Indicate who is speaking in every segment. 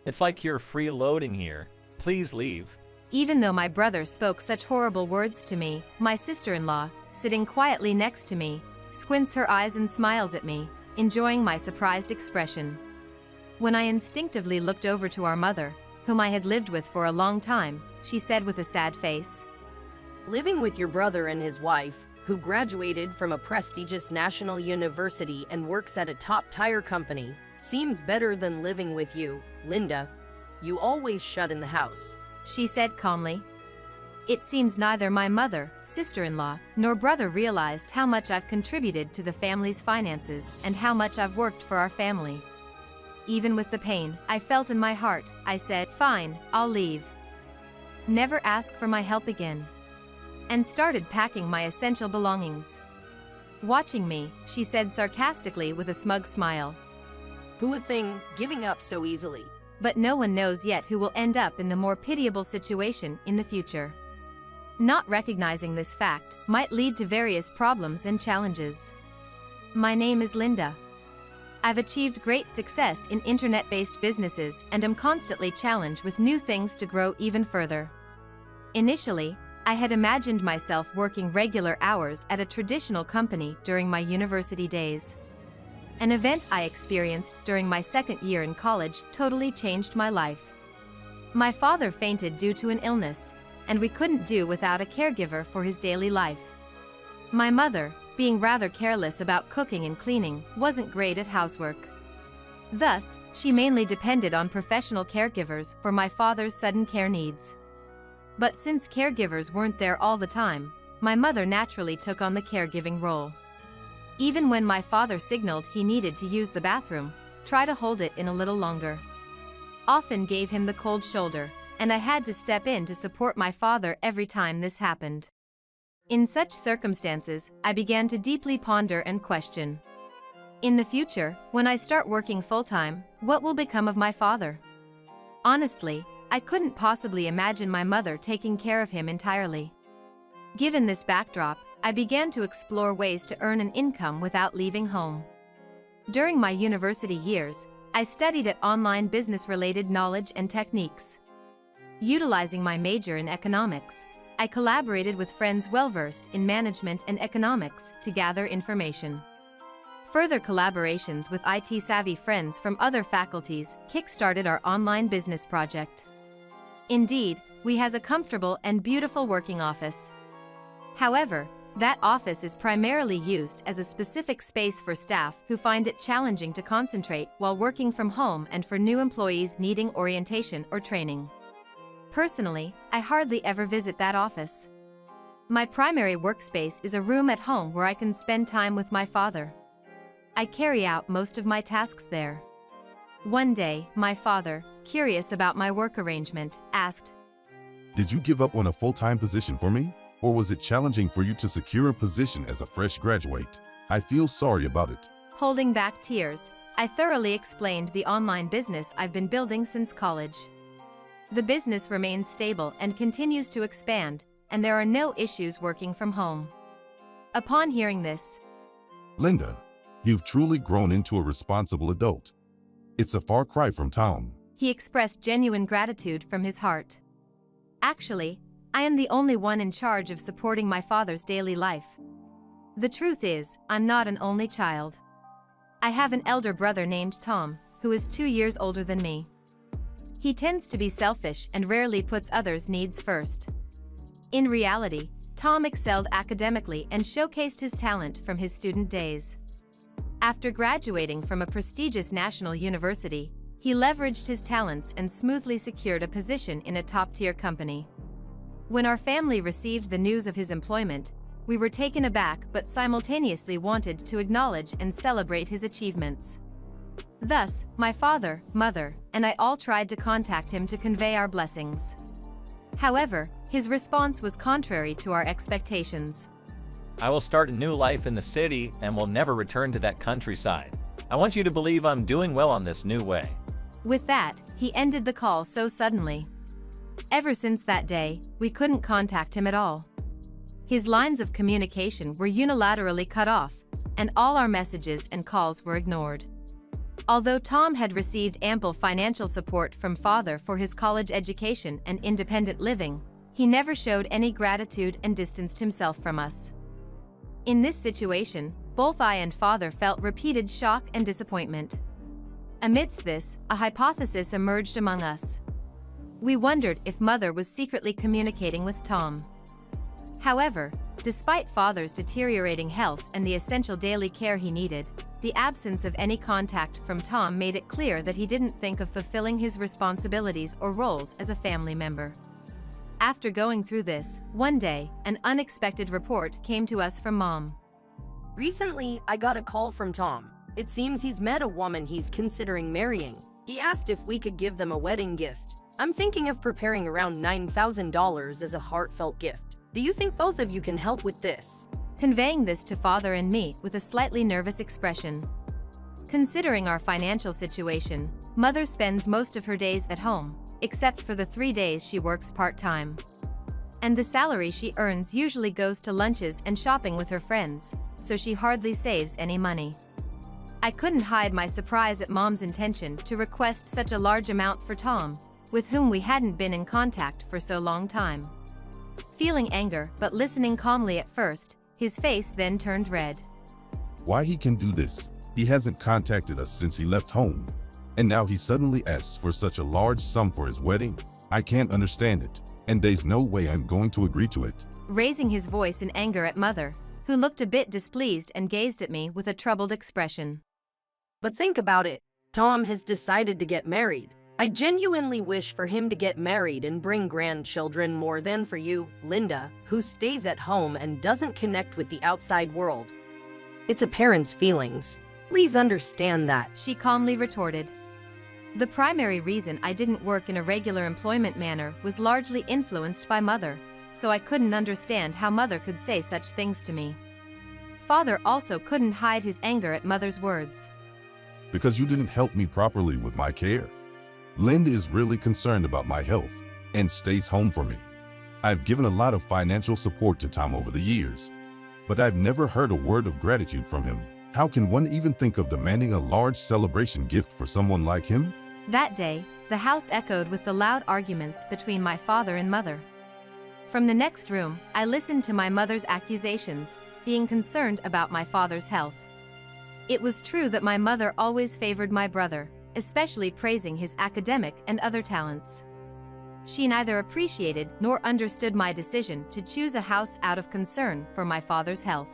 Speaker 1: It's like you're freeloading here. Please leave.
Speaker 2: Even though my brother spoke such horrible words to me, my sister-in-law, sitting quietly next to me, squints her eyes and smiles at me, enjoying my surprised expression. When I instinctively looked over to our mother, whom I had lived with for a long time, she said with a sad face,
Speaker 3: "Living with your brother and his wife, who graduated from a prestigious national university and works at a top-tier company, seems better than living with you, Linda. You always shut in the house,"
Speaker 2: she said calmly. It seems neither my mother, sister-in-law, nor brother realized how much I've contributed to the family's finances and how much I've worked for our family. Even with the pain I felt in my heart, I said, "Fine, I'll leave. Never ask for my help again," and started packing my essential belongings. Watching me, she said sarcastically with a smug smile,
Speaker 3: "Poor thing, giving up so easily."
Speaker 2: But no one knows yet who will end up in the more pitiable situation in the future. Not recognizing this fact might lead to various problems and challenges. My name is Linda. I've achieved great success in internet-based businesses and am constantly challenged with new things to grow even further. Initially, I had imagined myself working regular hours at a traditional company during my university days. An event I experienced during my second year in college totally changed my life. My father fainted due to an illness, and we couldn't do without a caregiver for his daily life. My mother, being rather careless about cooking and cleaning, wasn't great at housework. Thus, she mainly depended on professional caregivers for my father's sudden care needs. But since caregivers weren't there all the time, my mother naturally took on the caregiving role. Even when my father signaled he needed to use the bathroom, try to hold it in a little longer. Often gave him the cold shoulder, and I had to step in to support my father every time this happened. In such circumstances, I began to deeply ponder and question. In the future, when I start working full-time, what will become of my father? Honestly, I couldn't possibly imagine my mother taking care of him entirely. Given this backdrop, I began to explore ways to earn an income without leaving home. During my university years, I studied at online business-related knowledge and techniques. Utilizing my major in economics, I collaborated with friends well-versed in management and economics to gather information. Further collaborations with IT-savvy friends from other faculties kick-started our online business project. Indeed, we has a comfortable and beautiful working office. However, that office is primarily used as a specific space for staff who find it challenging to concentrate while working from home and for new employees needing orientation or training. Personally, I hardly ever visit that office. My primary workspace is a room at home where I can spend time with my father. I carry out most of my tasks there. One day, my father, curious about my work arrangement, asked,
Speaker 4: "Did you give up on a full-time position for me? Or was it challenging for you to secure a position as a fresh graduate? I feel sorry about it."
Speaker 2: Holding back tears, I thoroughly explained the online business I've been building since college. The business remains stable and continues to expand, and there are no issues working from home. Upon hearing this,
Speaker 4: "Linda, you've truly grown into a responsible adult. It's a far cry from Tom."
Speaker 2: He expressed genuine gratitude from his heart. Actually, I am the only one in charge of supporting my father's daily life. The truth is, I'm not an only child. I have an elder brother named Tom, who is 2 years older than me. He tends to be selfish and rarely puts others' needs first. In reality, Tom excelled academically and showcased his talent from his student days. After graduating from a prestigious national university, he leveraged his talents and smoothly secured a position in a top-tier company. When our family received the news of his employment, we were taken aback but simultaneously wanted to acknowledge and celebrate his achievements. Thus, my father, mother, and I all tried to contact him to convey our blessings. However, his response was contrary to our expectations.
Speaker 1: "I will start a new life in the city and will never return to that countryside. I want you to believe I'm doing well on this new way."
Speaker 2: With that, he ended the call so suddenly. Ever since that day, we couldn't contact him at all. His lines of communication were unilaterally cut off, and all our messages and calls were ignored. Although Tom had received ample financial support from father for his college education and independent living, he never showed any gratitude and distanced himself from us. In this situation, both I and father felt repeated shock and disappointment. Amidst this, a hypothesis emerged among us. We wondered if mother was secretly communicating with Tom. However, despite father's deteriorating health and the essential daily care he needed, the absence of any contact from Tom made it clear that he didn't think of fulfilling his responsibilities or roles as a family member. After going through this, one day, an unexpected report came to us from Mom.
Speaker 3: Recently, I got a call from Tom. It seems he's met a woman he's considering marrying. He asked if we could give them a wedding gift. I'm thinking of preparing around $9,000 as a heartfelt gift. Do you think both of you can help with this?
Speaker 2: Conveying this to father and me with a slightly nervous expression. Considering our financial situation, mother spends most of her days at home, except for the 3 days she works part-time. And the salary she earns usually goes to lunches and shopping with her friends, so she hardly saves any money. I couldn't hide my surprise at Mom's intention to request such a large amount for Tom, with whom we hadn't been in contact for so long time. Feeling anger but listening calmly at first, his face then turned red.
Speaker 4: Why he can do this? He hasn't contacted us since he left home. And now he suddenly asks for such a large sum for his wedding? I can't understand it, and there's no way I'm going to agree to it.
Speaker 2: Raising his voice in anger at mother, who looked a bit displeased and gazed at me with a troubled expression.
Speaker 3: But think about it. Tom has decided to get married. I genuinely wish for him to get married and bring grandchildren more than for you, Linda, who stays at home and doesn't connect with the outside world. It's a parent's feelings. Please understand that,
Speaker 2: she calmly retorted. The primary reason I didn't work in a regular employment manner was largely influenced by mother, so I couldn't understand how mother could say such things to me. Father also couldn't hide his anger at mother's words.
Speaker 4: Because you didn't help me properly with my care. Linda is really concerned about my health and stays home for me. I've given a lot of financial support to Tom over the years, but I've never heard a word of gratitude from him. How can one even think of demanding a large celebration gift for someone like him?
Speaker 2: That day, the house echoed with the loud arguments between my father and mother. From the next room, I listened to my mother's accusations, being concerned about my father's health. It was true that my mother always favored my brother, especially praising his academic and other talents. She neither appreciated nor understood my decision to choose a house out of concern for my father's health.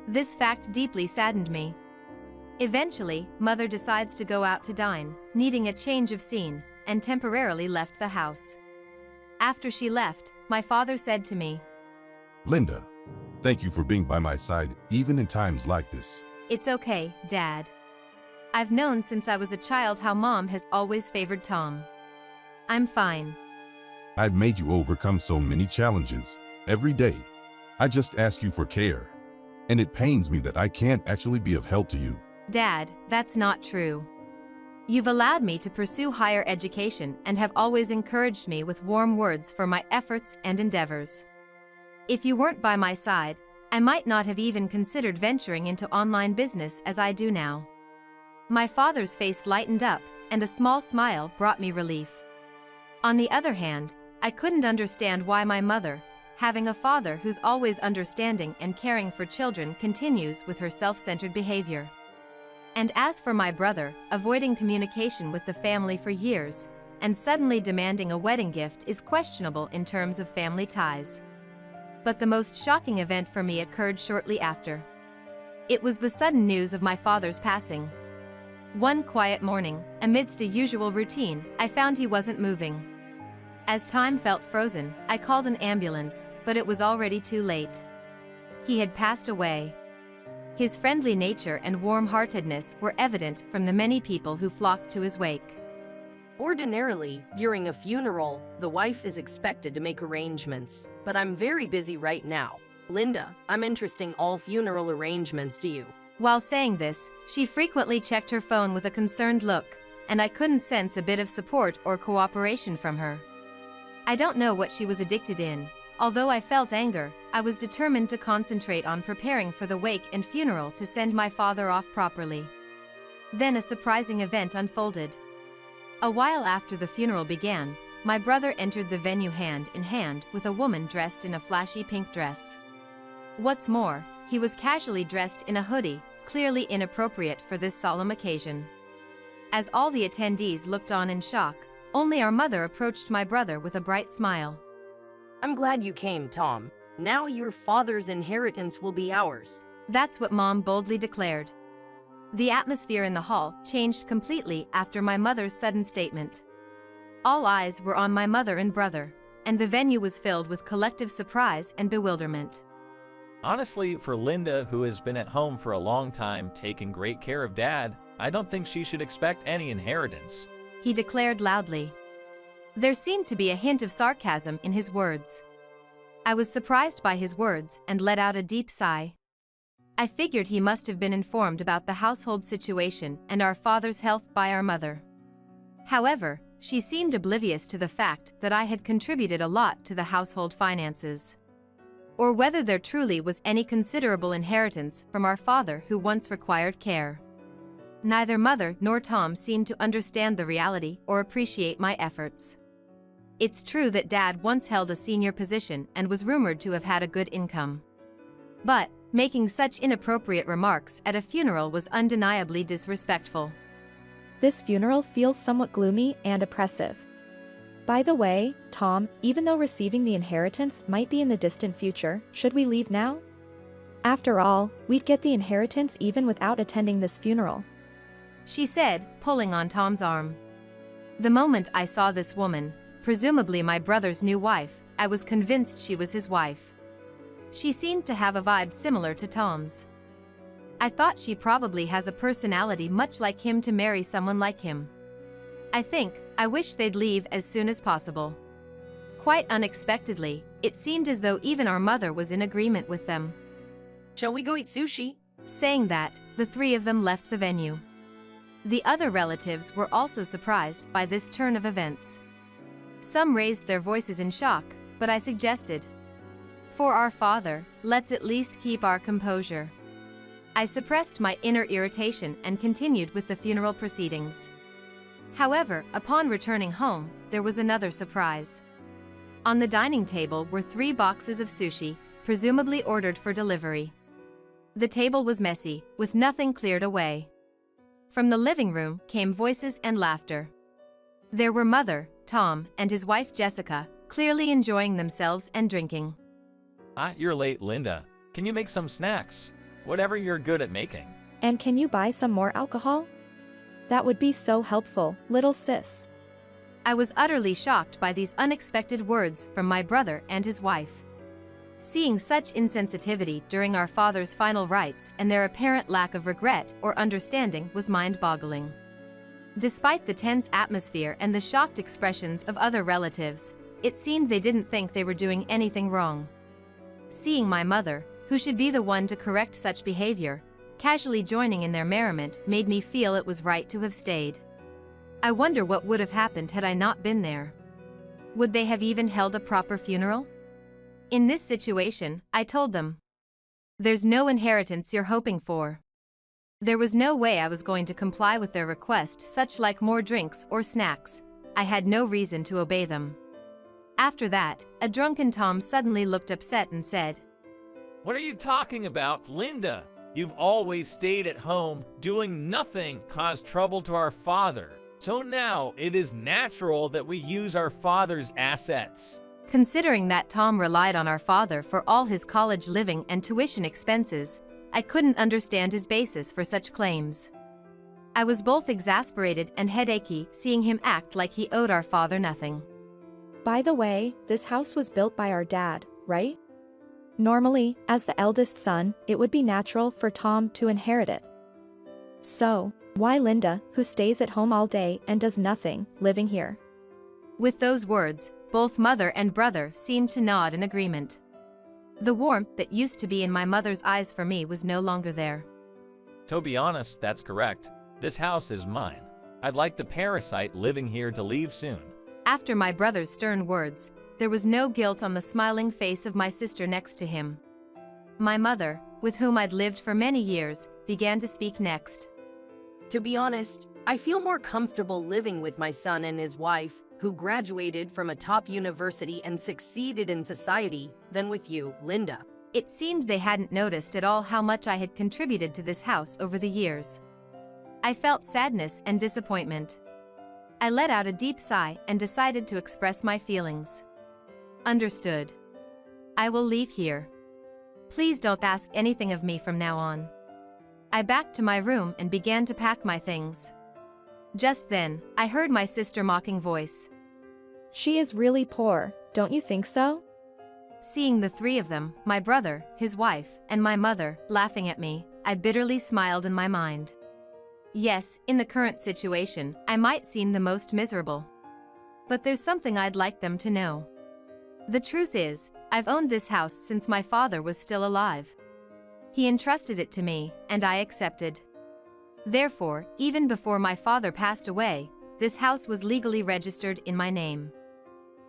Speaker 2: This fact deeply saddened me. Eventually, mother decides to go out to dine, needing a change of scene, and temporarily left the house. After she left, my father said to me,
Speaker 4: Linda, thank you for being by my side, even in times like this.
Speaker 2: It's okay, Dad. I've known since I was a child how Mom has always favored Tom. I'm fine.
Speaker 4: I've made you overcome so many challenges every day. I just ask you for care. And it pains me that I can't actually be of help to you.
Speaker 2: Dad, that's not true. You've allowed me to pursue higher education and have always encouraged me with warm words for my efforts and endeavors. If you weren't by my side, I might not have even considered venturing into online business as I do now. My father's face lightened up, and a small smile brought me relief. On the other hand, I couldn't understand why my mother, having a father who's always understanding and caring for children, continues with her self-centered behavior. And as for my brother, avoiding communication with the family for years, and suddenly demanding a wedding gift is questionable in terms of family ties. But the most shocking event for me occurred shortly after. It was the sudden news of my father's passing. One quiet morning, amidst a usual routine, I found he wasn't moving. As time felt frozen, I called an ambulance, but it was already too late. He had passed away. His friendly nature and warm-heartedness were evident from the many people who flocked to his wake.
Speaker 3: Ordinarily, during a funeral, the wife is expected to make arrangements, but I'm very busy right now. Linda, I'm entrusting all funeral arrangements to you.
Speaker 2: While saying this, she frequently checked her phone with a concerned look, and I couldn't sense a bit of support or cooperation from her. I don't know what she was addicted in. Although I felt anger, I was determined to concentrate on preparing for the wake and funeral to send my father off properly. Then a surprising event unfolded. A while after the funeral began, my brother entered the venue hand in hand with a woman dressed in a flashy pink dress. What's more, he was casually dressed in a hoodie, clearly inappropriate for this solemn occasion. As all the attendees looked on in shock, only our mother approached my brother with a bright smile.
Speaker 3: I'm glad you came, Tom. Now your father's inheritance will be ours.
Speaker 2: That's what Mom boldly declared. The atmosphere in the hall changed completely after my mother's sudden statement. All eyes were on my mother and brother, and the venue was filled with collective surprise and bewilderment.
Speaker 1: Honestly, for Linda, who has been at home for a long time taking great care of Dad, I don't think she should expect any inheritance,
Speaker 2: he declared loudly. There seemed to be a hint of sarcasm in his words. I was surprised by his words and let out a deep sigh. I figured he must have been informed about the household situation and our father's health by our mother. However, she seemed oblivious to the fact that I had contributed a lot to the household finances. Or whether there truly was any considerable inheritance from our father who once required care. Neither mother nor Tom seemed to understand the reality or appreciate my efforts. It's true that Dad once held a senior position and was rumored to have had a good income. But making such inappropriate remarks at a funeral was undeniably disrespectful.
Speaker 5: This funeral feels somewhat gloomy and oppressive. By the way, Tom, even though receiving the inheritance might be in the distant future, should we leave now? After all, we'd get the inheritance even without attending this funeral,
Speaker 2: she said, pulling on Tom's arm. The moment I saw this woman, presumably my brother's new wife, I was convinced she was his wife. She seemed to have a vibe similar to Tom's. I thought she probably has a personality much like him to marry someone like him. I wish they'd leave as soon as possible. Quite unexpectedly, it seemed as though even our mother was in agreement with them.
Speaker 3: Shall we go eat sushi?
Speaker 2: Saying that, the three of them left the venue. The other relatives were also surprised by this turn of events. Some raised their voices in shock, but I suggested, "For our father, let's at least keep our composure." I suppressed my inner irritation and continued with the funeral proceedings. However, upon returning home, there was another surprise. On the dining table were 3 boxes of sushi, presumably ordered for delivery. The table was messy, with nothing cleared away. From the living room came voices and laughter. There were Mother, Tom, and his wife Jessica, clearly enjoying themselves and drinking.
Speaker 1: You're late, Linda. Can you make some snacks? Whatever you're good at making.
Speaker 5: And can you buy some more alcohol? That would be so helpful, little sis.
Speaker 2: I was utterly shocked by these unexpected words from my brother and his wife. Seeing such insensitivity during our father's final rites and their apparent lack of regret or understanding was mind-boggling. Despite the tense atmosphere and the shocked expressions of other relatives, it seemed they didn't think they were doing anything wrong. Seeing my mother, who should be the one to correct such behavior, casually joining in their merriment made me feel it was right to have stayed. I wonder what would have happened had I not been there. Would they have even held a proper funeral? In this situation, I told them, "There's no inheritance you're hoping for." There was no way I was going to comply with their request, such like more drinks or snacks. I had no reason to obey them. After that, a drunken Tom suddenly looked upset and said,
Speaker 1: "What are you talking about, Linda? You've always stayed at home, doing nothing, caused trouble to our father. So now it is natural that we use our father's assets."
Speaker 2: Considering that Tom relied on our father for all his college living and tuition expenses, I couldn't understand his basis for such claims. I was both exasperated and headachy seeing him act like he owed our father nothing.
Speaker 5: By the way, this house was built by our dad, right? Normally, as the eldest son, it would be natural for Tom to inherit it. So, why Linda, who stays at home all day and does nothing, living here?
Speaker 2: With those words, both mother and brother seemed to nod in agreement. The warmth that used to be in my mother's eyes for me was no longer there.
Speaker 1: To be honest, that's correct. This house is mine. I'd like the Parasite living here to leave soon.
Speaker 2: After my brother's stern words, there was no guilt on the smiling face of my sister next to him. My mother, with whom I'd lived for many years, began to speak next.
Speaker 3: To be honest, I feel more comfortable living with my son and his wife, who graduated from a top university and succeeded in society, than with you, Linda.
Speaker 2: It seemed they hadn't noticed at all how much I had contributed to this house over the years. I felt sadness and disappointment. I let out a deep sigh and decided to express my feelings. Understood. I will leave here. Please don't ask anything of me from now on. I backed to my room and began to pack my things. Just then, I heard my sister mocking voice.
Speaker 5: She is really poor, don't you think so?
Speaker 2: Seeing the three of them, my brother, his wife, and my mother, laughing at me, I bitterly smiled in my mind. Yes, in the current situation, I might seem the most miserable. But there's something I'd like them to know. The truth is, I've owned this house since my father was still alive. He entrusted it to me, and I accepted. Therefore, even before my father passed away, this house was legally registered in my name.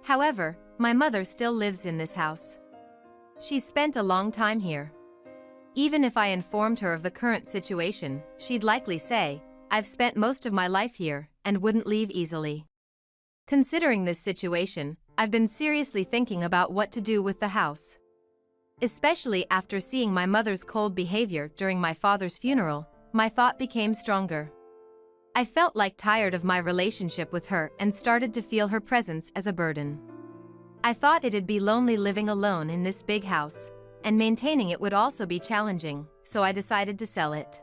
Speaker 2: However, my mother still lives in this house. She's spent a long time here. Even if I informed her of the current situation, she'd likely say, "I've spent most of my life here," and wouldn't leave easily. Considering this situation, I've been seriously thinking about what to do with the house. Especially after seeing my mother's cold behavior during my father's funeral, my thought became stronger. I felt like tired of my relationship with her and started to feel her presence as a burden. I thought it'd be lonely living alone in this big house, and maintaining it would also be challenging, so I decided to sell it.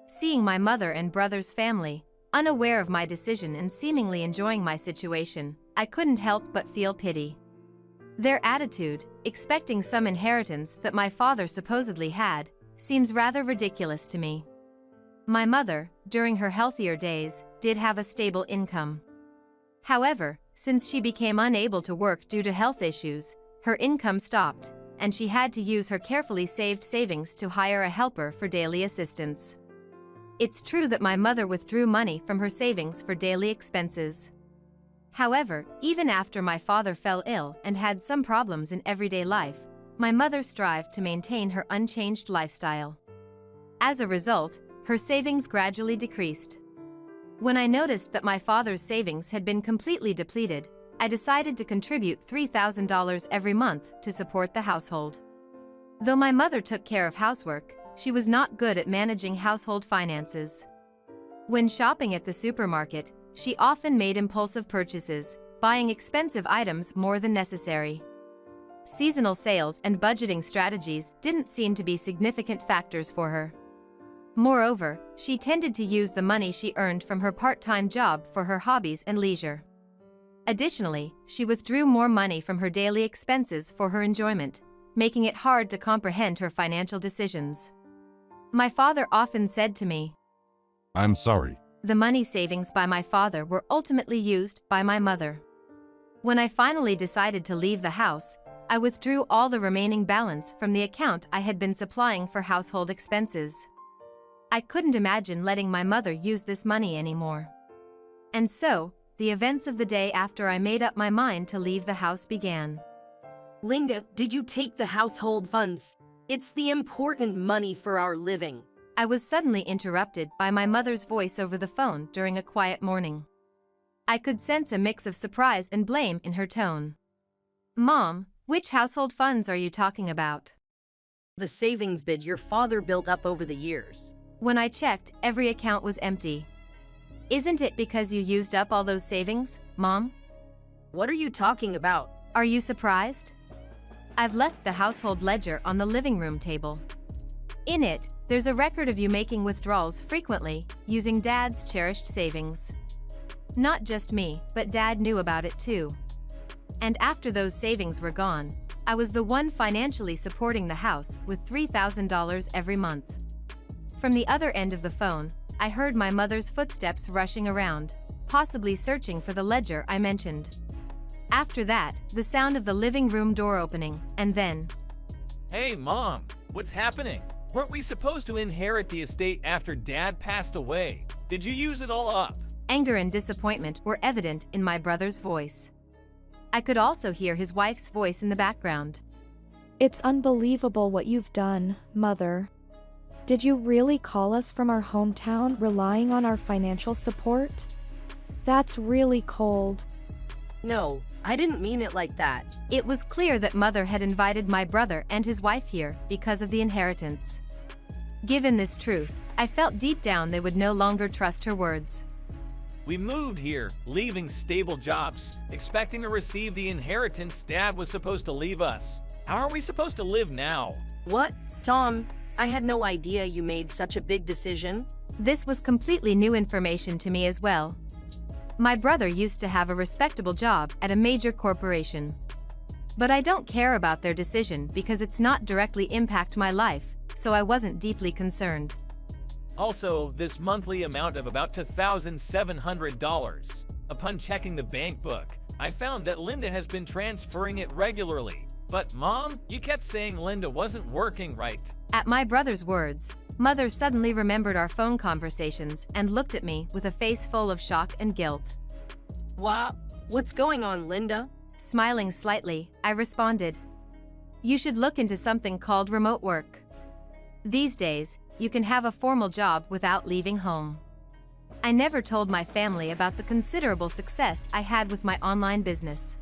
Speaker 2: Seeing my mother and brother's family, unaware of my decision and seemingly enjoying my situation, I couldn't help but feel pity. Their attitude, expecting some inheritance that my father supposedly had, seems rather ridiculous to me. My mother, during her healthier days, did have a stable income. However, since she became unable to work due to health issues, her income stopped, and she had to use her carefully saved savings to hire a helper for daily assistance. It's true that my mother withdrew money from her savings for daily expenses. However, even after my father fell ill and had some problems in everyday life, my mother strived to maintain her unchanged lifestyle. As a result, her savings gradually decreased. When I noticed that my father's savings had been completely depleted, I decided to contribute $3,000 every month to support the household. Though my mother took care of housework, she was not good at managing household finances. When shopping at the supermarket, she often made impulsive purchases, buying expensive items more than necessary. Seasonal sales and budgeting strategies didn't seem to be significant factors for her. Moreover, she tended to use the money she earned from her part-time job for her hobbies and leisure. Additionally, she withdrew more money from her daily expenses for her enjoyment, making it hard to comprehend her financial decisions. My father often said to me,
Speaker 4: "I'm sorry."
Speaker 2: The money savings by my father were ultimately used by my mother. When I finally decided to leave the house, I withdrew all the remaining balance from the account I had been supplying for household expenses. I couldn't imagine letting my mother use this money anymore. And so, the events of the day after I made up my mind to leave the house began.
Speaker 3: Linda, did you take the household funds? It's the important money for our living.
Speaker 2: I was suddenly interrupted by my mother's voice over the phone during a quiet morning. I could sense a mix of surprise and blame in her tone. "Mom, which household funds are you talking about?"
Speaker 3: The savings bid your father built up over the years.
Speaker 2: When I checked, every account was empty. "Isn't it because you used up all those savings, Mom?"
Speaker 3: What are you talking about?
Speaker 2: Are you surprised? I've left the household ledger on the living room table. In it, there's a record of you making withdrawals frequently, using Dad's cherished savings. Not just me, but Dad knew about it too. And after those savings were gone, I was the one financially supporting the house with $3,000 every month. From the other end of the phone, I heard my mother's footsteps rushing around, possibly searching for the ledger I mentioned. After that, the sound of the living room door opening, and then,
Speaker 1: Hey, Mom, what's happening? Weren't we supposed to inherit the estate after Dad passed away? Did you use it all up?
Speaker 2: Anger and disappointment were evident in my brother's voice. I could also hear his wife's voice in the background.
Speaker 5: It's unbelievable what you've done, Mother. Did you really call us from our hometown relying on our financial support? That's really cold.
Speaker 3: No, I didn't mean it like that.
Speaker 2: It was clear that Mother had invited my brother and his wife here because of the inheritance. Given this truth, I felt deep down they would no longer trust her words.
Speaker 1: We moved here, leaving stable jobs, expecting to receive the inheritance Dad was supposed to leave us. How are we supposed to live now?
Speaker 3: What? Tom, I had no idea you made such a big decision.
Speaker 2: This was completely new information to me as well. My brother used to have a respectable job at a major corporation. But I don't care about their decision because it's not directly impact my life, so I wasn't deeply concerned.
Speaker 1: Also, this monthly amount of about $2,700. Upon checking the bank book, I found that Linda has been transferring it regularly. But Mom, you kept saying Linda wasn't working right.
Speaker 2: At my brother's words, Mother suddenly remembered our phone conversations and looked at me with a face full of shock and guilt.
Speaker 3: What? What's going on, Linda?
Speaker 2: Smiling slightly, I responded, "You should look into something called remote work. These days, you can have a formal job without leaving home." I never told my family about the considerable success I had with my online business.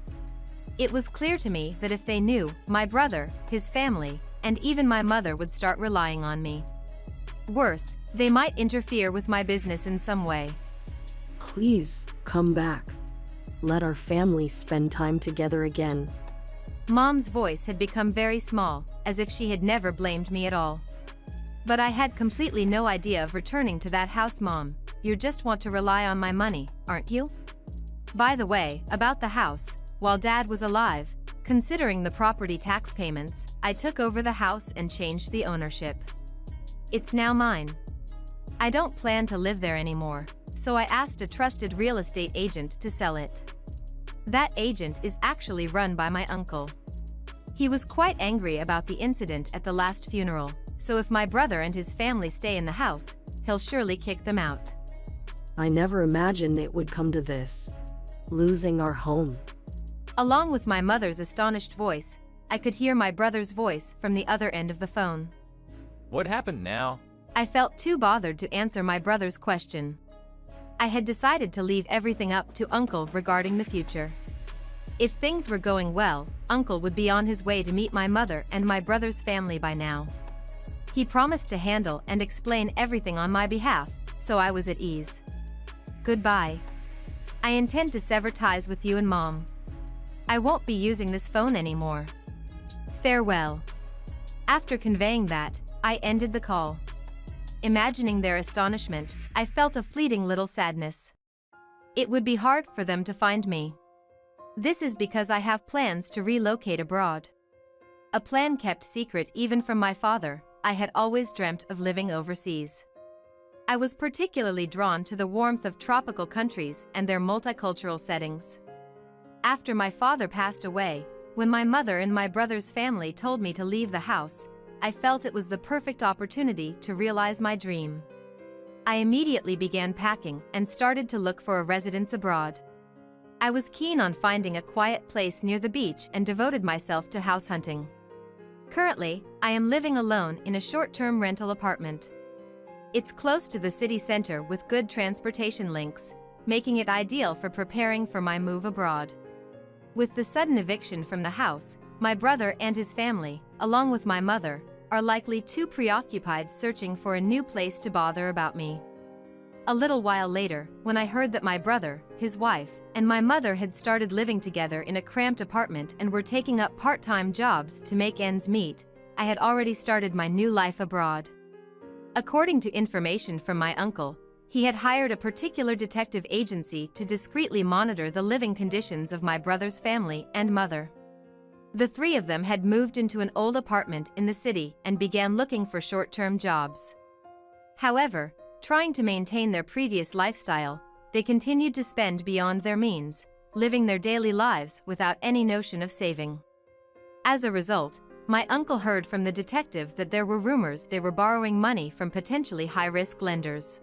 Speaker 2: It was clear to me that if they knew, my brother, his family, and even my mother would start relying on me. Worse, they might interfere with my business in some way.
Speaker 3: Please, come back. Let our family spend time together again.
Speaker 2: Mom's voice had become very small, as if she had never blamed me at all. But I had completely no idea of returning to that house. Mom, you just want to rely on my money, aren't you? By the way, about the house, while Dad was alive, considering the property tax payments, I took over the house and changed the ownership. It's now mine. I don't plan to live there anymore, so I asked a trusted real estate agent to sell it. That agent is actually run by my uncle. He was quite angry about the incident at the last funeral, so if my brother and his family stay in the house, he'll surely kick them out.
Speaker 3: I never imagined it would come to this. Losing our home.
Speaker 2: Along with my mother's astonished voice, I could hear my brother's voice from the other end of the phone.
Speaker 1: What happened now?
Speaker 2: I felt too bothered to answer my brother's question. I had decided to leave everything up to Uncle regarding the future. If things were going well, Uncle would be on his way to meet my mother and my brother's family by now. He promised to handle and explain everything on my behalf, so I was at ease. Goodbye. I intend to sever ties with you and Mom. I won't be using this phone anymore. Farewell. After conveying that, I ended the call. Imagining their astonishment, I felt a fleeting little sadness. It would be hard for them to find me. This is because I have plans to relocate abroad. A plan kept secret even from my father. I had always dreamt of living overseas. I was particularly drawn to the warmth of tropical countries and their multicultural settings. After my father passed away, when my mother and my brother's family told me to leave the house, I felt it was the perfect opportunity to realize my dream. I immediately began packing and started to look for a residence abroad. I was keen on finding a quiet place near the beach and devoted myself to house hunting. Currently, I am living alone in a short-term rental apartment. It's close to the city center with good transportation links, making it ideal for preparing for my move abroad. With the sudden eviction from the house, my brother and his family, along with my mother, are likely too preoccupied searching for a new place to bother about me. A little while later, when I heard that my brother, his wife, and my mother had started living together in a cramped apartment and were taking up part-time jobs to make ends meet, I had already started my new life abroad. According to information from my uncle, he had hired a particular detective agency to discreetly monitor the living conditions of my brother's family and mother. The three of them had moved into an old apartment in the city and began looking for short-term jobs. However, trying to maintain their previous lifestyle, they continued to spend beyond their means, living their daily lives without any notion of saving. As a result, my uncle heard from the detective that there were rumors they were borrowing money from potentially high-risk lenders.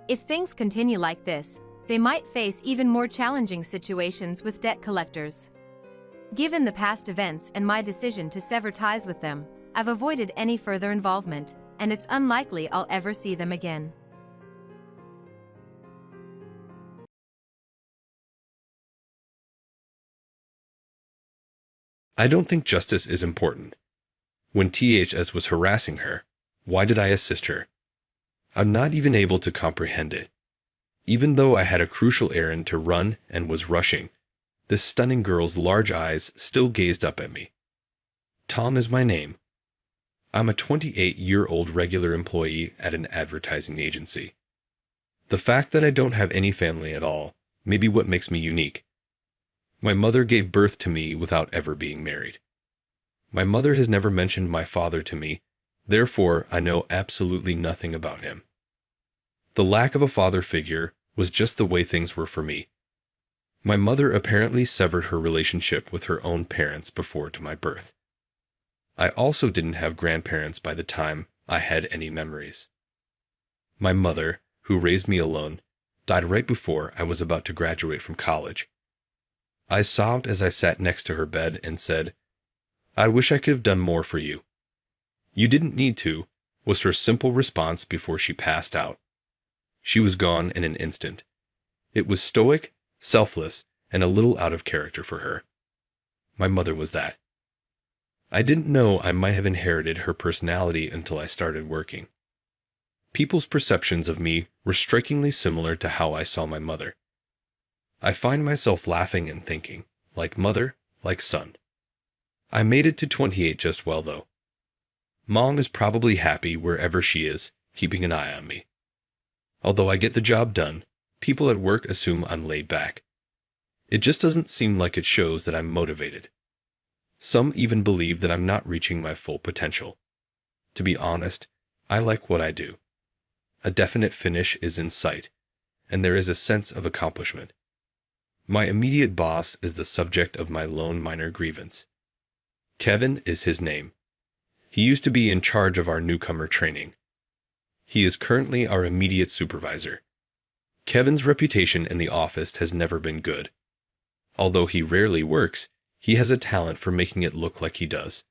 Speaker 2: If things continue like this, they might face even more challenging situations with debt collectors. Given the past events and my decision to sever ties with them, I've avoided any further involvement, and it's unlikely I'll ever see them again.
Speaker 6: I don't think justice is important. When THS was harassing her, why did I assist her? I'm not even able to comprehend it. Even though I had a crucial errand to run and was rushing, this stunning girl's large eyes still gazed up at me. Tom is my name. I'm a 28-year-old regular employee at an advertising agency. The fact that I don't have any family at all may be what makes me unique. My mother gave birth to me without ever being married. My mother has never mentioned my father to me, therefore I know absolutely nothing about him. The lack of a father figure was just the way things were for me. My mother apparently severed her relationship with her own parents before to my birth. I also didn't have grandparents by the time I had any memories. My mother, who raised me alone, died right before I was about to graduate from college. I sobbed as I sat next to her bed and said, "I wish I could have done more for you." "You didn't need to," was her simple response before she passed out. She was gone in an instant. It was stoic, selfless, and a little out of character for her. My mother was that. I didn't know I might have inherited her personality until I started working. People's perceptions of me were strikingly similar to how I saw my mother. I find myself laughing and thinking, like mother, like son. I made it to 28 just well, though. Mom is probably happy wherever she is, keeping an eye on me. Although I get the job done, people at work assume I'm laid back. It just doesn't seem like it shows that I'm motivated. Some even believe that I'm not reaching my full potential. To be honest, I like what I do. A definite finish is in sight, and there is a sense of accomplishment. My immediate boss is the subject of my lone minor grievance. Kevin is his name. He used to be in charge of our newcomer training. He is currently our immediate supervisor. Kevin's reputation in the office has never been good. Although he rarely works, he has a talent for making it look like he does.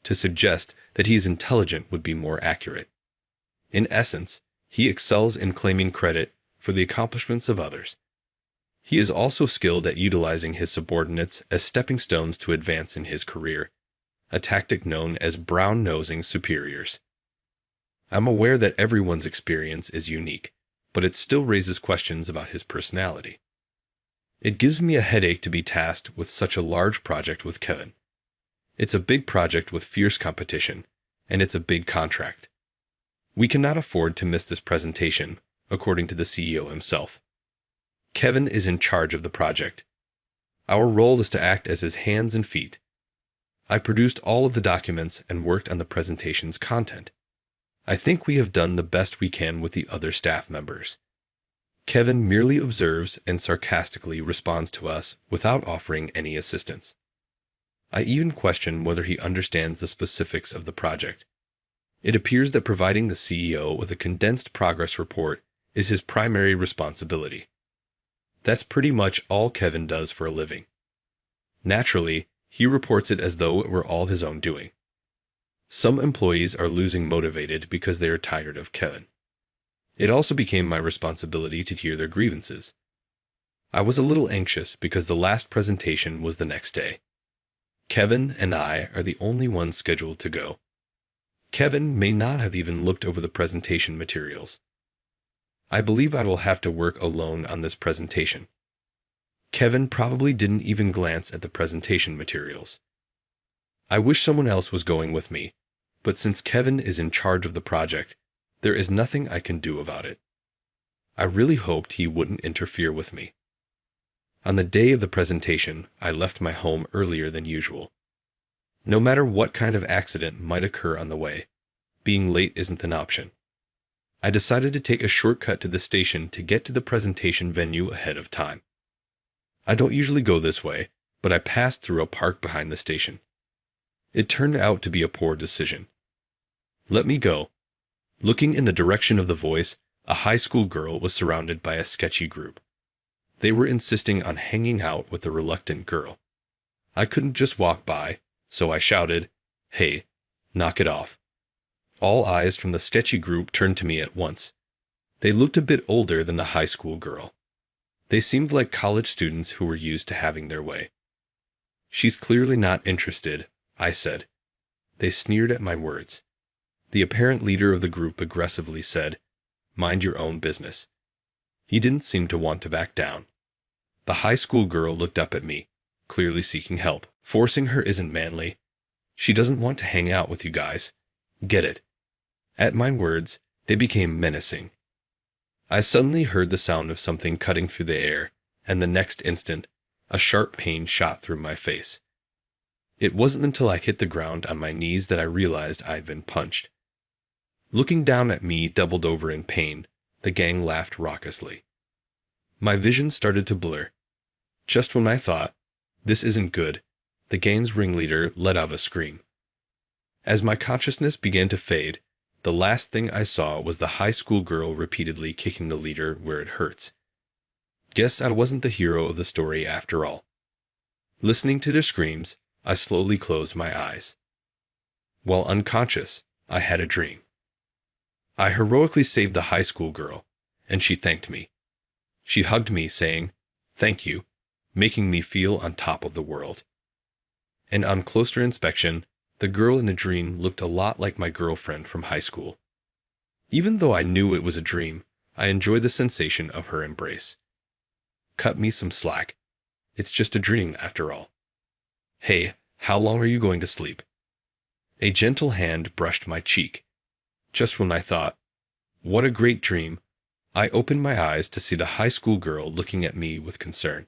Speaker 6: To suggest that he is intelligent would be more accurate. In essence, he excels in claiming credit for the accomplishments of others. He is also skilled at utilizing his subordinates as stepping stones to advance in his career, a tactic known as brown-nosing superiors. I'm aware that everyone's experience is unique, but it still raises questions about his personality. It gives me a headache to be tasked with such a large project with Kevin. It's a big project with fierce competition, and it's a big contract. We cannot afford to miss this presentation, according to the CEO himself. Kevin is in charge of the project. Our role is to act as his hands and feet. I produced all of the documents and worked on the presentation's content. I think we have done the best we can with the other staff members. Kevin merely observes and sarcastically responds to us without offering any assistance. I even question whether he understands the specifics of the project. It appears that providing the CEO with a condensed progress report is his primary responsibility. That's pretty much all Kevin does for a living. Naturally, he reports it as though it were all his own doing. Some employees are losing motivated because they are tired of Kevin. It also became my responsibility to hear their grievances. I was a little anxious because the last presentation was the next day. Kevin and I are the only ones scheduled to go. Kevin may not have even looked over the presentation materials. I believe I will have to work alone on this presentation. Kevin probably didn't even glance at the presentation materials. I wish someone else was going with me, but since Kevin is in charge of the project, there is nothing I can do about it. I really hoped he wouldn't interfere with me. On the day of the presentation, I left my home earlier than usual. No matter what kind of accident might occur on the way, being late isn't an option. I decided to take a shortcut to the station to get to the presentation venue ahead of time. I don't usually go this way, but I passed through a park behind the station. It turned out to be a poor decision. Let me go. Looking in the direction of the voice, a high school girl was surrounded by a sketchy group. They were insisting on hanging out with the reluctant girl. I couldn't just walk by, so I shouted, "Hey, knock it off." All eyes from the sketchy group turned to me at once. They looked a bit older than the high school girl. They seemed like college students who were used to having their way. "She's clearly not interested," I said. They sneered at my words. The apparent leader of the group aggressively said, "Mind your own business." He didn't seem to want to back down. The high school girl looked up at me, clearly seeking help. "Forcing her isn't manly. She doesn't want to hang out with you guys. Get it?" At my words, they became menacing. I suddenly heard the sound of something cutting through the air, and the next instant, a sharp pain shot through my face. It wasn't until I hit the ground on my knees that I realized I'd been punched. Looking down at me doubled over in pain, the gang laughed raucously. My vision started to blur. Just when I thought, "This isn't good," the gang's ringleader let out a scream. As my consciousness began to fade, the last thing I saw was the high school girl repeatedly kicking the leader where it hurts. Guess I wasn't the hero of the story after all. Listening to their screams, I slowly closed my eyes. While unconscious, I had a dream. I heroically saved the high school girl, and she thanked me. She hugged me, saying, "Thank you," making me feel on top of the world. And on closer inspection, the girl in the dream looked a lot like my girlfriend from high school. Even though I knew it was a dream, I enjoyed the sensation of her embrace. Cut me some slack. It's just a dream after all. "Hey, how long are you going to sleep?" A gentle hand brushed my cheek. Just when I thought, "What a great dream," I opened my eyes to see the high school girl looking at me with concern.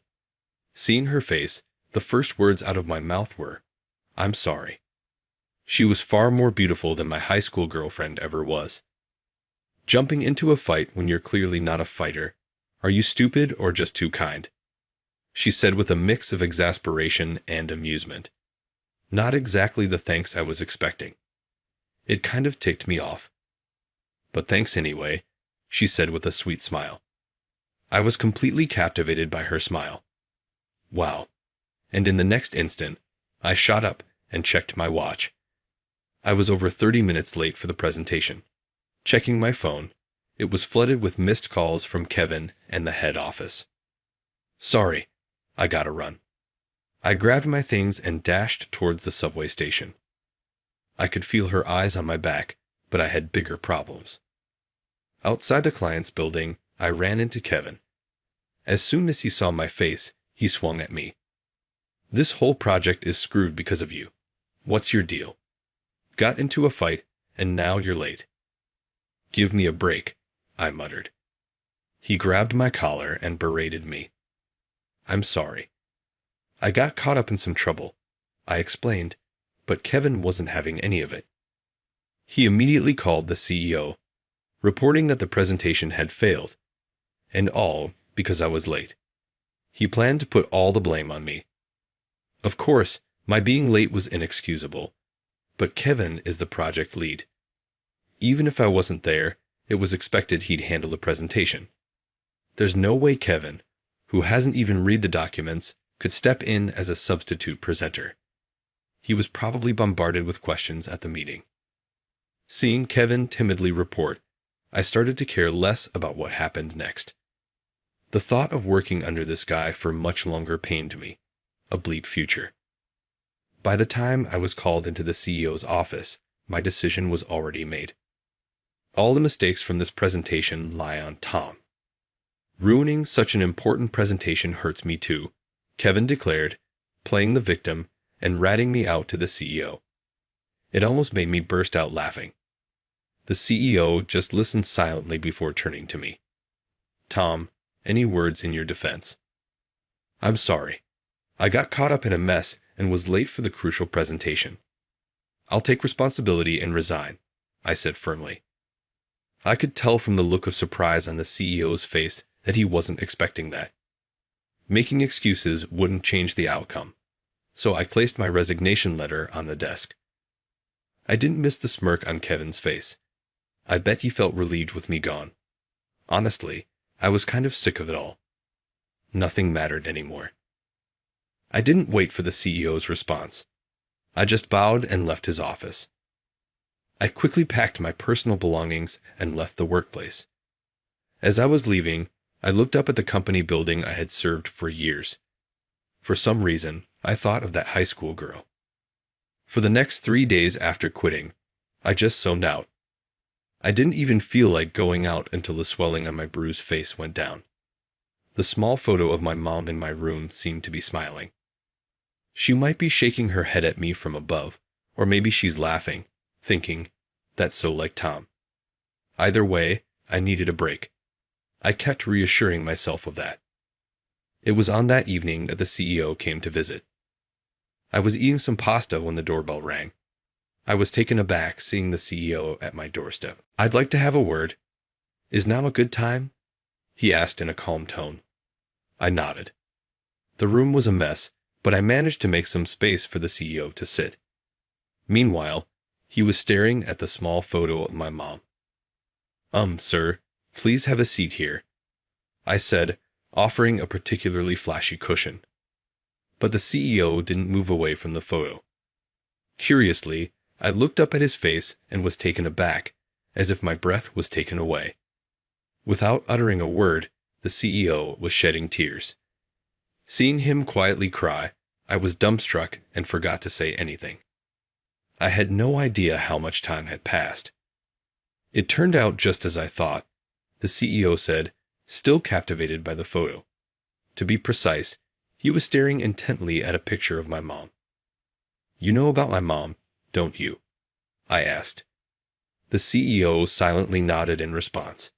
Speaker 6: Seeing her face, the first words out of my mouth were, "I'm sorry." She was far more beautiful than my high school girlfriend ever was. "Jumping into a fight when you're clearly not a fighter. Are you stupid or just too kind?" she said with a mix of exasperation and amusement. Not exactly the thanks I was expecting. It kind of ticked me off. "But thanks anyway," she said with a sweet smile. I was completely captivated by her smile. Wow. And in the next instant, I shot up and checked my watch. I was over 30 minutes late for the presentation. Checking my phone, it was flooded with missed calls from Kevin and the head office. "Sorry, I gotta run." I grabbed my things and dashed towards the subway station. I could feel her eyes on my back, but I had bigger problems. Outside the client's building, I ran into Kevin. As soon as he saw my face, he swung at me. "This whole project is screwed because of you. What's your deal? Got into a fight, and now you're late." "Give me a break," I muttered. He grabbed my collar and berated me. "I'm sorry. I got caught up in some trouble," I explained, but Kevin wasn't having any of it. He immediately called the CEO, reporting that the presentation had failed, and all because I was late. He planned to put all the blame on me. Of course, my being late was inexcusable, but Kevin is the project lead. Even if I wasn't there, it was expected he'd handle the presentation. There's no way Kevin, who hasn't even read the documents, could step in as a substitute presenter. He was probably bombarded with questions at the meeting. Seeing Kevin timidly report, I started to care less about what happened next. The thought of working under this guy for much longer pained me, a bleak future. By the time I was called into the CEO's office, my decision was already made. All the mistakes from this presentation lie on Tom. "Ruining such an important presentation hurts me too," Kevin declared, playing the victim and ratting me out to the CEO. It almost made me burst out laughing. The CEO just listened silently before turning to me. "Tom, any words in your defense?" "I'm sorry. I got caught up in a mess and was late for the crucial presentation. I'll take responsibility and resign," I said firmly. I could tell from the look of surprise on the CEO's face that he wasn't expecting that. Making excuses wouldn't change the outcome, so I placed my resignation letter on the desk. I didn't miss the smirk on Kevin's face. I bet he felt relieved with me gone. Honestly, I was kind of sick of it all. Nothing mattered anymore. I didn't wait for the CEO's response. I just bowed and left his office. I quickly packed my personal belongings and left the workplace. As I was leaving, I looked up at the company building I had served for years. For some reason, I thought of that high school girl. For the next 3 days after quitting, I just zoned out. I didn't even feel like going out until the swelling on my bruised face went down. The small photo of my mom in my room seemed to be smiling. She might be shaking her head at me from above, or maybe she's laughing, thinking, "That's so like Tom." Either way, I needed a break. I kept reassuring myself of that. It was on that evening that the CEO came to visit. I was eating some pasta when the doorbell rang. I was taken aback seeing the CEO at my doorstep. "I'd like to have a word. Is now a good time?" he asked in a calm tone. I nodded. The room was a mess, but I managed to make some space for the CEO to sit. Meanwhile, he was staring at the small photo of my mom. Sir, please have a seat here," I said, offering a particularly flashy cushion. But the CEO didn't move away from the photo. Curiously, I looked up at his face and was taken aback, as if my breath was taken away. Without uttering a word, the CEO was shedding tears. Seeing him quietly cry, I was dumbstruck and forgot to say anything. I had no idea how much time had passed. It turned out just as I thought. The CEO said, still captivated by the photo. To be precise, he was staring intently at a picture of my mom. "You know about my mom, don't you?" I asked. The CEO silently nodded in response.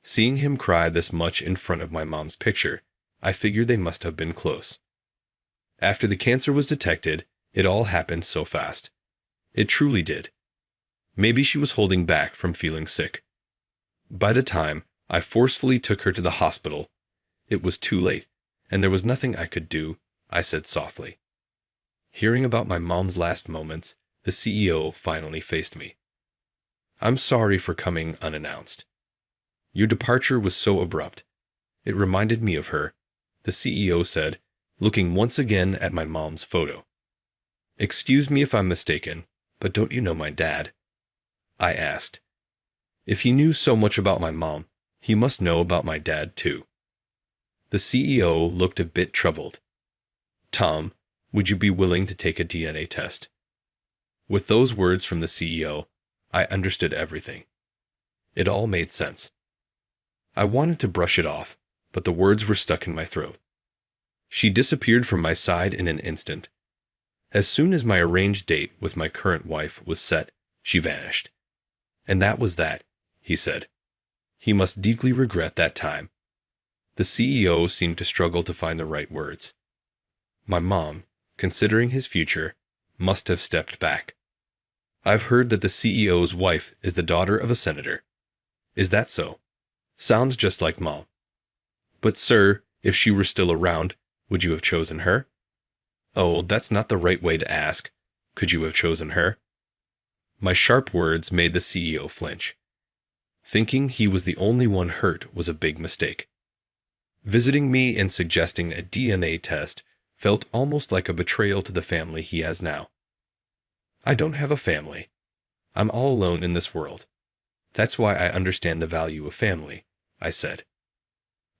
Speaker 6: Seeing him cry this much in front of my mom's picture, I figured they must have been close. After the cancer was detected, it all happened so fast. It truly did. Maybe she was holding back from feeling sick. By the time I forcefully took her to the hospital, it was too late, and there was nothing I could do, I said softly. Hearing about my mom's last moments, the CEO finally faced me. "I'm sorry for coming unannounced. Your departure was so abrupt. It reminded me of her," the CEO said, looking once again at my mom's photo. "Excuse me if I'm mistaken, but don't you know my dad?" I asked. If he knew so much about my mom, he must know about my dad too. The CEO looked a bit troubled. "Tom, would you be willing to take a DNA test?" With those words from the CEO, I understood everything. It all made sense. I wanted to brush it off, but the words were stuck in my throat. She disappeared from my side in an instant. As soon as my arranged date with my current wife was set, she vanished. "And that was that," he said. He must deeply regret that time. The CEO seemed to struggle to find the right words. My mom, considering his future, must have stepped back. "I've heard that the CEO's wife is the daughter of a senator. Is that so? Sounds just like Mom. But sir, if she were still around, would you have chosen her?" "Oh, that's not the right way to ask. Could you have chosen her?" My sharp words made the CEO flinch. Thinking he was the only one hurt was a big mistake. Visiting me and suggesting a DNA test felt almost like a betrayal to the family he has now. "I don't have a family. I'm all alone in this world. That's why I understand the value of family," I said.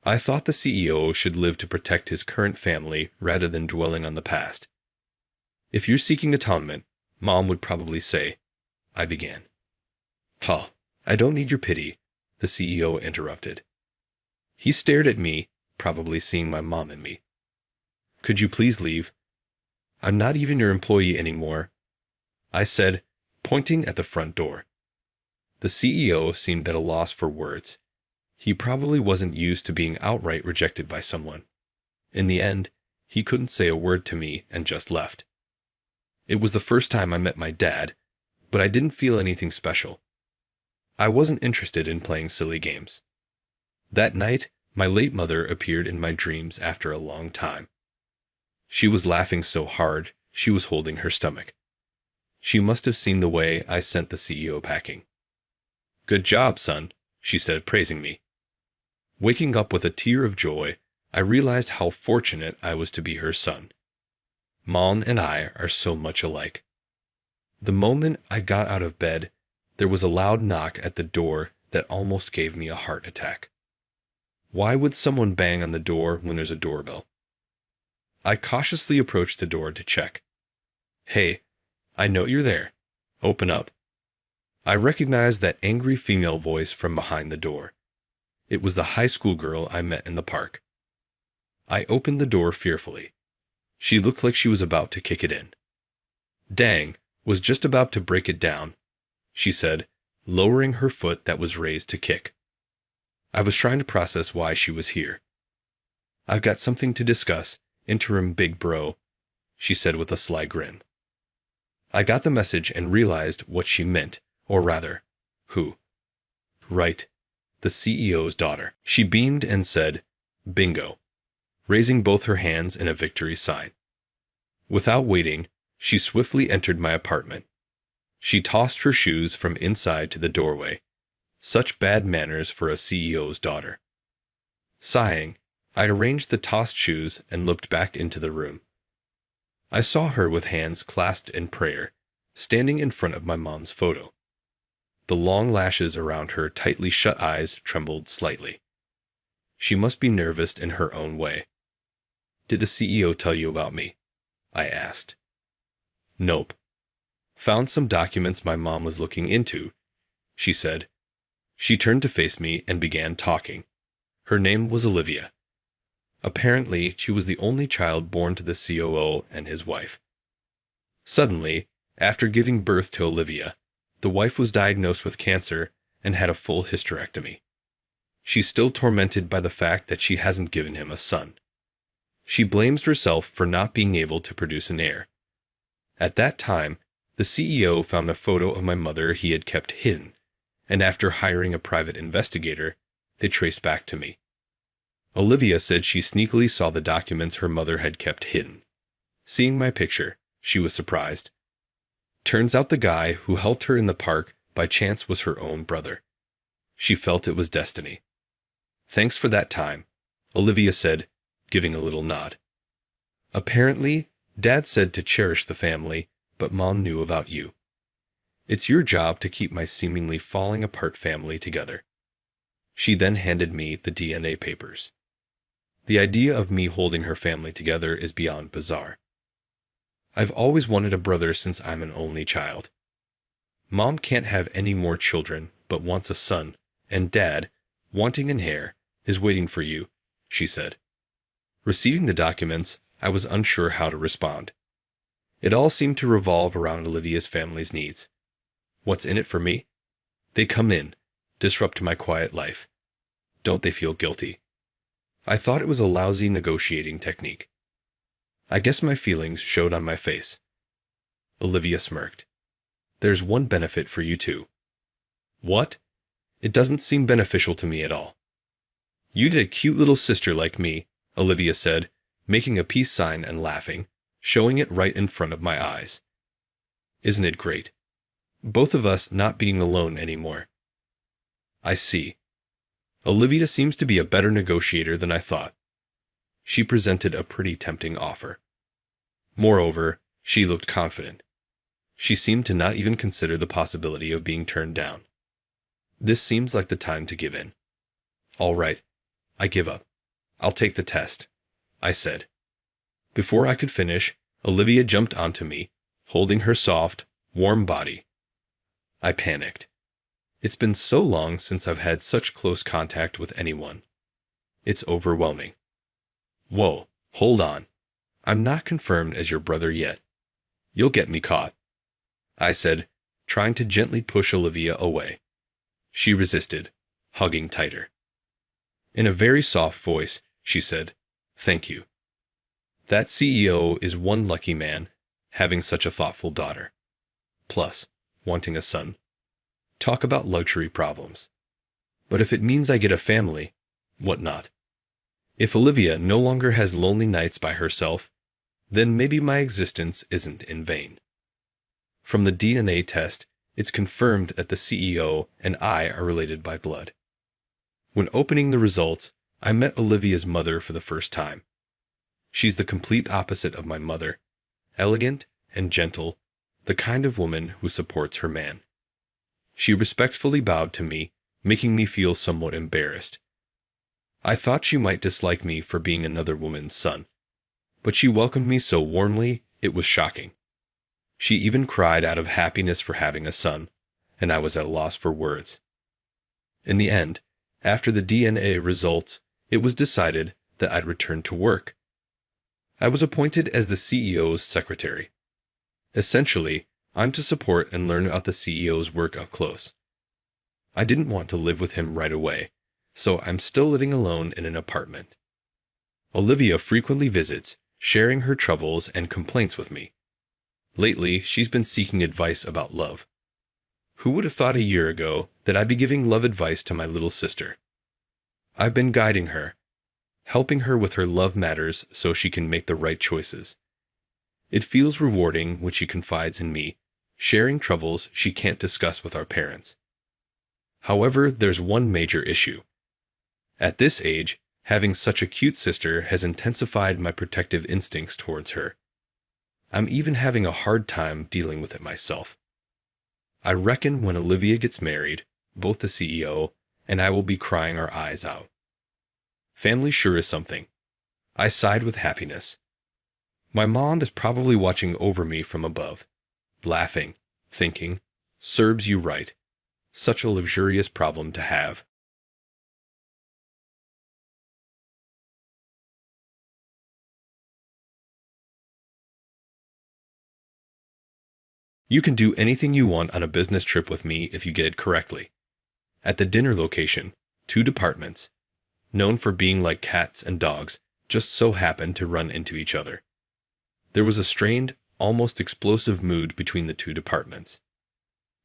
Speaker 6: I thought the CEO should live to protect his current family rather than dwelling on the past. "If you're seeking atonement," Mom would probably say, I began. "Huh, I don't need your pity," the CEO interrupted. He stared at me, probably seeing my mom in me. "Could you please leave? I'm not even your employee anymore," I said, pointing at the front door. The CEO seemed at a loss for words. He probably wasn't used to being outright rejected by someone. In the end, he couldn't say a word to me and just left. It was the first time I met my dad, but I didn't feel anything special. I wasn't interested in playing silly games. That night, my late mother appeared in my dreams after a long time. She was laughing so hard, she was holding her stomach. She must have seen the way I sent the CEO packing. "Good job, son," she said, praising me. Waking up with a tear of joy, I realized how fortunate I was to be her son. Mom and I are so much alike. The moment I got out of bed, There was a loud knock at the door that almost gave me a heart attack. Why would someone bang on the door when there's a doorbell? I cautiously approached the door to check. "Hey, I know you're there. Open up." I recognized that angry female voice from behind the door. It was the high school girl I met in the park. I opened the door fearfully. She looked like she was about to kick it in. "Dang, was just about to break it down," she said, lowering her foot that was raised to kick. I was trying to process why she was here. "I've got something to discuss, interim big bro," she said with a sly grin. I got the message and realized what she meant, or rather, who. Right, the CEO's daughter. She beamed and said, "Bingo," raising both her hands in a victory sign. Without waiting, she swiftly entered my apartment. She tossed her shoes from inside to the doorway. Such bad manners for a CEO's daughter. Sighing, I arranged the tossed shoes and looked back into the room. I saw her with hands clasped in prayer, standing in front of my mom's photo. The long lashes around her tightly shut eyes trembled slightly. She must be nervous in her own way. "Did the CEO tell you about me?" I asked. "Nope. Found some documents my mom was looking into," she said. She turned to face me and began talking. Her name was Olivia. Apparently, she was the only child born to the COO and his wife. Suddenly, after giving birth to Olivia, the wife was diagnosed with cancer and had a full hysterectomy. She's still tormented by the fact that she hasn't given him a son. She blames herself for not being able to produce an heir. At that time, the CEO found a photo of my mother he had kept hidden, and after hiring a private investigator, they traced back to me. Olivia said she sneakily saw the documents her mother had kept hidden. Seeing my picture, she was surprised. Turns out the guy who helped her in the park by chance was her own brother. She felt it was destiny. "Thanks for that time," Olivia said, giving a little nod. "Apparently, Dad said to cherish the family, but Mom knew about you. It's your job to keep my seemingly falling apart family together." She then handed me the DNA papers. The idea of me holding her family together is beyond bizarre. I've always wanted a brother since I'm an only child. Mom can't have any more children, but wants a son, and Dad, wanting an heir, is waiting for you, she said. Receiving the documents, I was unsure how to respond. It all seemed to revolve around Olivia's family's needs. What's in it for me? They come in, disrupt my quiet life. Don't they feel guilty? I thought it was a lousy negotiating technique. I guess my feelings showed on my face. Olivia smirked. There's one benefit for you too. What? It doesn't seem beneficial to me at all. You did a cute little sister like me, Olivia said, making a peace sign and laughing, showing it right in front of my eyes. Isn't it great? Both of us not being alone anymore. I see. Olivia seems to be a better negotiator than I thought. She presented a pretty tempting offer. Moreover, she looked confident. She seemed to not even consider the possibility of being turned down. This seems like the time to give in. All right, I give up. I'll take the test, I said. Before I could finish, Olivia jumped onto me, holding her soft, warm body. I panicked. It's been so long since I've had such close contact with anyone. It's overwhelming. Whoa, hold on. I'm not confirmed as your brother yet. You'll get me caught, I said, trying to gently push Olivia away. She resisted, hugging tighter. In a very soft voice, she said, Thank you. That CEO is one lucky man, having such a thoughtful daughter. Plus, wanting a son. Talk about luxury problems. But if it means I get a family, what not? If Olivia no longer has lonely nights by herself, then maybe my existence isn't in vain. From the DNA test, it's confirmed that the CEO and I are related by blood. When opening the results, I met Olivia's mother for the first time. She's the complete opposite of my mother, elegant and gentle, the kind of woman who supports her man. She respectfully bowed to me, making me feel somewhat embarrassed. I thought she might dislike me for being another woman's son, but she welcomed me so warmly, it was shocking. She even cried out of happiness for having a son, and I was at a loss for words. In the end, after the DNA results, it was decided that I'd return to work. I was appointed as the CEO's secretary. Essentially, I'm to support and learn about the CEO's work up close. I didn't want to live with him right away, so I'm still living alone in an apartment. Olivia frequently visits, sharing her troubles and complaints with me. Lately, she's been seeking advice about love. Who would have thought a year ago that I'd be giving love advice to my little sister? I've been guiding her, helping her with her love matters so she can make the right choices. It feels rewarding when she confides in me, sharing troubles she can't discuss with our parents. However, there's one major issue. At this age, having such a cute sister has intensified my protective instincts towards her. I'm even having a hard time dealing with it myself. I reckon when Olivia gets married, both the CEO and I will be crying our eyes out. Family sure is something. I sighed with happiness. My mom is probably watching over me from above, laughing, thinking, "Serves you right. Such a luxurious problem to have." You can do anything you want on a business trip with me if you get it correctly. At the dinner location, 2 departments, known for being like cats and dogs, just so happened to run into each other. There was a strained, almost explosive mood between the 2 departments.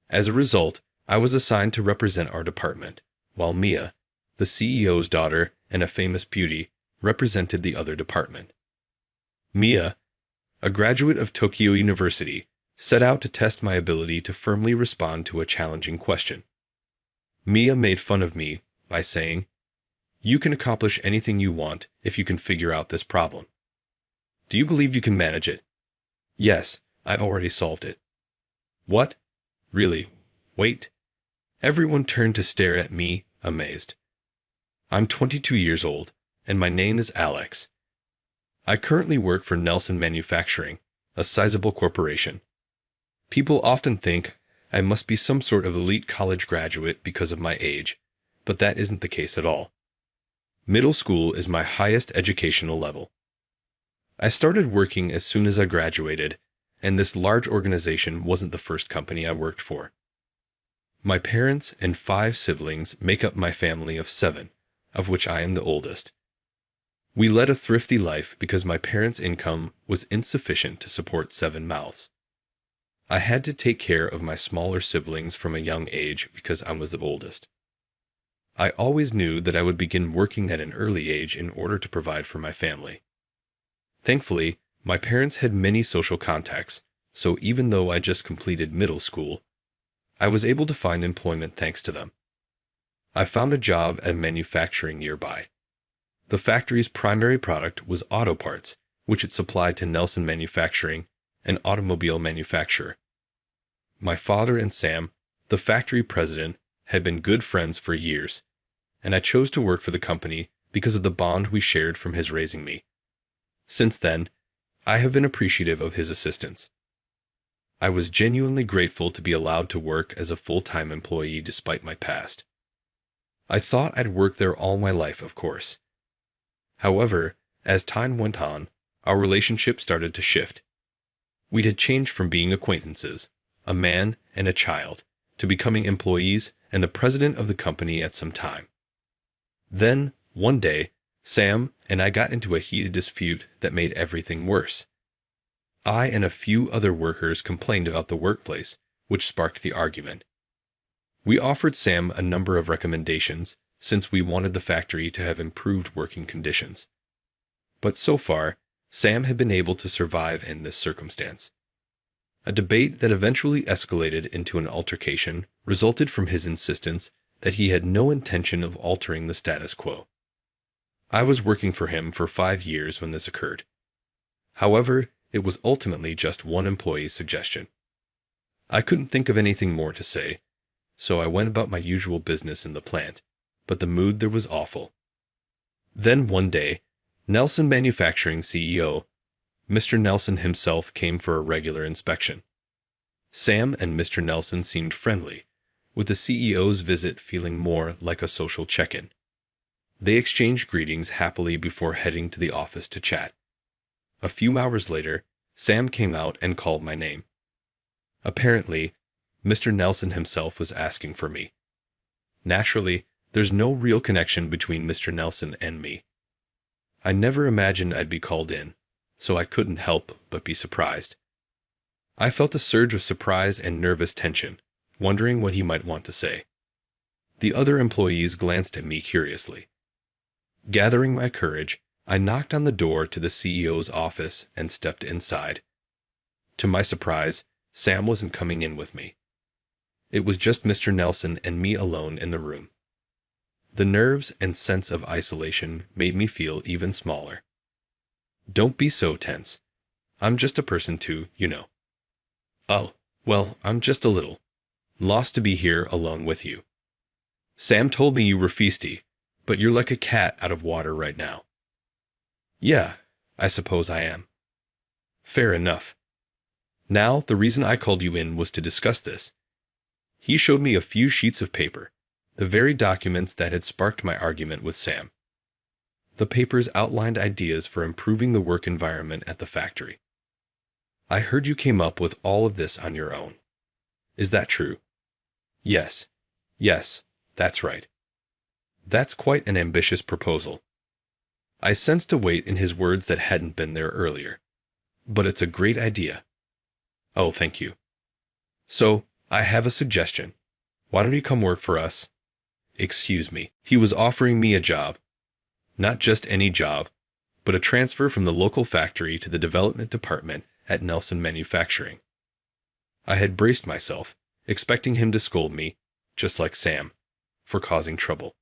Speaker 6: As a result, I was assigned to represent our department, while Mia, the CEO's daughter and a famous beauty, represented the other department. Mia, a graduate of Tokyo University, set out to test my ability to firmly respond to a challenging question. Mia made fun of me by saying, "You can accomplish anything you want if you can figure out this problem. Do you believe you can manage it?" "Yes, I've already solved it." "What? Really? Wait." Everyone turned to stare at me, amazed. I'm 22 years old, and my name is Alex. I currently work for Nelson Manufacturing, a sizable corporation. People often think I must be some sort of elite college graduate because of my age, but that isn't the case at all. Middle school is my highest educational level. I started working as soon as I graduated, and this large organization wasn't the first company I worked for. My parents and 5 siblings make up my family of 7, of which I am the oldest. We led a thrifty life because my parents' income was insufficient to support 7 mouths. I had to take care of my smaller siblings from a young age because I was the oldest. I always knew that I would begin working at an early age in order to provide for my family. Thankfully, my parents had many social contacts, so even though I just completed middle school, I was able to find employment thanks to them. I found a job at a manufacturing nearby. The factory's primary product was auto parts, which it supplied to Nelson Manufacturing, an automobile manufacturer. My father and Sam, the factory president, had been good friends for years, and I chose to work for the company because of the bond we shared from his raising me. Since then, I have been appreciative of his assistance. I was genuinely grateful to be allowed to work as a full-time employee despite my past. I thought I'd work there all my life, of course. However, as time went on, our relationship started to shift. We had changed from being acquaintances, a man and a child, to becoming employees and the president of the company at some time. Then, one day, Sam and I got into a heated dispute that made everything worse. I and a few other workers complained about the workplace, which sparked the argument. We offered Sam a number of recommendations since we wanted the factory to have improved working conditions. But so far, Sam had been able to survive in this circumstance. A debate that eventually escalated into an altercation resulted from his insistence that he had no intention of altering the status quo. I was working for him for 5 years when this occurred. However, it was ultimately just one employee's suggestion. I couldn't think of anything more to say, so I went about my usual business in the plant, but the mood there was awful. Then one day, Nelson Manufacturing CEO, Mr. Nelson himself, came for a regular inspection. Sam and Mr. Nelson seemed friendly, with the CEO's visit feeling more like a social check-in. They exchanged greetings happily before heading to the office to chat. A few hours later, Sam came out and called my name. Apparently, Mr. Nelson himself was asking for me. Naturally, there's no real connection between Mr. Nelson and me. I never imagined I'd be called in, so I couldn't help but be surprised. I felt a surge of surprise and nervous tension, wondering what he might want to say. The other employees glanced at me curiously. Gathering my courage, I knocked on the door to the CEO's office and stepped inside. To my surprise, Sam wasn't coming in with me. It was just Mr. Nelson and me alone in the room. The nerves and sense of isolation made me feel even smaller. Don't be so tense. I'm just a person too, you know. Oh, well, I'm just a little lost to be here alone with you. Sam told me you were feisty, but you're like a cat out of water right now. Yeah, I suppose I am. Fair enough. Now, the reason I called you in was to discuss this. He showed me a few sheets of paper, the very documents that had sparked my argument with Sam. The papers outlined ideas for improving the work environment at the factory. I heard you came up with all of this on your own. Is that true? Yes, that's right. That's quite an ambitious proposal. I sensed a weight in his words that hadn't been there earlier. But it's a great idea. Oh, thank you. So, I have a suggestion. Why don't you come work for us? Excuse me. He was offering me a job. Not just any job, but a transfer from the local factory to the development department at Nelson Manufacturing. I had braced myself, expecting him to scold me, just like Sam, for causing trouble.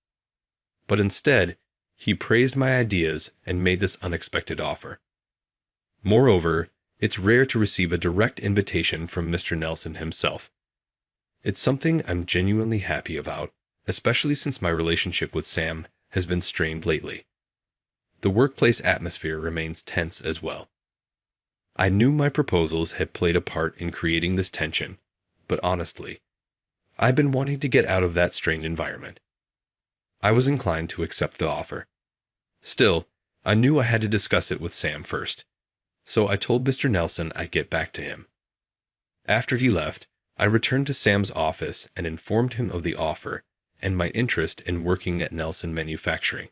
Speaker 6: But instead, he praised my ideas and made this unexpected offer. Moreover, it's rare to receive a direct invitation from Mr. Nelson himself. It's something I'm genuinely happy about, especially since my relationship with Sam has been strained lately. The workplace atmosphere remains tense as well. I knew my proposals had played a part in creating this tension, but honestly, I've been wanting to get out of that strained environment. I was inclined to accept the offer. Still, I knew I had to discuss it with Sam first, so I told Mr. Nelson I'd get back to him. After he left, I returned to Sam's office and informed him of the offer and my interest in working at Nelson Manufacturing.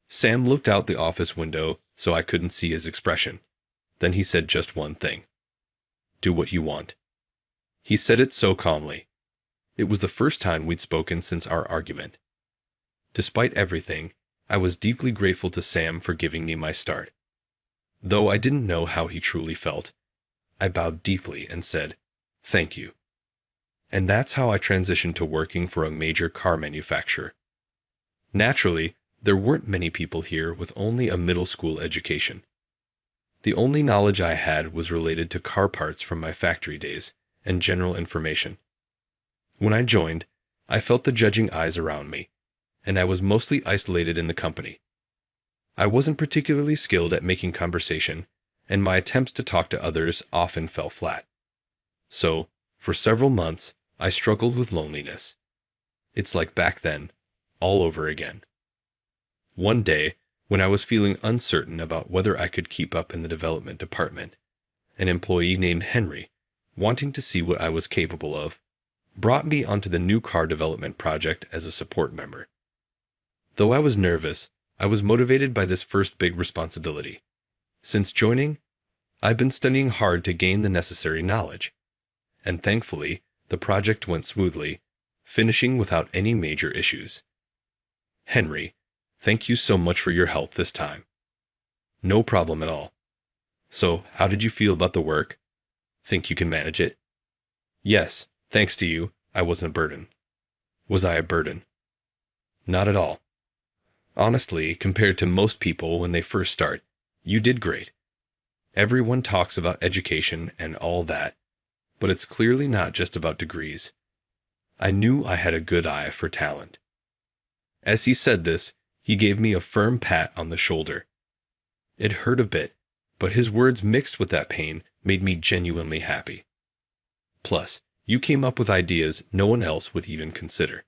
Speaker 6: Sam looked out the office window so I couldn't see his expression. Then he said just one thing. Do what you want. He said it so calmly. It was the first time we'd spoken since our argument. Despite everything, I was deeply grateful to Sam for giving me my start. Though I didn't know how he truly felt, I bowed deeply and said, "Thank you." And that's how I transitioned to working for a major car manufacturer. Naturally, there weren't many people here with only a middle school education. The only knowledge I had was related to car parts from my factory days and general information. When I joined, I felt the judging eyes around me, and I was mostly isolated in the company. I wasn't particularly skilled at making conversation, and my attempts to talk to others often fell flat. So, for several months, I struggled with loneliness. It's like back then, all over again. One day, when I was feeling uncertain about whether I could keep up in the development department, an employee named Henry, wanting to see what I was capable of, brought me onto the new car development project as a support member. Though I was nervous, I was motivated by this first big responsibility. Since joining, I've been studying hard to gain the necessary knowledge, and thankfully, the project went smoothly, finishing without any major issues. Henry, thank you so much for your help this time. No problem at all. So, how did you feel about the work? Think you can manage it? Yes, thanks to you, I wasn't a burden. Was I a burden? Not at all. Honestly, compared to most people when they first start, you did great. Everyone talks about education and all that, but it's clearly not just about degrees. I knew I had a good eye for talent. As he said this, he gave me a firm pat on the shoulder. It hurt a bit, but his words mixed with that pain made me genuinely happy. Plus, you came up with ideas no one else would even consider.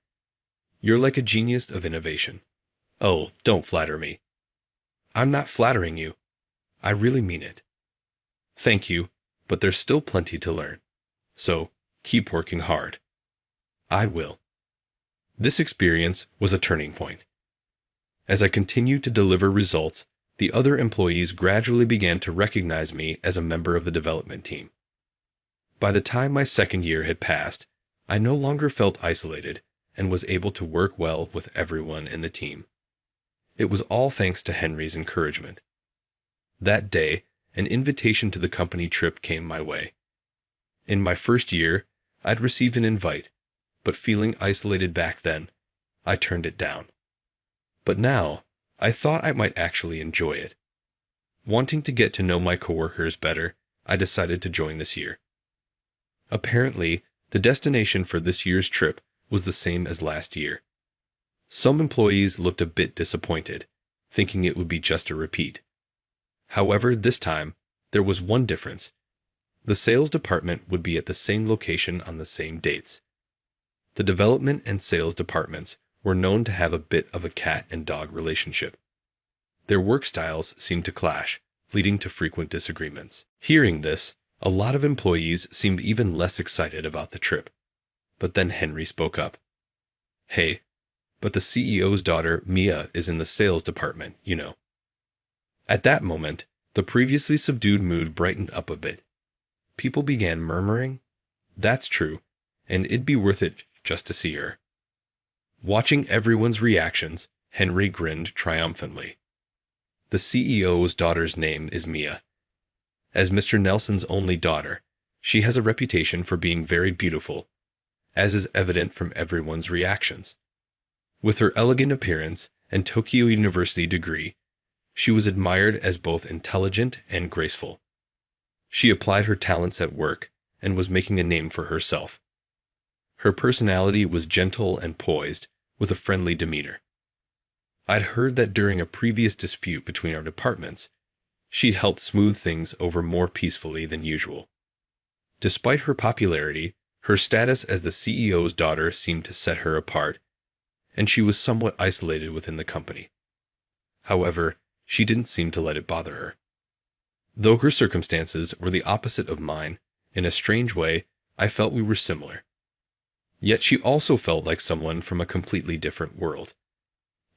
Speaker 6: You're like a genius of innovation. Oh, don't flatter me. I'm not flattering you. I really mean it. Thank you, but there's still plenty to learn. So, keep working hard. I will. This experience was a turning point. As I continued to deliver results, the other employees gradually began to recognize me as a member of the development team. By the time my second year had passed, I no longer felt isolated and was able to work well with everyone in the team. It was all thanks to Henry's encouragement. That day, an invitation to the company trip came my way. In my first year, I'd received an invite, but feeling isolated back then, I turned it down. But now, I thought I might actually enjoy it. Wanting to get to know my coworkers better, I decided to join this year. Apparently, the destination for this year's trip was the same as last year. Some employees looked a bit disappointed, thinking it would be just a repeat. However, this time, there was one difference. The sales department would be at the same location on the same dates. The development and sales departments were known to have a bit of a cat and dog relationship. Their work styles seemed to clash, leading to frequent disagreements. Hearing this, a lot of employees seemed even less excited about the trip. But then Henry spoke up. Hey, but the CEO's daughter, Mia, is in the sales department, you know. At that moment, the previously subdued mood brightened up a bit. People began murmuring, "That's true, and it'd be worth it just to see her." Watching everyone's reactions, Henry grinned triumphantly. The CEO's daughter's name is Mia. As Mr. Nelson's only daughter, she has a reputation for being very beautiful, as is evident from everyone's reactions. With her elegant appearance and Tokyo University degree, she was admired as both intelligent and graceful. She applied her talents at work and was making a name for herself. Her personality was gentle and poised, with a friendly demeanor. I'd heard that during a previous dispute between our departments, she'd helped smooth things over more peacefully than usual. Despite her popularity, her status as the CEO's daughter seemed to set her apart, and she was somewhat isolated within the company. However, she didn't seem to let it bother her. Though her circumstances were the opposite of mine, in a strange way, I felt we were similar. Yet she also felt like someone from a completely different world.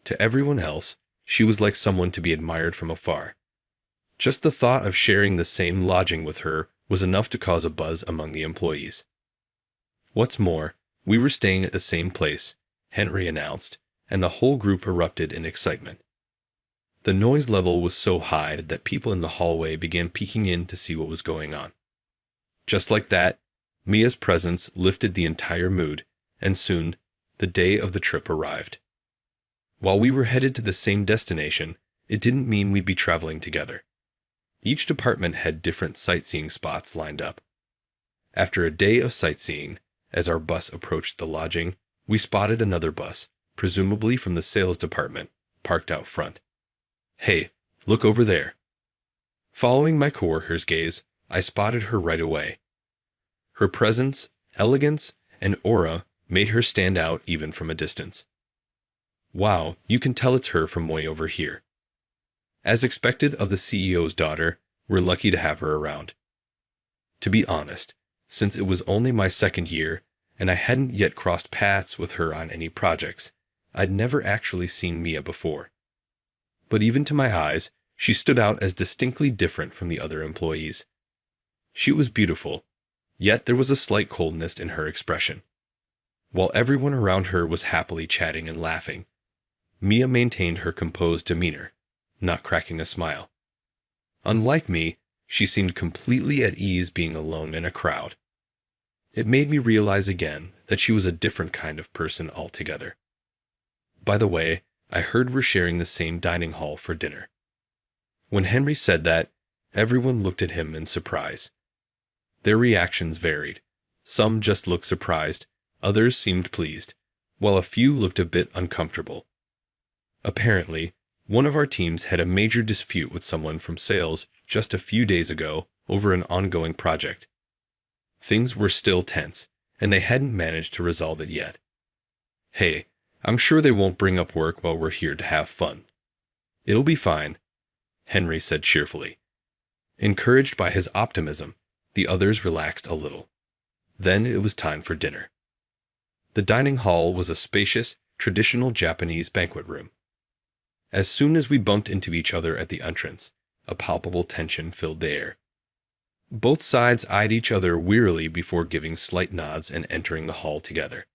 Speaker 6: To everyone else, she was like someone to be admired from afar. Just the thought of sharing the same lodging with her was enough to cause a buzz among the employees. What's more, we were staying at the same place, Henry announced, and the whole group erupted in excitement. The noise level was so high that people in the hallway began peeking in to see what was going on. Just like that, Mia's presence lifted the entire mood, and soon, the day of the trip arrived. While we were headed to the same destination, it didn't mean we'd be traveling together. Each department had different sightseeing spots lined up. After a day of sightseeing, as our bus approached the lodging, we spotted another bus, presumably from the sales department, parked out front. Hey, look over there. Following my coworker's gaze, I spotted her right away. Her presence, elegance, and aura made her stand out even from a distance. Wow, you can tell it's her from way over here. As expected of the CEO's daughter, we're lucky to have her around. To be honest, since it was only my second year, and I hadn't yet crossed paths with her on any projects, I'd never actually seen Mia before. But even to my eyes, she stood out as distinctly different from the other employees. She was beautiful, yet there was a slight coldness in her expression. While everyone around her was happily chatting and laughing, Mia maintained her composed demeanor, not cracking a smile. Unlike me, she seemed completely at ease being alone in a crowd. It made me realize again that she was a different kind of person altogether. By the way, I heard we're sharing the same dining hall for dinner. When Henry said that, everyone looked at him in surprise. Their reactions varied. Some just looked surprised, Others seemed pleased, while a few looked a bit uncomfortable. Apparently, one of our teams had a major dispute with someone from sales just a few days ago over an ongoing project. Things were still tense, and they hadn't managed to resolve it yet. Hey, I'm sure they won't bring up work while we're here to have fun. It'll be fine, Henry said cheerfully. Encouraged by his optimism, the others relaxed a little. Then it was time for dinner. The dining hall was a spacious, traditional Japanese banquet room. As soon as we bumped into each other at the entrance, a palpable tension filled the air. Both sides eyed each other wearily before giving slight nods and entering the hall together.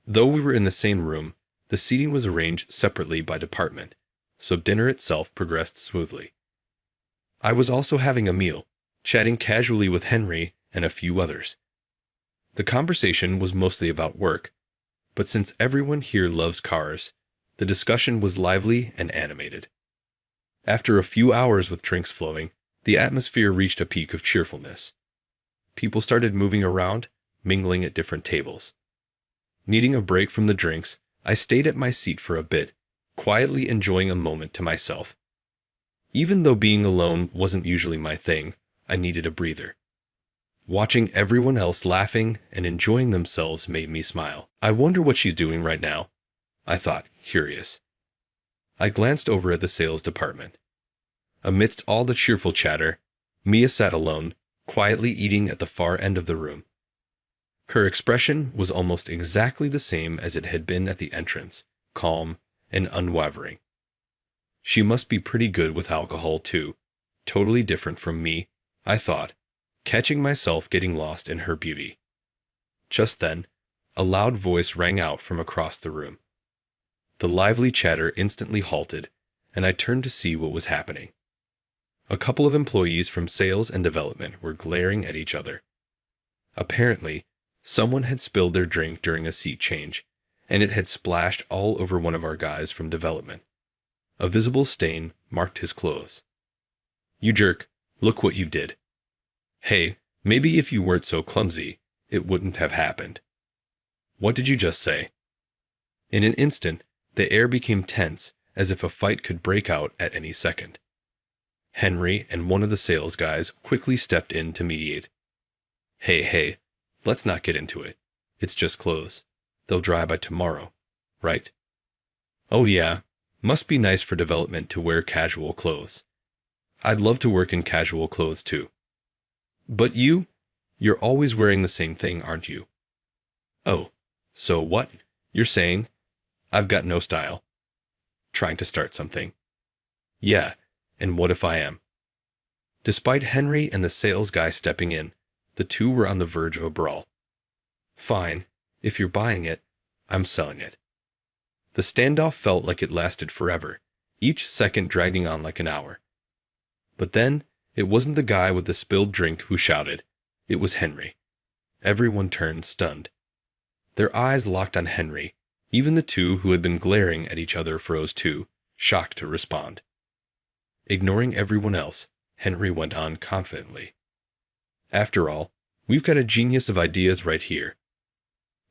Speaker 6: Though we were in the same room, the seating was arranged separately by department, so dinner itself progressed smoothly. I was also having a meal, chatting casually with Henry and a few others. The conversation was mostly about work, but since everyone here loves cars, the discussion was lively and animated. After a few hours with drinks flowing, the atmosphere reached a peak of cheerfulness. People started moving around, mingling at different tables. Needing a break from the drinks, I stayed at my seat for a bit, quietly enjoying a moment to myself. Even though being alone wasn't usually my thing, I needed a breather. Watching everyone else laughing and enjoying themselves made me smile. I wonder what she's doing right now, I thought, curious. I glanced over at the sales department. Amidst all the cheerful chatter, Mia sat alone, quietly eating at the far end of the room. Her expression was almost exactly the same as it had been at the entrance, calm and unwavering. She must be pretty good with alcohol too, totally different from me, I thought, catching myself getting lost in her beauty. Just then, a loud voice rang out from across the room. The lively chatter instantly halted, and I turned to see what was happening. A couple of employees from sales and development were glaring at each other. Apparently, someone had spilled their drink during a seat change, and it had splashed all over one of our guys from development. A visible stain marked his clothes. "You jerk, look what you did." "Hey, maybe if you weren't so clumsy, it wouldn't have happened." "What did you just say?" In an instant, the air became tense, as if a fight could break out at any second. Henry and one of the sales guys quickly stepped in to mediate. Hey, let's not get into it. It's just clothes. They'll dry by tomorrow, right?" "Oh yeah, must be nice for development to wear casual clothes. I'd love to work in casual clothes too." "But you're always wearing the same thing, aren't you?" "Oh, so what? You're saying I've got no style? Trying to start something?" "Yeah, and what if I am?" Despite Henry and the sales guy stepping in, the two were on the verge of a brawl. "Fine, if you're buying it, I'm selling it." The standoff felt like it lasted forever, each second dragging on like an hour. But then, it wasn't the guy with the spilled drink who shouted. It was Henry. Everyone turned stunned. Their eyes locked on Henry. Even the two who had been glaring at each other froze too, shocked to respond. Ignoring everyone else, Henry went on confidently. "After all, we've got a genius of ideas right here."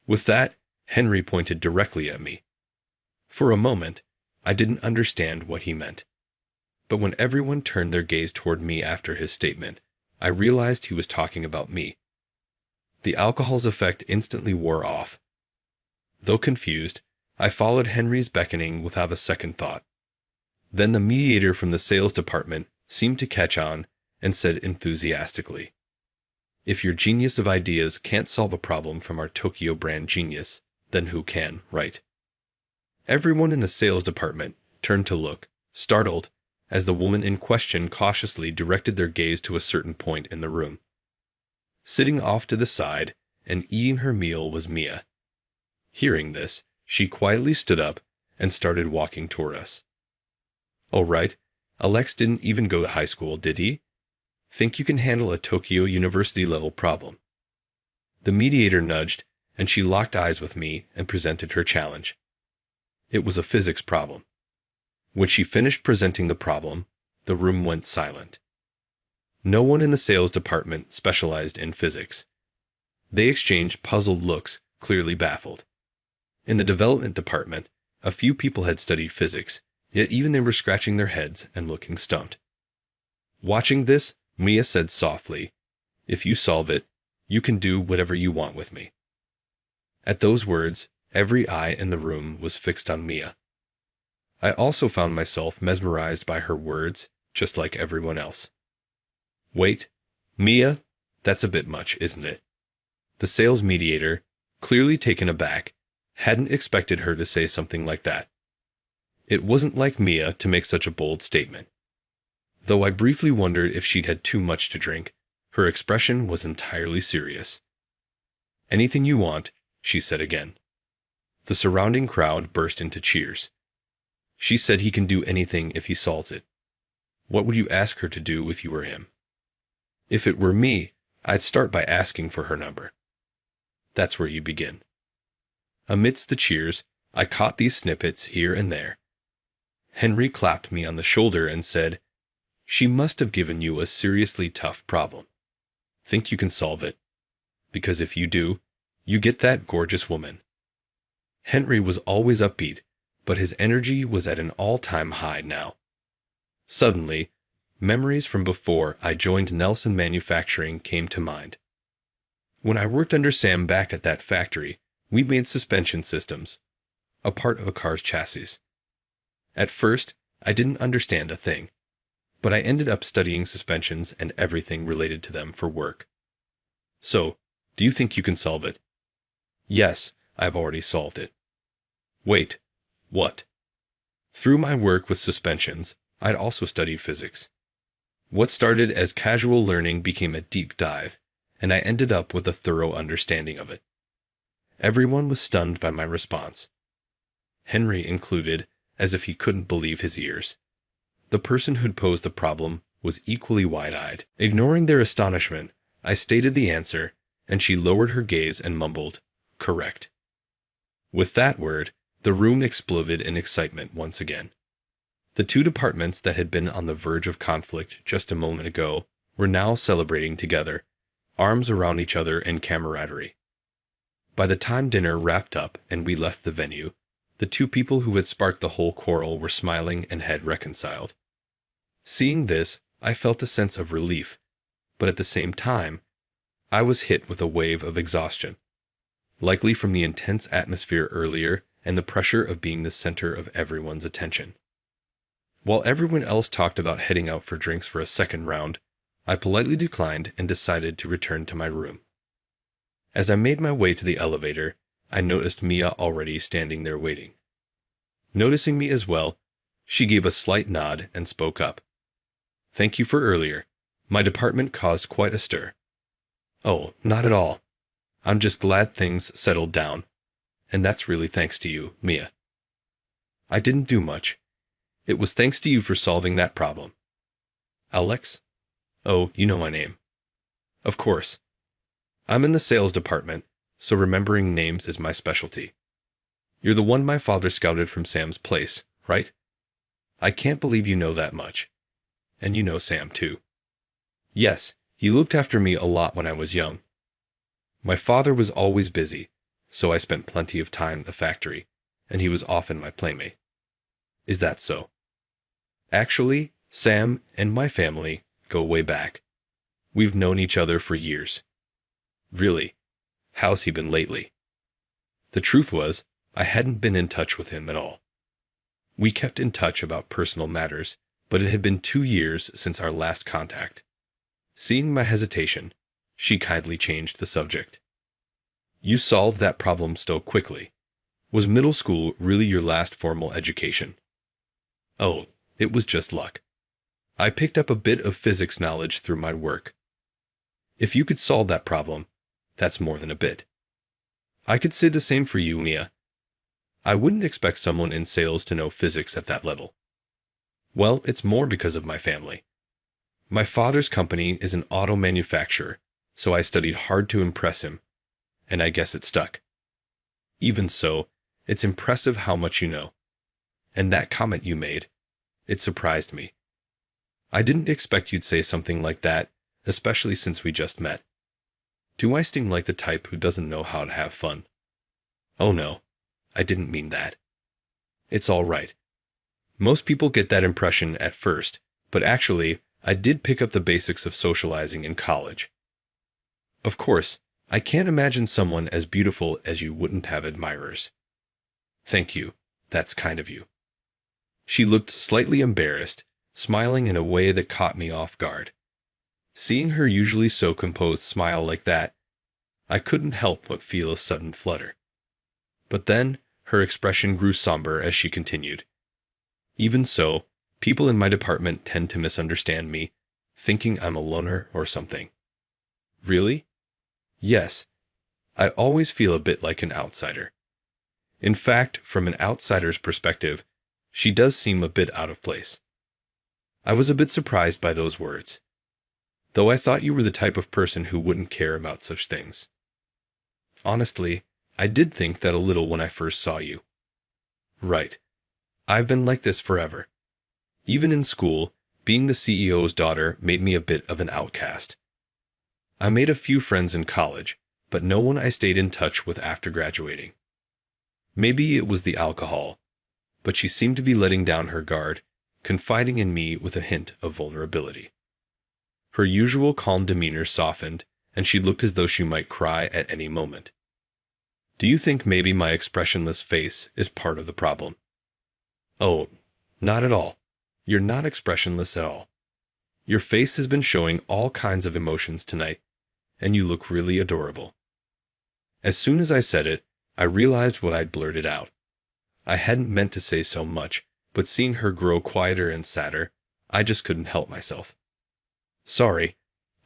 Speaker 6: With that, Henry pointed directly at me. For a moment, I didn't understand what he meant. But when everyone turned their gaze toward me after his statement, I realized he was talking about me. The alcohol's effect instantly wore off. Though confused, I followed Henry's beckoning without a second thought. Then the mediator from the sales department seemed to catch on and said enthusiastically, "If your genius of ideas can't solve a problem from our Tokyo brand genius, then who can, right?" Everyone in the sales department turned to look, startled, as the woman in question cautiously directed their gaze to a certain point in the room. Sitting off to the side and eating her meal was Mia. Hearing this, she quietly stood up and started walking toward us. "Oh right, Alex didn't even go to high school, did he? Think you can handle a Tokyo University level problem?" The mediator nudged, and she locked eyes with me and presented her challenge. It was a physics problem. When she finished presenting the problem, the room went silent. No one in the sales department specialized in physics. They exchanged puzzled looks clearly baffled. In the development department, a few people had studied physics, yet even they were scratching their heads and looking stumped. Watching this, Mia said softly, "If you solve it, you can do whatever you want with me." At those words, every eye in the room was fixed on Mia. I also found myself mesmerized by her words, just like everyone else. "Wait, Mia, that's a bit much, isn't it?" The sales mediator, clearly taken aback, hadn't expected her to say something like that. It wasn't like Mia to make such a bold statement. Though I briefly wondered if she'd had too much to drink, her expression was entirely serious. "Anything you want," she said again. The surrounding crowd burst into cheers. "She said he can do anything if he solves it. What would you ask her to do if you were him?" "If it were me, I'd start by asking for her number." That's where you begin. Amidst the cheers, I caught these snippets here and there. Henry clapped me on the shoulder and said, "She must have given you a seriously tough problem. Think you can solve it? Because if you do, you get that gorgeous woman." Henry was always upbeat, but his energy was at an all-time high now. Suddenly, memories from before I joined Nelson Manufacturing came to mind. When I worked under Sam back at that factory, we made suspension systems, a part of a car's chassis. At first, I didn't understand a thing, but I ended up studying suspensions and everything related to them for work. "So, do you think you can solve it?" "Yes, I've already solved it." "Wait, what?" Through my work with suspensions, I'd also studied physics. What started as casual learning became a deep dive, and I ended up with a thorough understanding of it. Everyone was stunned by my response. Henry included, as if he couldn't believe his ears. The person who'd posed the problem was equally wide-eyed. Ignoring their astonishment, I stated the answer, and she lowered her gaze and mumbled, "Correct." With that word, the room exploded in excitement once again. The two departments that had been on the verge of conflict just a moment ago were now celebrating together, arms around each other in camaraderie. By the time dinner wrapped up and we left the venue, the two people who had sparked the whole quarrel were smiling and had reconciled. Seeing this, I felt a sense of relief, but at the same time, I was hit with a wave of exhaustion, likely from the intense atmosphere earlier and the pressure of being the center of everyone's attention. While everyone else talked about heading out for drinks for a second round, I politely declined and decided to return to my room. As I made my way to the elevator, I noticed Mia already standing there waiting. Noticing me as well, she gave a slight nod and spoke up. "Thank you for earlier. My department caused quite a stir." "Oh, not at all. I'm just glad things settled down. And that's really thanks to you, Mia." "I didn't do much. It was thanks to you for solving that problem." "Alex? Oh, you know my name." "Of course. I'm in the sales department, so remembering names is my specialty. You're the one my father scouted from Sam's place, right? I can't believe you know that much. And you know Sam, too." "Yes, he looked after me a lot when I was young. My father was always busy, so I spent plenty of time at the factory, and he was often my playmate." "Is that so?" "Actually, Sam and my family go way back. We've known each other for years." "Really? How's he been lately?" The truth was, I hadn't been in touch with him at all. We kept in touch about personal matters, but it had been 2 years since our last contact. Seeing my hesitation, she kindly changed the subject. "You solved that problem so quickly. Was middle school really your last formal education?" "Oh, it was just luck. I picked up a bit of physics knowledge through my work." "If you could solve that problem, that's more than a bit." "I could say the same for you, Mia. I wouldn't expect someone in sales to know physics at that level." "Well, it's more because of my family. My father's company is an auto manufacturer, so I studied hard to impress him, and I guess it stuck. Even so, it's impressive how much you know. And that comment you made, it surprised me. I didn't expect you'd say something like that, especially since we just met. Do I seem like the type who doesn't know how to have fun?" Oh no, I didn't mean that. It's all right. Most people get that impression at first, but actually, I did pick up the basics of socializing in college. Of course, I can't imagine someone as beautiful as you wouldn't have admirers. Thank you, that's kind of you. She looked slightly embarrassed, smiling in a way that caught me off guard. Seeing her usually so composed smile like that, I couldn't help but feel a sudden flutter. But then, her expression grew somber as she continued. Even so, people in my department tend to misunderstand me, thinking I'm a loner or something. Really? Yes. I always feel a bit like an outsider. In fact, from an outsider's perspective, she does seem a bit out of place. I was a bit surprised by those words, though I thought you were the type of person who wouldn't care about such things. Honestly, I did think that a little when I first saw you. Right. I've been like this forever. Even in school, being the CEO's daughter made me a bit of an outcast. I made a few friends in college, but no one I stayed in touch with after graduating. Maybe it was the alcohol, but she seemed to be letting down her guard, confiding in me with a hint of vulnerability. Her usual calm demeanor softened, and she looked as though she might cry at any moment. Do you think maybe my expressionless face is part of the problem? Oh, not at all. You're not expressionless at all. Your face has been showing all kinds of emotions tonight, and you look really adorable. As soon as I said it, I realized what I'd blurted out. I hadn't meant to say so much, but seeing her grow quieter and sadder, I just couldn't help myself. Sorry,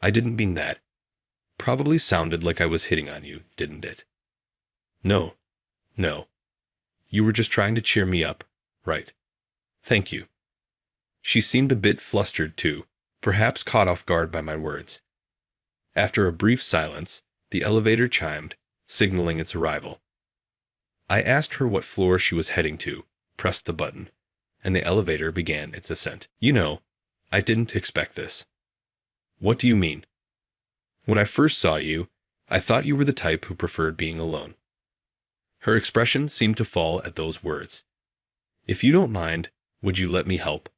Speaker 6: I didn't mean that. Probably sounded like I was hitting on you, didn't it? No. You were just trying to cheer me up, right? Thank you. She seemed a bit flustered too, perhaps caught off guard by my words. After a brief silence, the elevator chimed, signaling its arrival. I asked her what floor she was heading to, pressed the button, and the elevator began its ascent. You know, I didn't expect this. What do you mean? When I first saw you, I thought you were the type who preferred being alone. Her expression seemed to fall at those words. If you don't mind, would you let me help?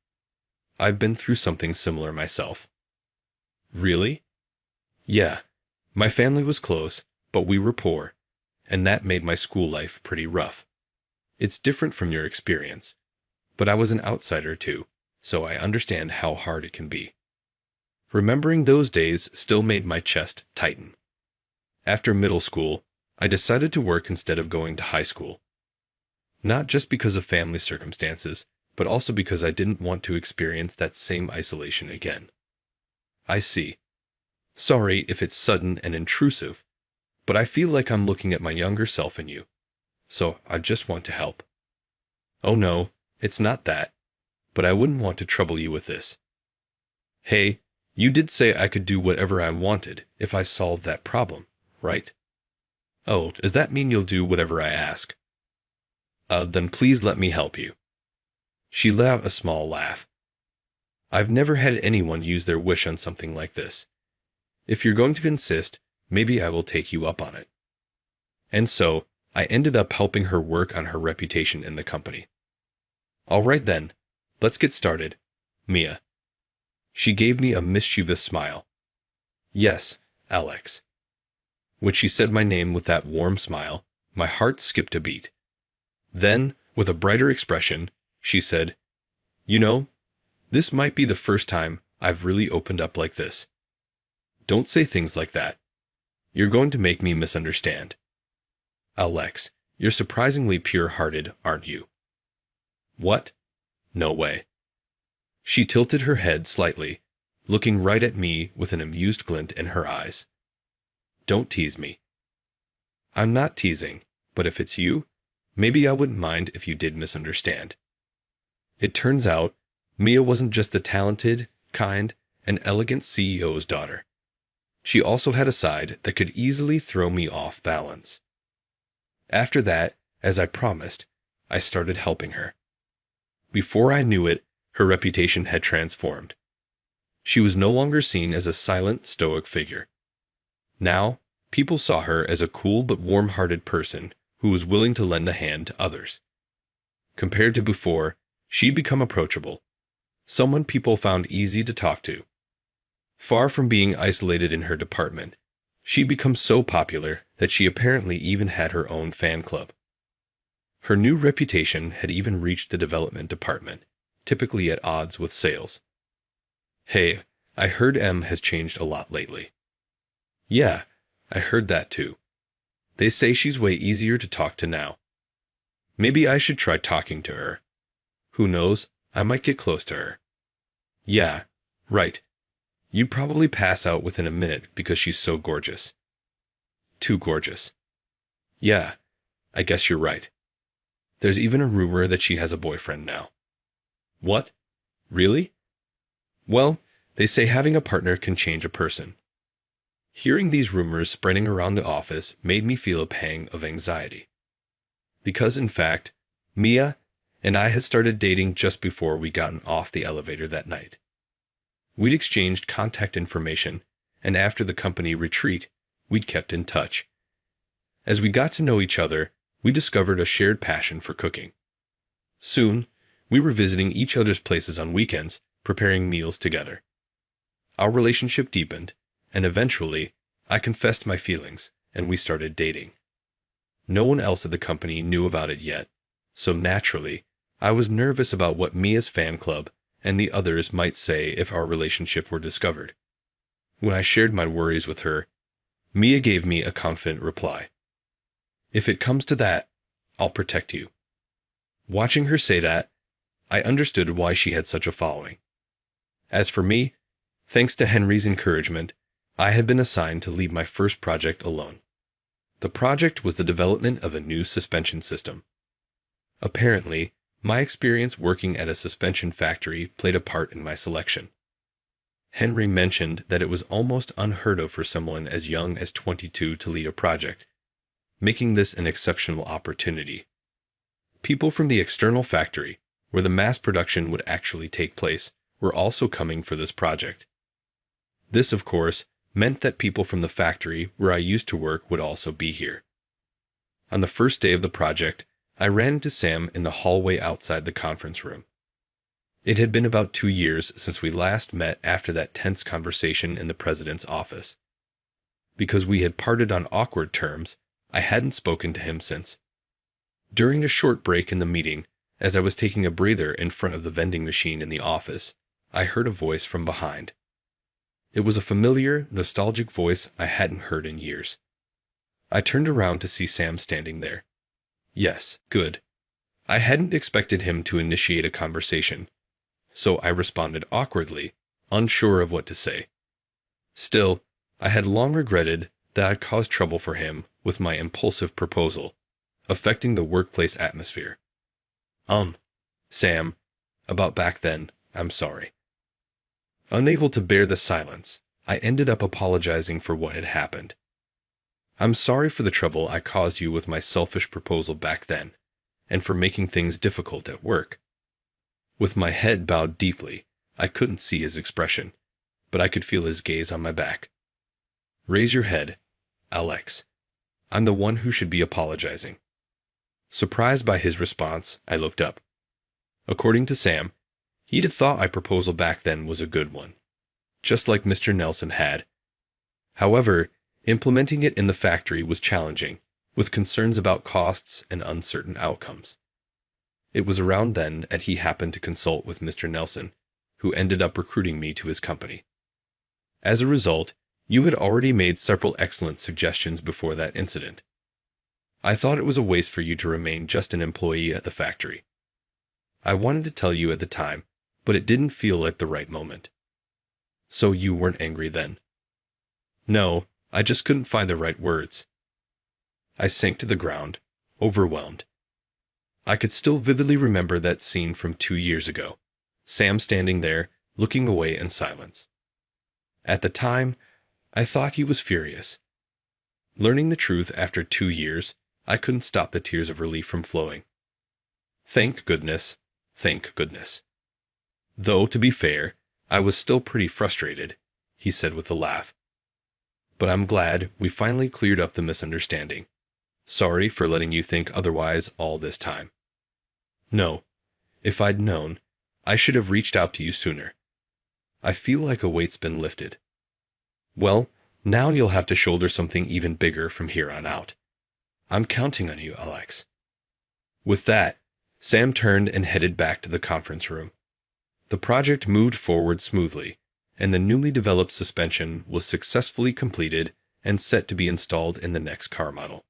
Speaker 6: I've been through something similar myself. Really? Yeah. My family was close, but we were poor, and that made my school life pretty rough. It's different from your experience, but I was an outsider too, so I understand how hard it can be. Remembering those days still made my chest tighten. After middle school, I decided to work instead of going to high school. Not just because of family circumstances, but also because I didn't want to experience that same isolation again. I see. Sorry if it's sudden and intrusive, but I feel like I'm looking at my younger self in you, so I just want to help. Oh no, it's not that, but I wouldn't want to trouble you with this. Hey, you did say I could do whatever I wanted if I solved that problem, right? Oh, does that mean you'll do whatever I ask? Then please let me help you. She let out a small laugh. I've never had anyone use their wish on something like this. If you're going to insist, maybe I will take you up on it. And so, I ended up helping her work on her reputation in the company. All right then, let's get started, Mia. She gave me a mischievous smile. Yes, Alex. When she said my name with that warm smile, my heart skipped a beat. Then, with a brighter expression, she said, You know, this might be the first time I've really opened up like this. Don't say things like that. You're going to make me misunderstand. Alex, you're surprisingly pure-hearted, aren't you? What? No way. She tilted her head slightly, looking right at me with an amused glint in her eyes. Don't tease me. I'm not teasing, but if it's you, maybe I wouldn't mind if you did misunderstand. It turns out, Mia wasn't just the talented, kind, and elegant CEO's daughter. She also had a side that could easily throw me off balance. After that, as I promised, I started helping her. Before I knew it, her reputation had transformed. She was no longer seen as a silent, stoic figure. Now, people saw her as a cool but warm-hearted person who who was willing to lend a hand to others. Compared to before, she'd become approachable, someone people found easy to talk to. Far from being isolated in her department, she'd become so popular that she apparently even had her own fan club. Her new reputation had even reached the development department, typically at odds with sales. "Hey, I heard Em has changed a lot lately." "Yeah, I heard that too. They say she's way easier to talk to now. Maybe I should try talking to her. Who knows, I might get close to her." "Yeah, right. You'd probably pass out within a minute because she's so gorgeous." "Too gorgeous." "Yeah, I guess you're right. There's even a rumor that she has a boyfriend now." "What? Really?" "Well, they say having a partner can change a person." Hearing these rumors spreading around the office made me feel a pang of anxiety. Because, in fact, Mia and I had started dating just before we gotten off the elevator that night. We'd exchanged contact information, and after the company retreat, we'd kept in touch. As we got to know each other, we discovered a shared passion for cooking. Soon, we were visiting each other's places on weekends, preparing meals together. Our relationship deepened, and eventually, I confessed my feelings, and we started dating. No one else at the company knew about it yet, so naturally, I was nervous about what Mia's fan club and the others might say if our relationship were discovered. When I shared my worries with her, Mia gave me a confident reply. "If it comes to that, I'll protect you." Watching her say that, I understood why she had such a following. As for me, thanks to Henry's encouragement, I had been assigned to lead my first project alone. The project was the development of a new suspension system. Apparently, my experience working at a suspension factory played a part in my selection. Henry mentioned that it was almost unheard of for someone as young as 22 to lead a project, making this an exceptional opportunity. People from the external factory, where the mass production would actually take place, were also coming for this project. This, of course, meant that people from the factory where I used to work would also be here. On the first day of the project, I ran into Sam in the hallway outside the conference room. It had been about 2 years since we last met after that tense conversation in the president's office. Because we had parted on awkward terms, I hadn't spoken to him since. During a short break in the meeting, as I was taking a breather in front of the vending machine in the office, I heard a voice from behind. It was a familiar, nostalgic voice I hadn't heard in years. I turned around to see Sam standing there. Yes, good. I hadn't expected him to initiate a conversation, so I responded awkwardly, unsure of what to say. Still, I had long regretted that I'd caused trouble for him with my impulsive proposal, affecting the workplace atmosphere. Sam, about back then, I'm sorry." Unable to bear the silence, I ended up apologizing for what had happened. "I'm sorry for the trouble I caused you with my selfish proposal back then, and for making things difficult at work." With my head bowed deeply, I couldn't see his expression, but I could feel his gaze on my back. "Raise your head, Alex. I'm the one who should be apologizing." Surprised by his response, I looked up. According to Sam, he'd have thought my proposal back then was a good one, just like Mr. Nelson had. However, implementing it in the factory was challenging, with concerns about costs and uncertain outcomes. It was around then that he happened to consult with Mr. Nelson, who ended up recruiting me to his company. As a result, you had already made several excellent suggestions before that incident. I thought it was a waste for you to remain just an employee at the factory. I wanted to tell you at the time, but it didn't feel like the right moment. So you weren't angry then? No, I just couldn't find the right words. I sank to the ground, overwhelmed. I could still vividly remember that scene from 2 years ago, Sam standing there, looking away in silence. At the time, I thought he was furious. Learning the truth after 2 years, I couldn't stop the tears of relief from flowing. Thank goodness, thank goodness. Though, to be fair, I was still pretty frustrated, he said with a laugh. But I'm glad we finally cleared up the misunderstanding. Sorry for letting you think otherwise all this time. No, if I'd known, I should have reached out to you sooner. I feel like a weight's been lifted. Well, now you'll have to shoulder something even bigger from here on out. I'm counting on you, Alex. With that, Sam turned and headed back to the conference room. The project moved forward smoothly, and the newly developed suspension was successfully completed and set to be installed in the next car model.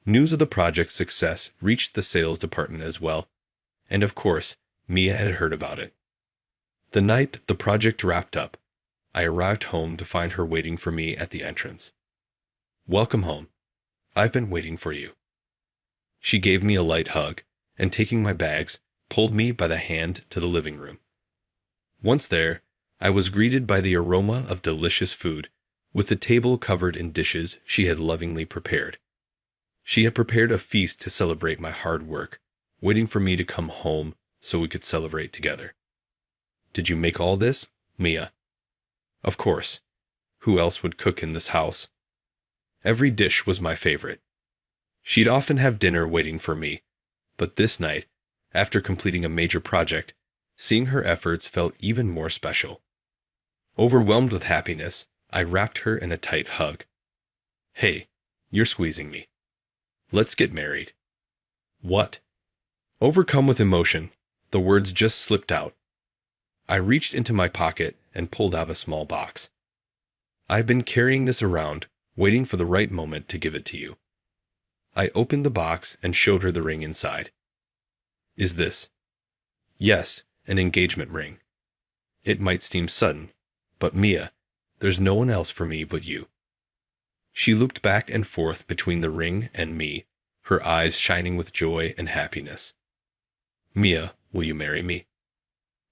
Speaker 6: News of the project's success reached the sales department as well, and of course, Mia had heard about it. The night the project wrapped up, I arrived home to find her waiting for me at the entrance. "Welcome home. I've been waiting for you." She gave me a light hug, and taking my bags, pulled me by the hand to the living room. Once there, I was greeted by the aroma of delicious food, with the table covered in dishes she had lovingly prepared. She had prepared a feast to celebrate my hard work, waiting for me to come home so we could celebrate together. "Did you make all this, Mia?" "Of course. Who else would cook in this house?" Every dish was my favorite. She'd often have dinner waiting for me, but this night, after completing a major project, seeing her efforts felt even more special. Overwhelmed with happiness, I wrapped her in a tight hug. "Hey, you're squeezing me. Let's get married." "What?" Overcome with emotion, the words just slipped out. I reached into my pocket and pulled out a small box. "I've been carrying this around, waiting for the right moment to give it to you." I opened the box and showed her the ring inside. "Is this?" "Yes, an engagement ring. It might seem sudden, but Mia, there's no one else for me but you." She looked back and forth between the ring and me, her eyes shining with joy and happiness. "Mia, will you marry me?"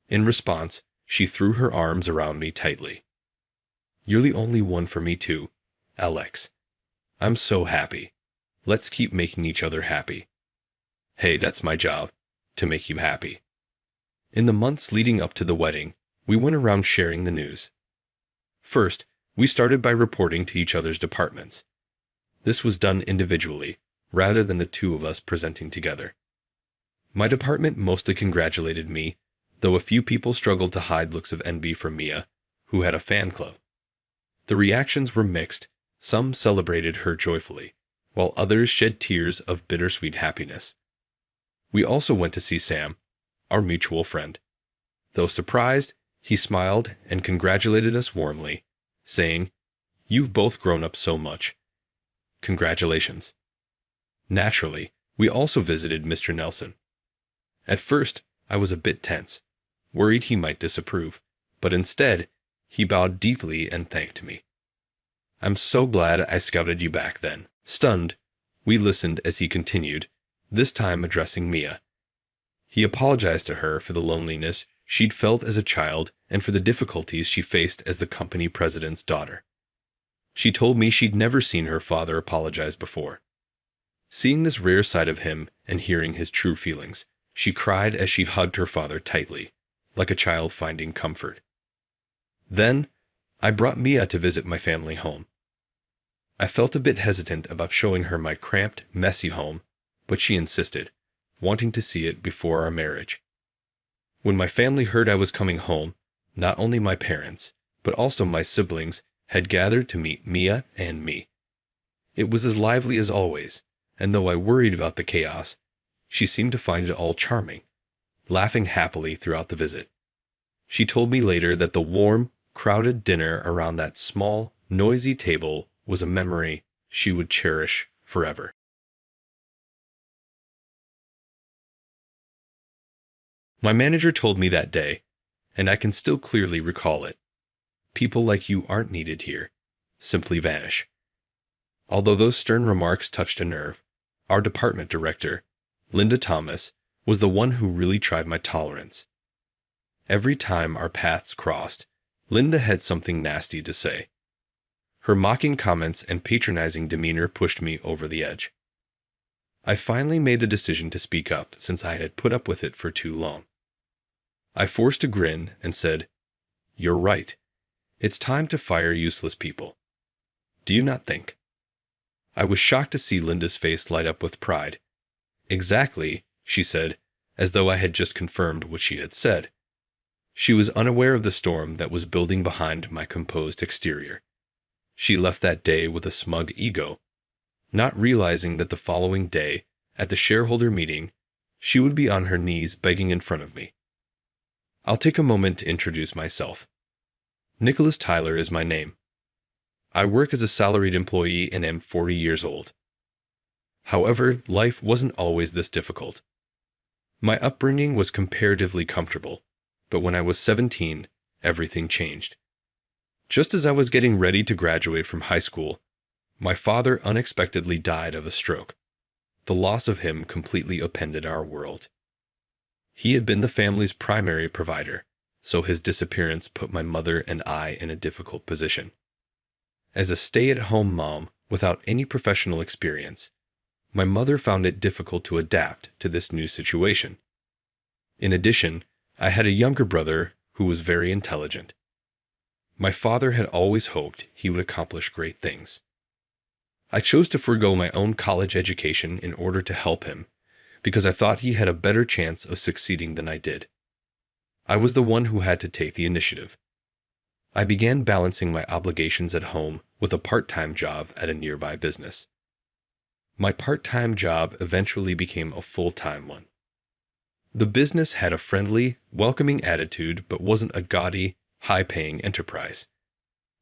Speaker 6: In response, she threw her arms around me tightly. "You're the only one for me too, Alex. I'm so happy. Let's keep making each other happy." "Hey, that's my job, to make you happy." In the months leading up to the wedding, we went around sharing the news. First, we started by reporting to each other's departments. This was done individually, rather than the two of us presenting together. My department mostly congratulated me, though a few people struggled to hide looks of envy from Mia, who had a fan club. The reactions were mixed. Some celebrated her joyfully, while others shed tears of bittersweet happiness. We also went to see Sam, our mutual friend. Though surprised, he smiled and congratulated us warmly, saying, "You've both grown up so much. Congratulations." Naturally, we also visited Mr. Nelson. At first, I was a bit tense, worried he might disapprove, but instead, he bowed deeply and thanked me. "I'm so glad I scouted you back then." Stunned, we listened as he continued, this time addressing Mia. He apologized to her for the loneliness she'd felt as a child and for the difficulties she faced as the company president's daughter. She told me she'd never seen her father apologize before. Seeing this rare side of him and hearing his true feelings, she cried as she hugged her father tightly, like a child finding comfort. Then, I brought Mia to visit my family home. I felt a bit hesitant about showing her my cramped, messy home, but she insisted, wanting to see it before our marriage. When my family heard I was coming home, not only my parents, but also my siblings had gathered to meet Mia and me. It was as lively as always, and though I worried about the chaos, she seemed to find it all charming, laughing happily throughout the visit. She told me later that the warm, crowded dinner around that small, noisy table was a memory she would cherish forever. My manager told me that day, and I can still clearly recall it. "People like you aren't needed here. Simply vanish." Although those stern remarks touched a nerve, our department director, Linda Thomas, was the one who really tried my tolerance. Every time our paths crossed, Linda had something nasty to say. Her mocking comments and patronizing demeanor pushed me over the edge. I finally made the decision to speak up since I had put up with it for too long. I forced a grin and said, "You're right. It's time to fire useless people. Do you not think?" I was shocked to see Linda's face light up with pride. Exactly, she said, as though I had just confirmed what she had said. She was unaware of the storm that was building behind my composed exterior. She left that day with a smug ego, not realizing that the following day, at the shareholder meeting, she would be on her knees begging in front of me. I'll take a moment to introduce myself. Nicholas Tyler is my name. I work as a salaried employee and am 40 years old. However, life wasn't always this difficult. My upbringing was comparatively comfortable, but when I was 17, everything changed. Just as I was getting ready to graduate from high school, my father unexpectedly died of a stroke. The loss of him completely upended our world. He had been the family's primary provider, so his disappearance put my mother and I in a difficult position. As a stay-at-home mom without any professional experience, my mother found it difficult to adapt to this new situation. In addition, I had a younger brother who was very intelligent. My father had always hoped he would accomplish great things. I chose to forego my own college education in order to help him, because I thought he had a better chance of succeeding than I did. I was the one who had to take the initiative. I began balancing my obligations at home with a part-time job at a nearby business. My part-time job eventually became a full-time one. The business had a friendly, welcoming attitude but wasn't a gaudy, high-paying enterprise.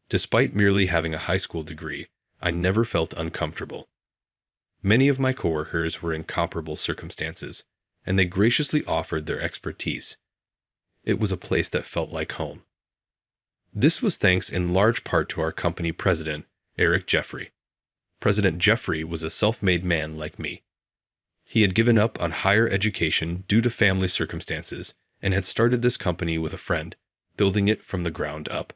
Speaker 6: Despite merely having a high school degree, I never felt uncomfortable. Many of my coworkers were in comparable circumstances, and they graciously offered their expertise. It was a place that felt like home. This was thanks in large part to our company president, Eric Jeffrey. President Jeffrey was a self-made man like me. He had given up on higher education due to family circumstances and had started this company with a friend, building it from the ground up.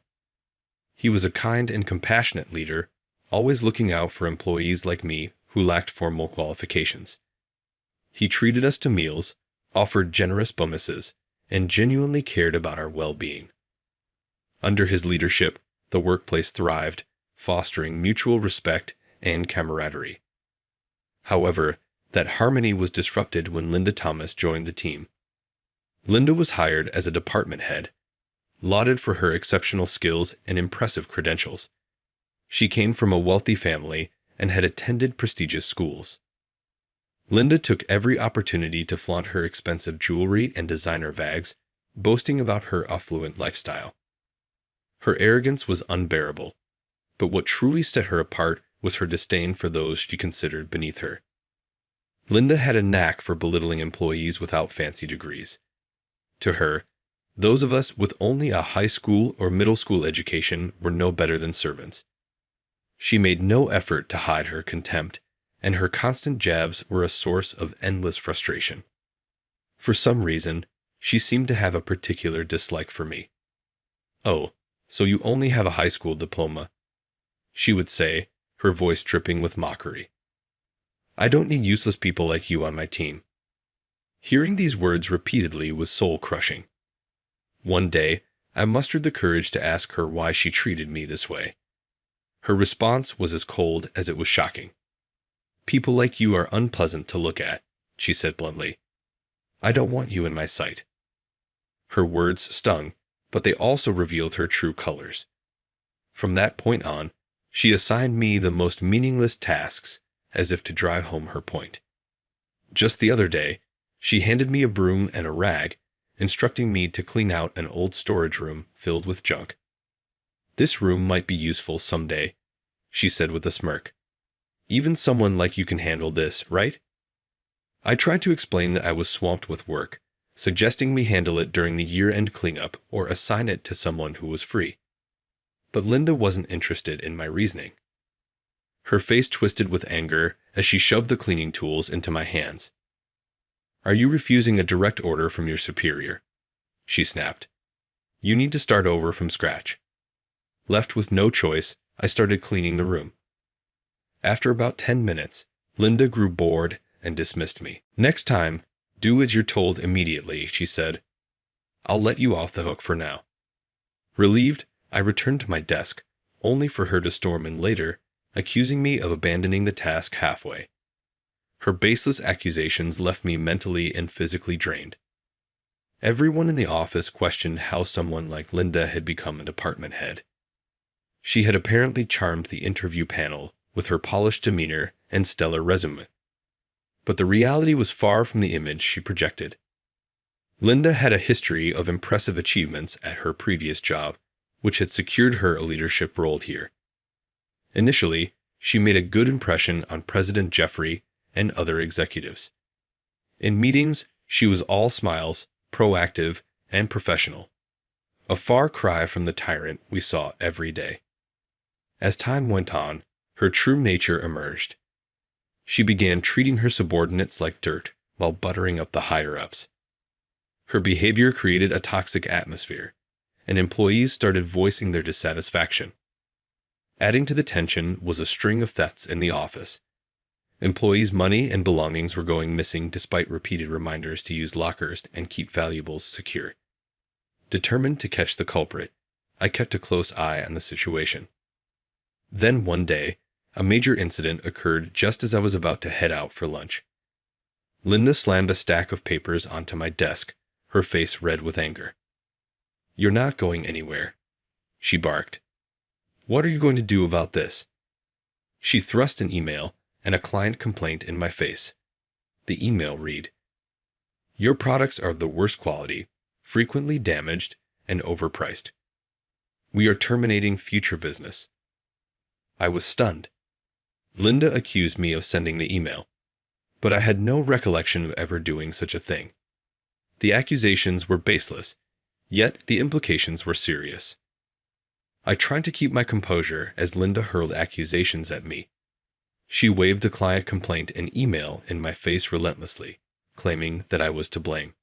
Speaker 6: He was a kind and compassionate leader, always looking out for employees like me who lacked formal qualifications. He treated us to meals, offered generous bonuses, and genuinely cared about our well-being. Under his leadership, the workplace thrived, fostering mutual respect and camaraderie. However, that harmony was disrupted when Linda Thomas joined the team. Linda was hired as a department head, lauded for her exceptional skills and impressive credentials. She came from a wealthy family and had attended prestigious schools. Linda took every opportunity to flaunt her expensive jewelry and designer bags, boasting about her affluent lifestyle. Her arrogance was unbearable, but what truly set her apart was her disdain for those she considered beneath her. Linda had a knack for belittling employees without fancy degrees. To her, those of us with only a high school or middle school education were no better than servants. She made no effort to hide her contempt, and her constant jabs were a source of endless frustration. For some reason, she seemed to have a particular dislike for me. "Oh, so you only have a high school diploma," she would say, her voice dripping with mockery. "I don't need useless people like you on my team." Hearing these words repeatedly was soul-crushing. One day, I mustered the courage to ask her why she treated me this way. Her response was as cold as it was shocking. "People like you are unpleasant to look at," she said bluntly. "I don't want you in my sight." Her words stung, but they also revealed her true colors. From that point on, she assigned me the most meaningless tasks, as if to drive home her point. Just the other day, she handed me a broom and a rag, instructing me to clean out an old storage room filled with junk. "This room might be useful someday," she said with a smirk. "Even someone like you can handle this, right?" I tried to explain that I was swamped with work, suggesting we handle it during the year-end cleanup or assign it to someone who was free. But Linda wasn't interested in my reasoning. Her face twisted with anger as she shoved the cleaning tools into my hands. "Are you refusing a direct order from your superior?" she snapped. "You need to start over from scratch." Left with no choice, I started cleaning the room. After about 10 minutes, Linda grew bored and dismissed me. "Next time, do as you're told immediately," she said. "I'll let you off the hook for now." Relieved, I returned to my desk, only for her to storm in later, accusing me of abandoning the task halfway. Her baseless accusations left me mentally and physically drained. Everyone in the office questioned how someone like Linda had become a department head. She had apparently charmed the interview panel with her polished demeanor and stellar resume. But the reality was far from the image she projected. Linda had a history of impressive achievements at her previous job, which had secured her a leadership role here. Initially, she made a good impression on President Jeffrey and other executives. In meetings, she was all smiles, proactive, and professional, a far cry from the tyrant we saw every day. As time went on, her true nature emerged. She began treating her subordinates like dirt while buttering up the higher-ups. Her behavior created a toxic atmosphere, and employees started voicing their dissatisfaction. Adding to the tension was a string of thefts in the office. Employees' money and belongings were going missing despite repeated reminders to use lockers and keep valuables secure. Determined to catch the culprit, I kept a close eye on the situation. Then one day, a major incident occurred just as I was about to head out for lunch. Linda slammed a stack of papers onto my desk, her face red with anger. "You're not going anywhere," she barked. "What are you going to do about this?" She thrust an email and a client complaint in my face. The email read, "Your products are of the worst quality, frequently damaged, and overpriced. We are terminating future business." I was stunned. Linda accused me of sending the email, but I had no recollection of ever doing such a thing. The accusations were baseless, yet the implications were serious. I tried to keep my composure as Linda hurled accusations at me. She waved the client complaint and email in my face relentlessly, claiming that I was to blame.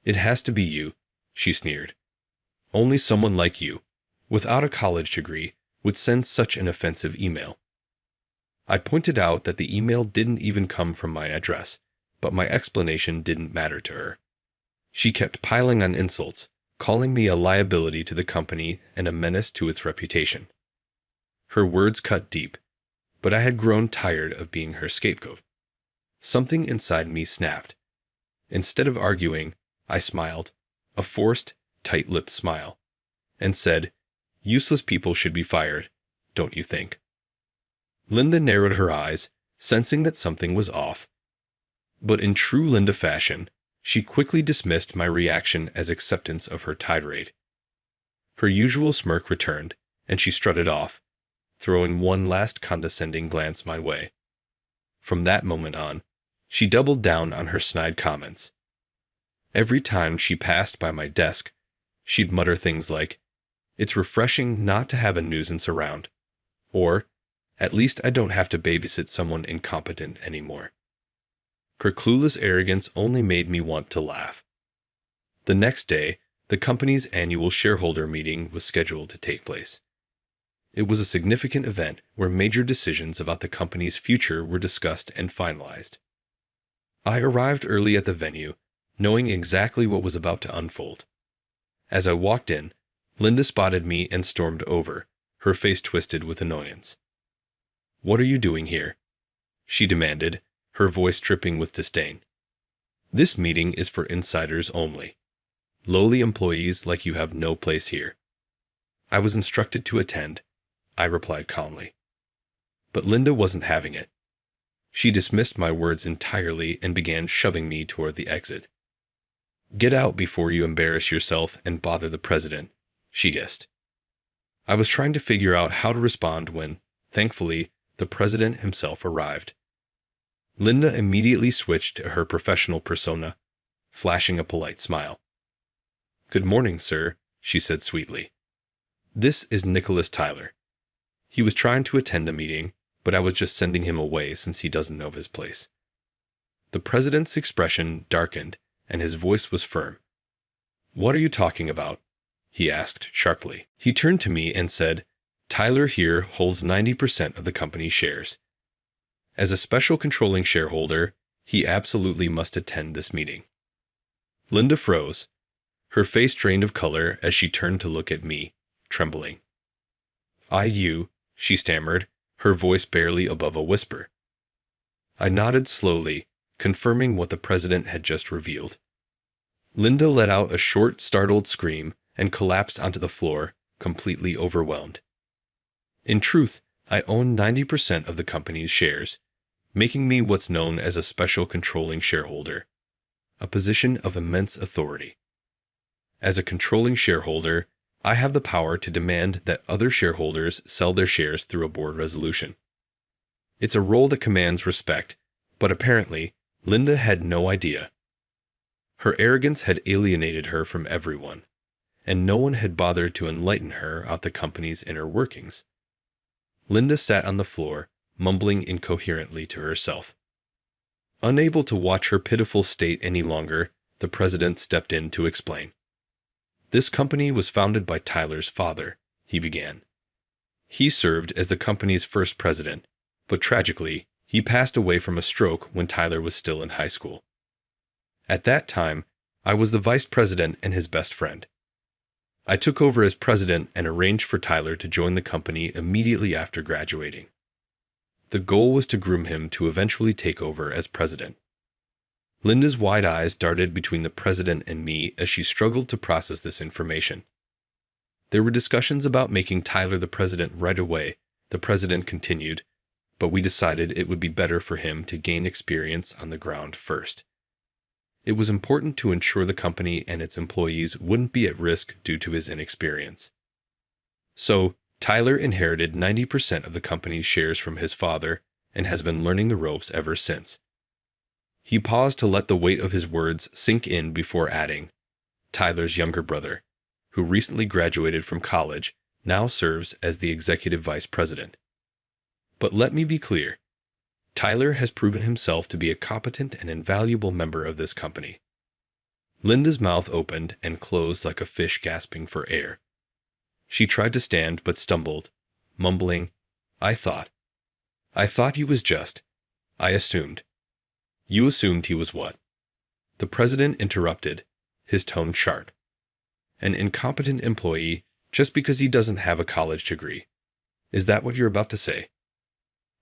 Speaker 6: "It has to be you," she sneered. "Only someone like you, without a college degree, would send such an offensive email." I pointed out that the email didn't even come from my address, but my explanation didn't matter to her. She kept piling on insults, calling me a liability to the company and a menace to its reputation. Her words cut deep, but I had grown tired of being her scapegoat. Something inside me snapped. Instead of arguing, I smiled, a forced, tight-lipped smile, and said, "Useless people should be fired, don't you think?" Linda narrowed her eyes, sensing that something was off. But in true Linda fashion, she quickly dismissed my reaction as acceptance of her tirade. Her usual smirk returned, and she strutted off, throwing one last condescending glance my way. From that moment on, she doubled down on her snide comments. Every time she passed by my desk, she'd mutter things like, "It's refreshing not to have a nuisance around," or, "At least I don't have to babysit someone incompetent anymore." Her clueless arrogance only made me want to laugh. The next day, the company's annual shareholder meeting was scheduled to take place. It was a significant event where major decisions about the company's future were discussed and finalized. I arrived early at the venue, knowing exactly what was about to unfold. As I walked in, Linda spotted me and stormed over, her face twisted with annoyance. "What are you doing here?" she demanded, her voice dripping with disdain. "This meeting is for insiders only. Lowly employees like you have no place here." "I was instructed to attend," I replied calmly. But Linda wasn't having it. She dismissed my words entirely and began shoving me toward the exit. "Get out before you embarrass yourself and bother the president," she hissed. I was trying to figure out how to respond when, thankfully, the president himself arrived. Linda immediately switched to her professional persona, flashing a polite smile. "Good morning, sir," she said sweetly. "This is Nicholas Tyler. He was trying to attend a meeting, but I was just sending him away since he doesn't know his place." The president's expression darkened, and his voice was firm. "What are you talking about?" he asked sharply. He turned to me and said, "Tyler here holds 90% of the company's shares. As a special controlling shareholder, he absolutely must attend this meeting." Linda froze, her face drained of color as she turned to look at me, trembling. "You," she stammered, her voice barely above a whisper. I nodded slowly, confirming what the president had just revealed. Linda let out a short, startled scream and collapsed onto the floor, completely overwhelmed. In truth, I own 90% of the company's shares, making me what's known as a special controlling shareholder, a position of immense authority. As a controlling shareholder, I have the power to demand that other shareholders sell their shares through a board resolution. It's a role that commands respect, but apparently, Linda had no idea. Her arrogance had alienated her from everyone, and no one had bothered to enlighten her about the company's inner workings. Linda sat on the floor, mumbling incoherently to herself. Unable to watch her pitiful state any longer, the president stepped in to explain. This company was founded by Tyler's father, he began. He served as the company's first president, but tragically, he passed away from a stroke when Tyler was still in high school. At that time, I was the vice president and his best friend. I took over as president and arranged for Tyler to join the company immediately after graduating. The goal was to groom him to eventually take over as president. Linda's wide eyes darted between the president and me as she struggled to process this information. There were discussions about making Tyler the president right away, the president continued, but we decided it would be better for him to gain experience on the ground first. It was important to ensure the company and its employees wouldn't be at risk due to his inexperience. So, Tyler inherited 90% of the company's shares from his father and has been learning the ropes ever since. He paused to let the weight of his words sink in before adding, Tyler's younger brother, who recently graduated from college, now serves as the executive vice president. But let me be clear. Tyler has proven himself to be a competent and invaluable member of this company. Linda's mouth opened and closed like a fish gasping for air. She tried to stand but stumbled, mumbling, I thought he was just. I assumed. You assumed he was what? The president interrupted, his tone sharp. An incompetent employee just because he doesn't have a college degree. Is that what you're about to say?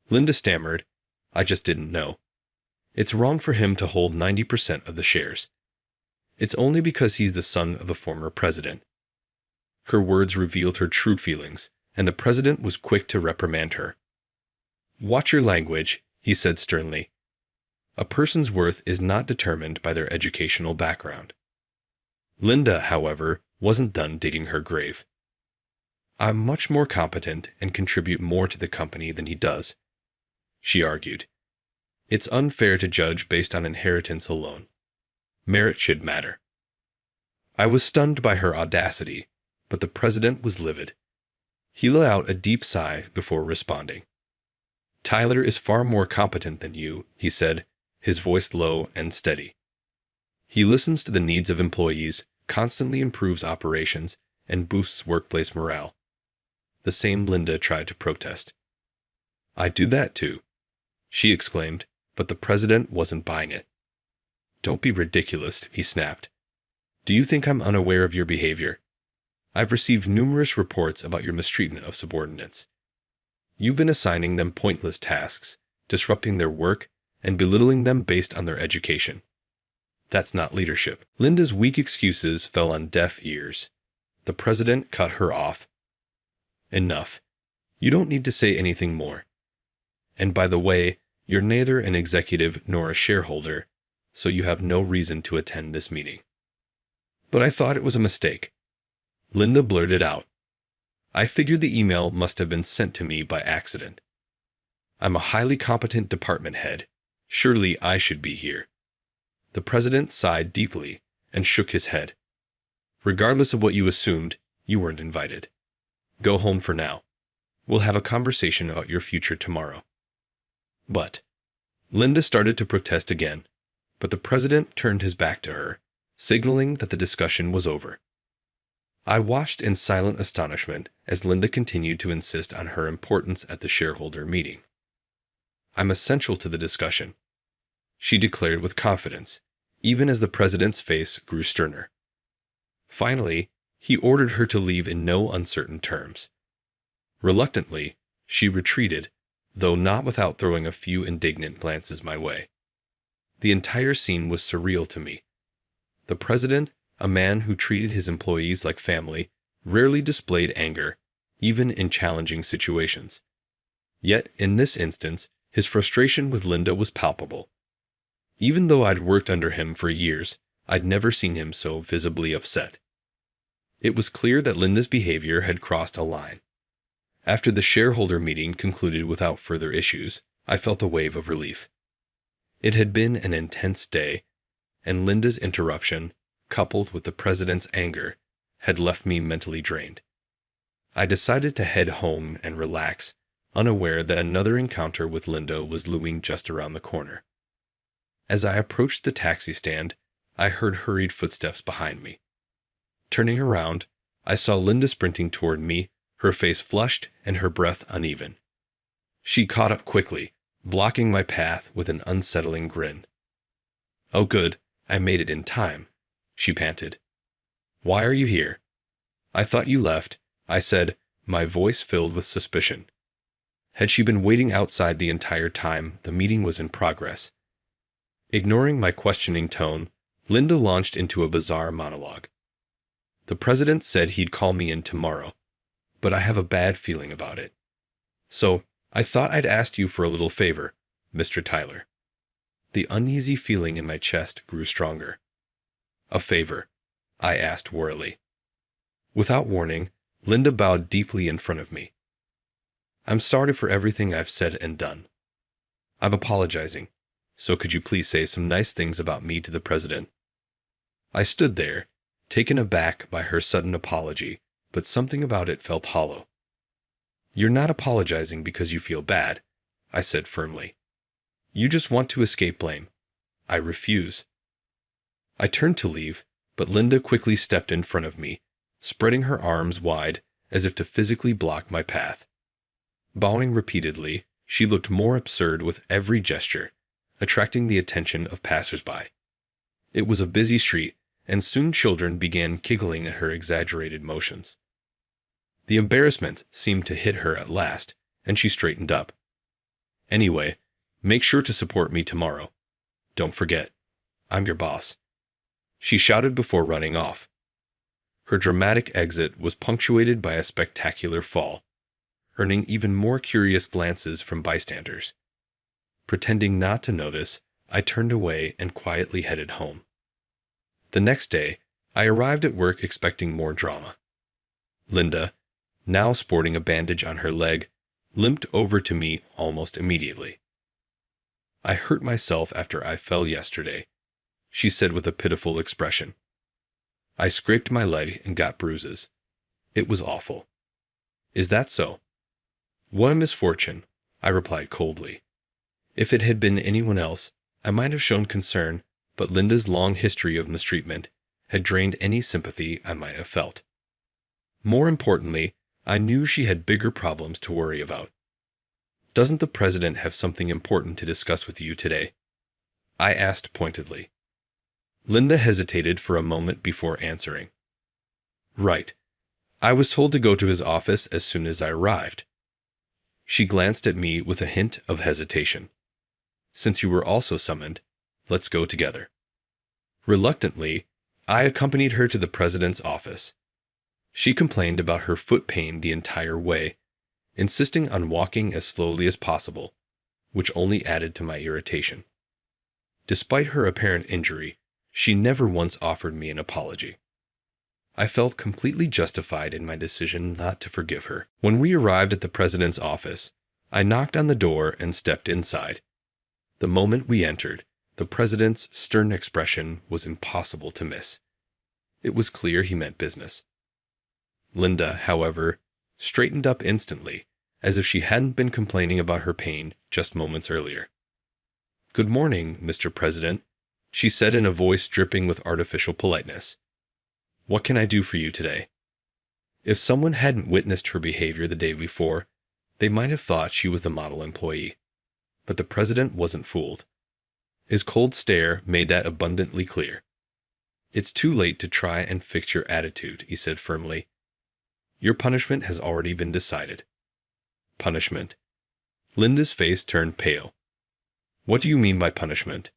Speaker 6: Linda stammered, I just didn't know. It's wrong for him to hold 90% of the shares. It's only because he's the son of the former president. Her words revealed her true feelings, and the president was quick to reprimand her. Watch your language, he said sternly. A person's worth is not determined by their educational background. Linda, however, wasn't done digging her grave. I'm much more competent and contribute more to the company than he does, she argued. It's unfair to judge based on inheritance alone. Merit should matter. I was stunned by her audacity, but the president was livid. He let out a deep sigh before responding. Tyler is far more competent than you, he said, his voice low and steady. He listens to the needs of employees, constantly improves operations, and boosts workplace morale. The same Linda tried to protest. I do that too, she exclaimed, but the president wasn't buying it. Don't be ridiculous, he snapped. Do you think I'm unaware of your behavior? I've received numerous reports about your mistreatment of subordinates. You've been assigning them pointless tasks, disrupting their work, and belittling them based on their education. That's not leadership. Linda's weak excuses fell on deaf ears. The president cut her off. Enough. You don't need to say anything more. And by the way, you're neither an executive nor a shareholder, so you have no reason to attend this meeting. But I thought it was a mistake. Linda blurted out. I figured the email must have been sent to me by accident. I'm a highly competent department head. Surely I should be here. The president sighed deeply and shook his head. Regardless of what you assumed, you weren't invited. Go home for now. We'll have a conversation about your future tomorrow. But Linda started to protest again, but the president turned his back to her, signaling that the discussion was over. I watched in silent astonishment as Linda continued to insist on her importance at the shareholder meeting. I'm essential to the discussion, she declared with confidence, even as the president's face grew sterner. Finally, he ordered her to leave in no uncertain terms. Reluctantly, she retreated, though not without throwing a few indignant glances my way. The entire scene was surreal to me. The president, a man who treated his employees like family, rarely displayed anger, even in challenging situations. Yet, in this instance, his frustration with Linda was palpable. Even though I'd worked under him for years, I'd never seen him so visibly upset. It was clear that Linda's behavior had crossed a line. After the shareholder meeting concluded without further issues, I felt a wave of relief. It had been an intense day, and Linda's interruption, coupled with the president's anger, had left me mentally drained. I decided to head home and relax, unaware that another encounter with Linda was looming just around the corner. As I approached the taxi stand, I heard hurried footsteps behind me. Turning around, I saw Linda sprinting toward me, her face flushed and her breath uneven. She caught up quickly, blocking my path with an unsettling grin. "Oh good, I made it in time," she panted. "Why are you here?" "I thought you left," I said, my voice filled with suspicion. Had she been waiting outside the entire time the meeting was in progress? Ignoring my questioning tone, Linda launched into a bizarre monologue. "The president said he'd call me in tomorrow, but I have a bad feeling about it. So, I thought I'd ask you for a little favor, Mr. Tyler." The uneasy feeling in my chest grew stronger. "A favor?" I asked wearily. Without warning, Linda bowed deeply in front of me. "I'm sorry for everything I've said and done. I'm apologizing, so could you please say some nice things about me to the president?" I stood there, taken aback by her sudden apology, but something about it felt hollow. "You're not apologizing because you feel bad," I said firmly. "You just want to escape blame. I refuse." I turned to leave, but Linda quickly stepped in front of me, spreading her arms wide as if to physically block my path. Bowing repeatedly, she looked more absurd with every gesture, attracting the attention of passers-by. It was a busy street, and soon children began giggling at her exaggerated motions. The embarrassment seemed to hit her at last, and she straightened up. "Anyway, make sure to support me tomorrow. Don't forget, I'm your boss," she shouted before running off. Her dramatic exit was punctuated by a spectacular fall, earning even more curious glances from bystanders. Pretending not to notice, I turned away and quietly headed home. The next day, I arrived at work expecting more drama. Linda, now sporting a bandage on her leg, limped over to me almost immediately. "I hurt myself after I fell yesterday," she said with a pitiful expression. "I scraped my leg and got bruises. It was awful." "Is that so?" "What a misfortune," I replied coldly. If it had been anyone else, I might have shown concern, but Linda's long history of mistreatment had drained any sympathy I might have felt. More importantly, I knew she had bigger problems to worry about. "Doesn't the president have something important to discuss with you today?" I asked pointedly. Linda hesitated for a moment before answering. "Right. I was told to go to his office as soon as I arrived." She glanced at me with a hint of hesitation. "Since you were also summoned, let's go together." Reluctantly, I accompanied her to the president's office. She complained about her foot pain the entire way, insisting on walking as slowly as possible, which only added to my irritation. Despite her apparent injury, she never once offered me an apology. I felt completely justified in my decision not to forgive her. When we arrived at the president's office, I knocked on the door and stepped inside. The moment we entered, the president's stern expression was impossible to miss. It was clear he meant business. Linda, however, straightened up instantly, as if she hadn't been complaining about her pain just moments earlier. "Good morning, Mr. President," she said in a voice dripping with artificial politeness. "What can I do for you today?" If someone hadn't witnessed her behavior the day before, they might have thought she was the model employee. But the president wasn't fooled. His cold stare made that abundantly clear. "It's too late to try and fix your attitude," he said firmly. "Your punishment has already been decided." "Punishment?" Linda's face turned pale. What do you mean by punishment?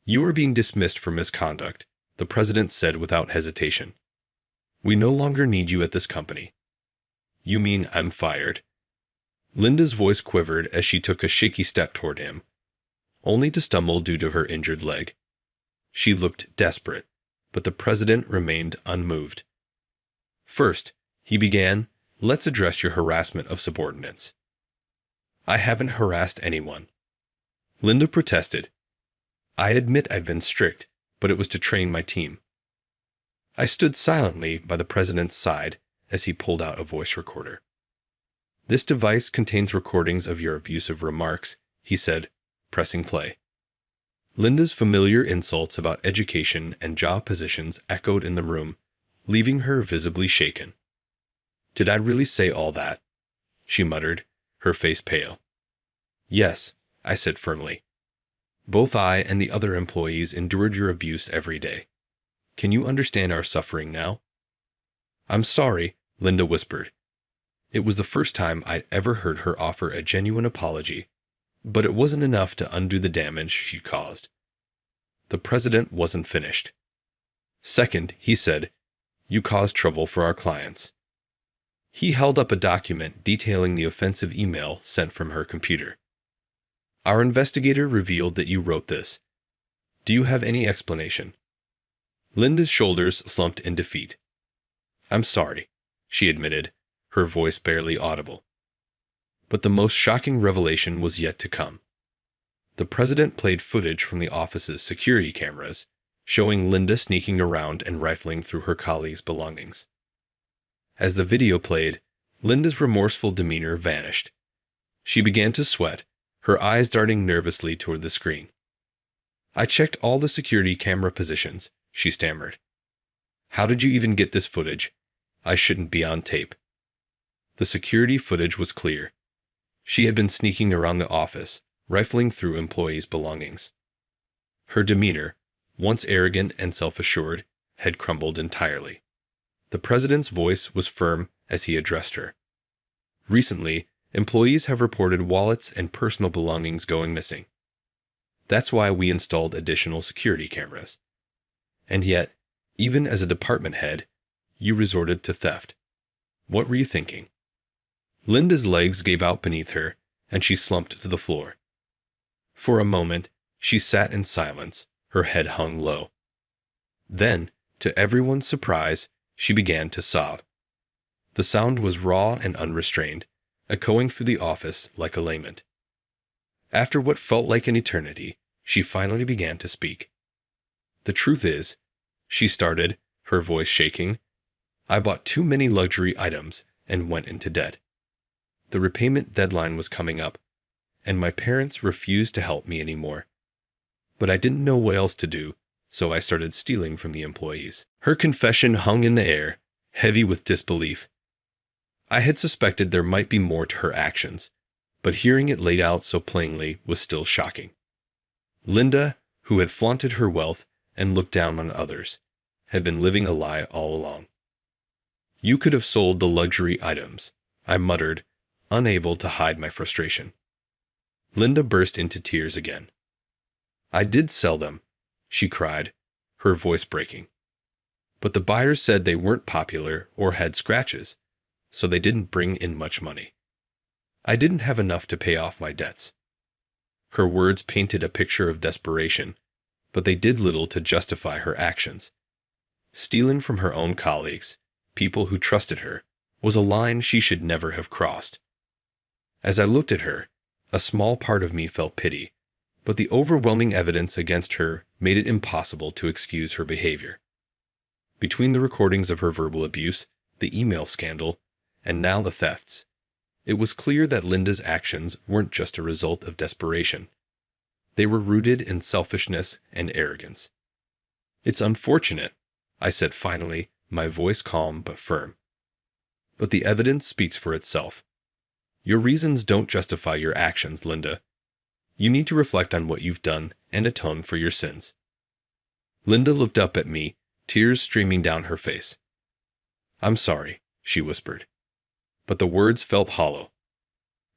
Speaker 6: You are being dismissed for misconduct, the president said without hesitation. We no longer need you at this company. You mean I'm fired? Linda's voice quivered as she took a shaky step toward him, only to stumble due to her injured leg. She looked desperate, but the president remained unmoved. First, he began, let's address your harassment of subordinates. I haven't harassed anyone. Linda protested. I admit I've been strict, but it was to train my team. I stood silently by the president's side as he pulled out a voice recorder. This device contains recordings of your abusive remarks, he said, pressing play. Linda's familiar insults about education and job positions echoed in the room, leaving her visibly shaken. Did I really say all that? She muttered, her face pale. Yes, I said firmly. Both I and the other employees endured your abuse every day. Can you understand our suffering now? I'm sorry, Linda whispered. It was the first time I'd ever heard her offer a genuine apology, but it wasn't enough to undo the damage she caused. The president wasn't finished. Second, he said, you caused trouble for our clients. He held up a document detailing the offensive email sent from her computer. Our investigator revealed that you wrote this. Do you have any explanation? Linda's shoulders slumped in defeat. I'm sorry, she admitted, her voice barely audible. But the most shocking revelation was yet to come. The president played footage from the office's security cameras, showing Linda sneaking around and rifling through her colleagues' belongings. As the video played, Linda's remorseful demeanor vanished. She began to sweat, her eyes darting nervously toward the screen. I checked all the security camera positions, she stammered. How did you even get this footage? I shouldn't be on tape. The security footage was clear. She had been sneaking around the office, rifling through employees' belongings. Her demeanor, once arrogant and self-assured, had crumbled entirely. The president's voice was firm as he addressed her. Recently, employees have reported wallets and personal belongings going missing. That's why we installed additional security cameras. And yet, even as a department head, you resorted to theft. What were you thinking? Linda's legs gave out beneath her, and she slumped to the floor. For a moment, she sat in silence, her head hung low. Then, to everyone's surprise, she began to sob. The sound was raw and unrestrained, echoing through the office like a lament. After what felt like an eternity, she finally began to speak. The truth is, she started, her voice shaking, I bought too many luxury items and went into debt. The repayment deadline was coming up, and my parents refused to help me anymore. But I didn't know what else to do, so I started stealing from the employees. Her confession hung in the air, heavy with disbelief. I had suspected there might be more to her actions, but hearing it laid out so plainly was still shocking. Linda, who had flaunted her wealth and looked down on others, had been living a lie all along. You could have sold the luxury items, I muttered, unable to hide my frustration. Linda burst into tears again. I did sell them, she cried, her voice breaking. But the buyers said they weren't popular or had scratches, so they didn't bring in much money. I didn't have enough to pay off my debts. Her words painted a picture of desperation, but they did little to justify her actions. Stealing from her own colleagues, people who trusted her, was a line she should never have crossed. As I looked at her, a small part of me felt pity, but the overwhelming evidence against her made it impossible to excuse her behavior. Between the recordings of her verbal abuse, the email scandal, and now the thefts, it was clear that Linda's actions weren't just a result of desperation. They were rooted in selfishness and arrogance. It's unfortunate, I said finally, my voice calm but firm. But the evidence speaks for itself. Your reasons don't justify your actions, Linda. You need to reflect on what you've done and atone for your sins. Linda looked up at me, tears streaming down her face. I'm sorry, she whispered. But the words felt hollow.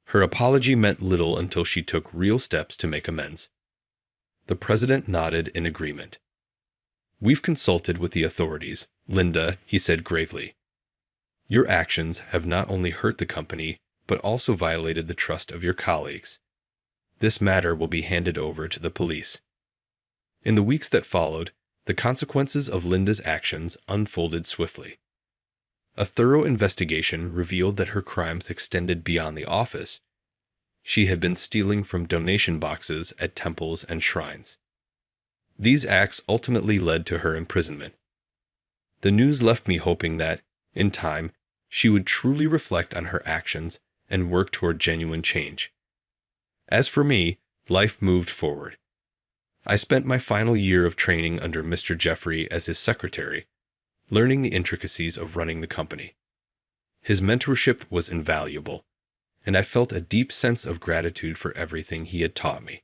Speaker 6: Her apology meant little until she took real steps to make amends. The president nodded in agreement. "We've consulted with the authorities, Linda," he said gravely. "Your actions have not only hurt the company, but also violated the trust of your colleagues. This matter will be handed over to the police." In the weeks that followed, the consequences of Linda's actions unfolded swiftly. A thorough investigation revealed that her crimes extended beyond the office. She had been stealing from donation boxes at temples and shrines. These acts ultimately led to her imprisonment. The news left me hoping that, in time, she would truly reflect on her actions and work toward genuine change. As for me, life moved forward. I spent my final year of training under Mr. Jeffrey as his secretary, learning the intricacies of running the company. His mentorship was invaluable, and I felt a deep sense of gratitude for everything he had taught me.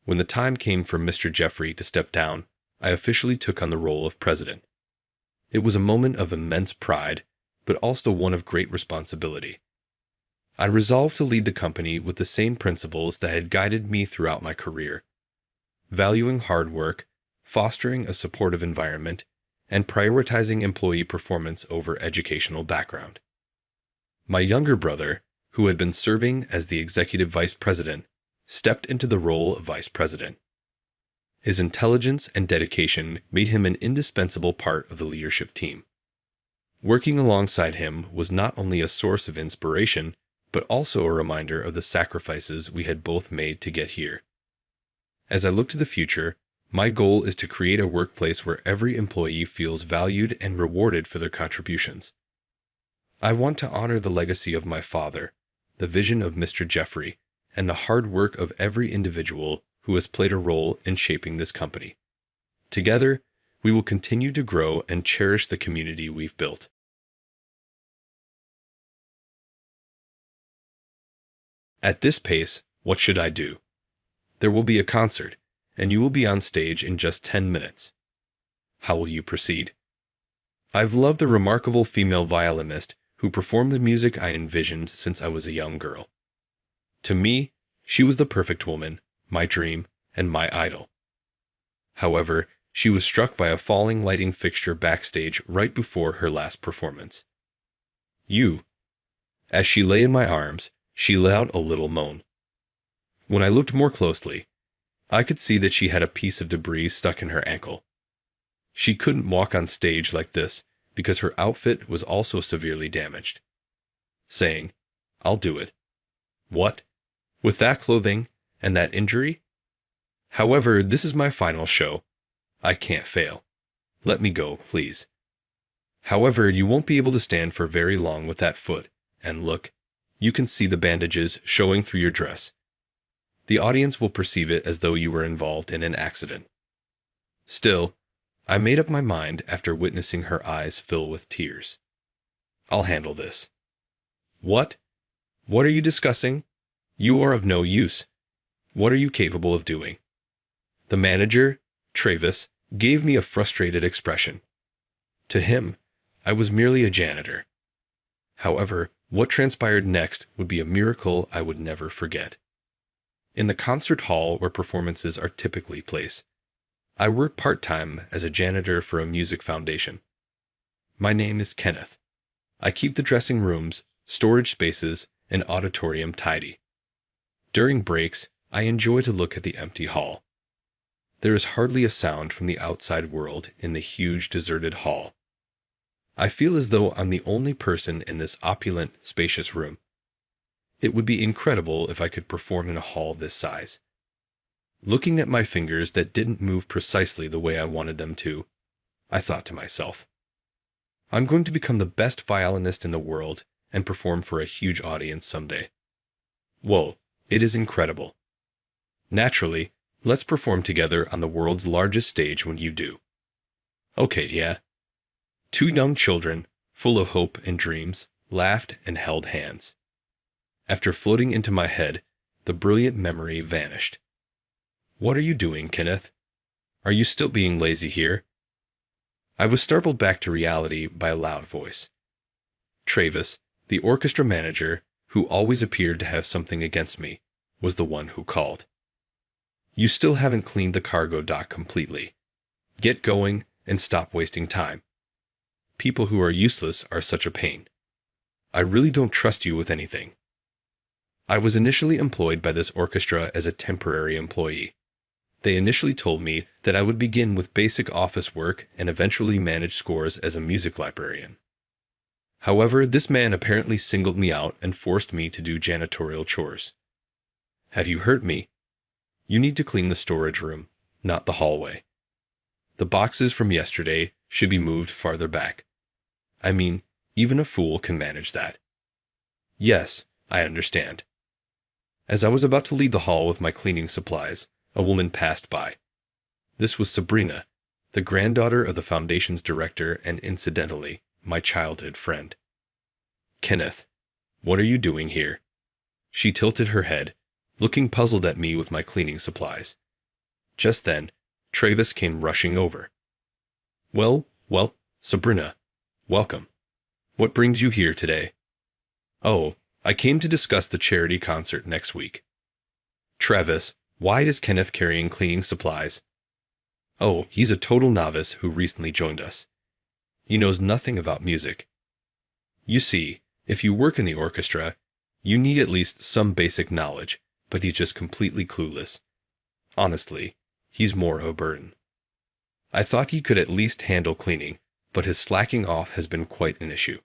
Speaker 6: When the time came for Mr. Jeffrey to step down, I officially took on the role of president. It was a moment of immense pride, but also one of great responsibility. I resolved to lead the company with the same principles that had guided me throughout my career: valuing hard work, fostering a supportive environment, and prioritizing employee performance over educational background. My younger brother, who had been serving as the executive vice president, stepped into the role of vice president. His intelligence and dedication made him an indispensable part of the leadership team. Working alongside him was not only a source of inspiration, but also a reminder of the sacrifices we had both made to get here. As I look to the future, my goal is to create a workplace where every employee feels valued and rewarded for their contributions. I want to honor the legacy of my father, the vision of Mr. Jeffrey, and the hard work of every individual who has played a role in shaping this company. Together, we will continue to grow and cherish the community we've built. At this pace, what should I do? There will be a concert, and you will be on stage in just 10 minutes. How will you proceed? I've loved the remarkable female violinist who performed the music I envisioned since I was a young girl. To me, she was the perfect woman, my dream, and my idol. However, she was struck by a falling lighting fixture backstage right before her last performance. As she lay in my arms, she let out a little moan. When I looked more closely, I could see that she had a piece of debris stuck in her ankle. She couldn't walk on stage like this because her outfit was also severely damaged. Saying, "I'll do it." What? With that clothing and that injury? However, this is my final show. I can't fail. Let me go, please. However, you won't be able to stand for very long with that foot, and look, you can see the bandages showing through your dress. The audience will perceive it as though you were involved in an accident. Still, I made up my mind after witnessing her eyes fill with tears. I'll handle this. What? What are you discussing? You are of no use. What are you capable of doing? The manager, Travis, gave me a frustrated expression. To him, I was merely a janitor. However, what transpired next would be a miracle I would never forget. In the concert hall where performances are typically placed, I work part-time as a janitor for a music foundation. My name is Kenneth. I keep the dressing rooms, storage spaces, and auditorium tidy. During breaks, I enjoy to look at the empty hall. There is hardly a sound from the outside world in the huge deserted hall. I feel as though I'm the only person in this opulent, spacious room. It would be incredible if I could perform in a hall this size. Looking at my fingers that didn't move precisely the way I wanted them to, I thought to myself, I'm going to become the best violinist in the world and perform for a huge audience someday. Whoa, it is incredible. Naturally, let's perform together on the world's largest stage when you do. Okay, yeah. Two young children, full of hope and dreams, laughed and held hands. After floating into my head, the brilliant memory vanished. What are you doing, Kenneth? Are you still being lazy here? I was startled back to reality by a loud voice. Travis, the orchestra manager, who always appeared to have something against me, was the one who called. You still haven't cleaned the cargo dock completely. Get going and stop wasting time. People who are useless are such a pain. I really don't trust you with anything. I was initially employed by this orchestra as a temporary employee. They initially told me that I would begin with basic office work and eventually manage scores as a music librarian. However, this man apparently singled me out and forced me to do janitorial chores. Have you heard me? You need to clean the storage room, not the hallway. The boxes from yesterday should be moved farther back. I mean, even a fool can manage that. Yes, I understand. As I was about to leave the hall with my cleaning supplies, a woman passed by. This was Sabrina, the granddaughter of the Foundation's director and, incidentally, my childhood friend. Kenneth, what are you doing here? She tilted her head, looking puzzled at me with my cleaning supplies. Just then, Travis came rushing over. Well, Sabrina, welcome. What brings you here today? Oh, I came to discuss the charity concert next week. Travis, why is Kenneth carrying cleaning supplies? Oh, he's a total novice who recently joined us. He knows nothing about music. You see, if you work in the orchestra, you need at least some basic knowledge, but he's just completely clueless. Honestly, he's more of a burden. I thought he could at least handle cleaning, but his slacking off has been quite an issue.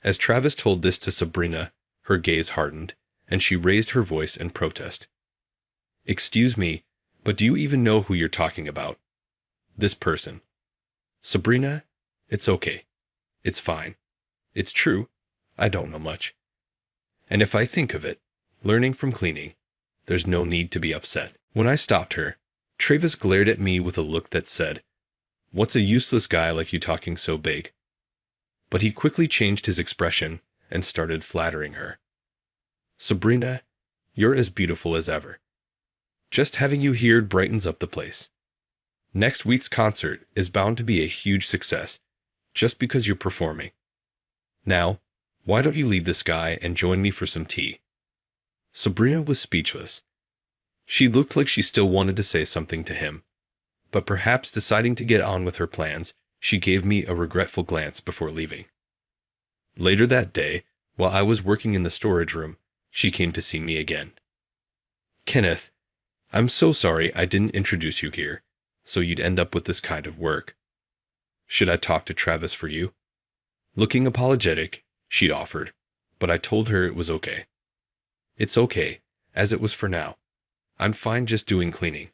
Speaker 6: As Travis told this to Sabrina, her gaze hardened, and she raised her voice in protest. Excuse me, but do you even know who you're talking about? This person. Sabrina, it's okay. It's fine. It's true. I don't know much. And if I think of it, learning from cleaning, there's no need to be upset. When I stopped her, Travis glared at me with a look that said, "What's a useless guy like you talking so big?" But he quickly changed his expression and started flattering her. Sabrina, you're as beautiful as ever. Just having you here brightens up the place. Next week's concert is bound to be a huge success, just because you're performing. Now, why don't you leave this guy and join me for some tea? Sabrina was speechless. She looked like she still wanted to say something to him, but perhaps deciding to get on with her plans, she gave me a regretful glance before leaving. Later that day, while I was working in the storage room, she came to see me again. Kenneth, I'm so sorry I didn't introduce you here, so you'd end up with this kind of work. Should I talk to Travis for you? Looking apologetic, she'd offered, but I told her it was okay. It's okay, as it was for now. I'm fine just doing cleaning.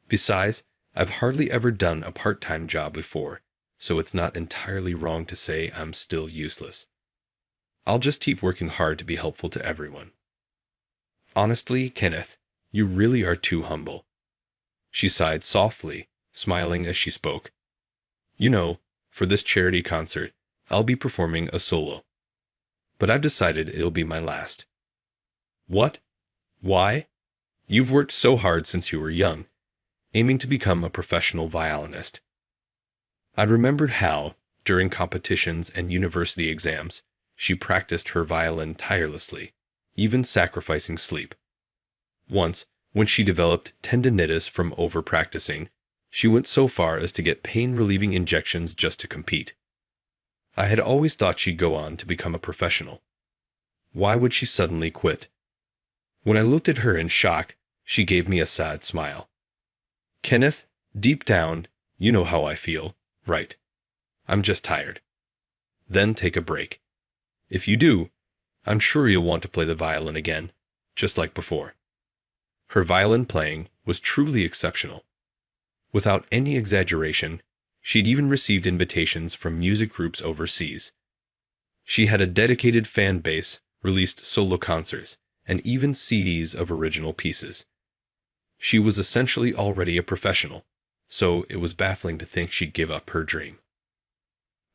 Speaker 6: Besides, I've hardly ever done a part-time job before, so it's not entirely wrong to say I'm still useless. I'll just keep working hard to be helpful to everyone. Honestly, Kenneth, you really are too humble. She sighed softly, smiling as she spoke. You know, for this charity concert, I'll be performing a solo. But I've decided it'll be my last. What? Why? You've worked so hard since you were young, aiming to become a professional violinist. I remembered how, during competitions and university exams, she practiced her violin tirelessly, even sacrificing sleep. Once, when she developed tendinitis from over-practicing, she went so far as to get pain-relieving injections just to compete. I had always thought she'd go on to become a professional. Why would she suddenly quit? When I looked at her in shock, she gave me a sad smile. Kenneth, deep down, you know how I feel, right? I'm just tired. Then take a break. If you do, I'm sure you'll want to play the violin again, just like before. Her violin playing was truly exceptional. Without any exaggeration, she'd even received invitations from music groups overseas. She had a dedicated fan base, released solo concerts, and even CDs of original pieces. She was essentially already a professional, so it was baffling to think she'd give up her dream.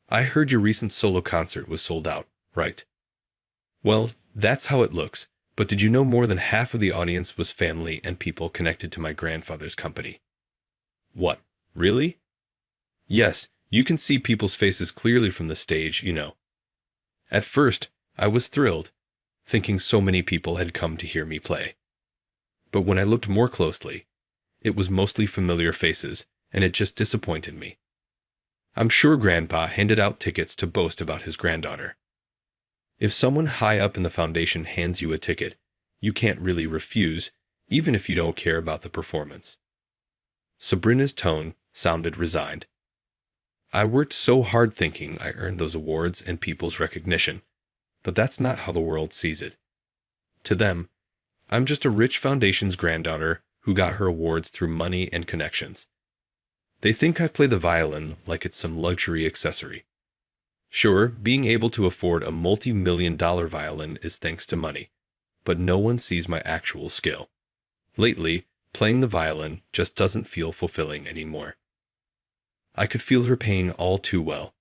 Speaker 6: I heard your recent solo concert was sold out, right? Well, that's how it looks, but did you know more than half of the audience was family and people connected to my grandfather's company? What, really? Yes, you can see people's faces clearly from the stage, you know. At first, I was thrilled. thinking so many people had come to hear me play. But when I looked more closely, it was mostly familiar faces, and it just disappointed me. I'm sure Grandpa handed out tickets to boast about his granddaughter. If someone high up in the foundation hands you a ticket, you can't really refuse, even if you don't care about the performance. Sabrina's tone sounded resigned. I worked so hard thinking I earned those awards and people's recognition, but that's not how the world sees it. To them, I'm just a rich foundation's granddaughter who got her awards through money and connections. They think I play the violin like it's some luxury accessory. Sure, being able to afford a multi-million-dollar violin is thanks to money, but no one sees my actual skill. Lately, playing the violin just doesn't feel fulfilling anymore. I could feel her pain all too well.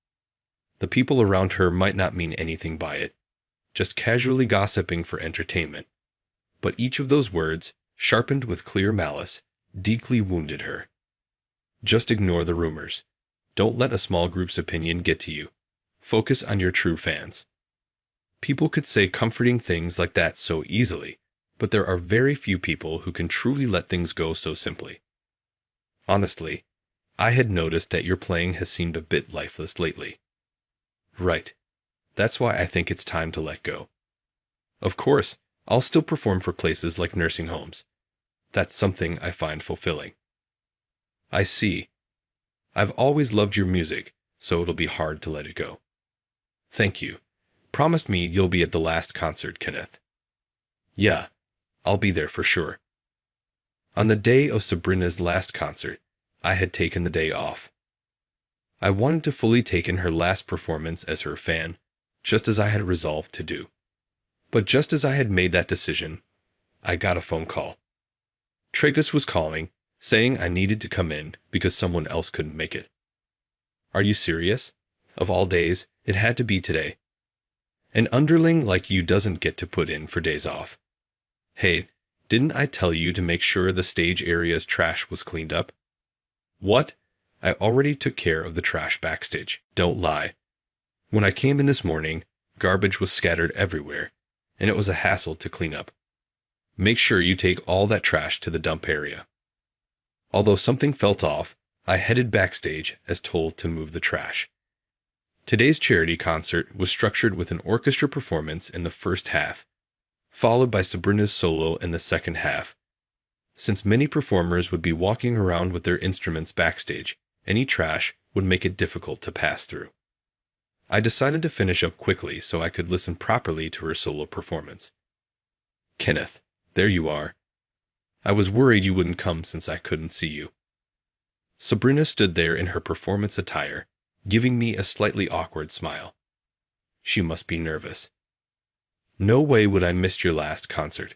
Speaker 6: The people around her might not mean anything by it, just casually gossiping for entertainment. But each of those words, sharpened with clear malice, deeply wounded her. Just ignore the rumors. Don't let a small group's opinion get to you. Focus on your true fans. People could say comforting things like that so easily, but there are very few people who can truly let things go so simply. Honestly, I had noticed that your playing has seemed a bit lifeless lately. Right. That's why I think it's time to let go. Of course, I'll still perform for places like nursing homes. That's something I find fulfilling. I see. I've always loved your music, so it'll be hard to let it go. Thank you. Promise me you'll be at the last concert, Kenneth. Yeah, I'll be there for sure. On the day of Sabrina's last concert, I had taken the day off. I wanted to fully take in her last performance as her fan, just as I had resolved to do. But just as I had made that decision, I got a phone call. Tragus was calling, saying I needed to come in because someone else couldn't make it. Are you serious? Of all days, it had to be today. An underling like you doesn't get to put in for days off. Hey, didn't I tell you to make sure the stage area's trash was cleaned up? What? I already took care of the trash backstage. Don't lie. When I came in this morning, garbage was scattered everywhere, and it was a hassle to clean up. Make sure you take all that trash to the dump area. Although something felt off, I headed backstage as told to move the trash. Today's charity concert was structured with an orchestra performance in the first half, followed by Sabrina's solo in the second half. Since many performers would be walking around with their instruments backstage, any trash would make it difficult to pass through. I decided to finish up quickly so I could listen properly to her solo performance. Kenneth, there you are. I was worried you wouldn't come since I couldn't see you. Sabrina stood there in her performance attire, giving me a slightly awkward smile. She must be nervous. No way would I miss your last concert.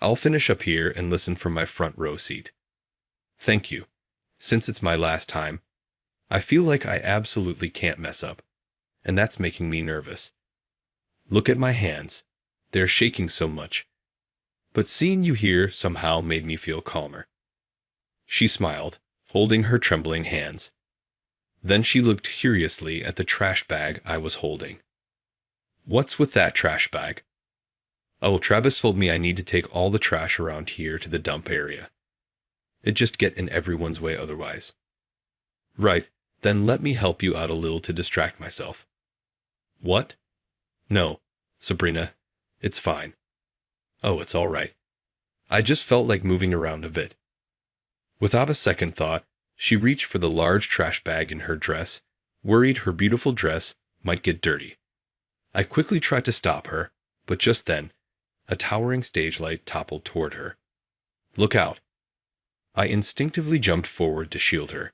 Speaker 6: I'll finish up here and listen from my front row seat. Thank you. Since it's my last time, I feel like I absolutely can't mess up, and that's making me nervous. Look at my hands. They're shaking so much. But seeing you here somehow made me feel calmer. She smiled, holding her trembling hands. Then she looked curiously at the trash bag I was holding. What's with that trash bag? Oh, Travis told me I need to take all the trash around here to the dump area. It'd just get in everyone's way otherwise. Right, then let me help you out a little to distract myself. What? No, Sabrina, it's fine. Oh, it's all right. I just felt like moving around a bit. Without a second thought, she reached for the large trash bag in her dress, worried her beautiful dress might get dirty. I quickly tried to stop her, but just then, a towering stage light toppled toward her. Look out! I instinctively jumped forward to shield her.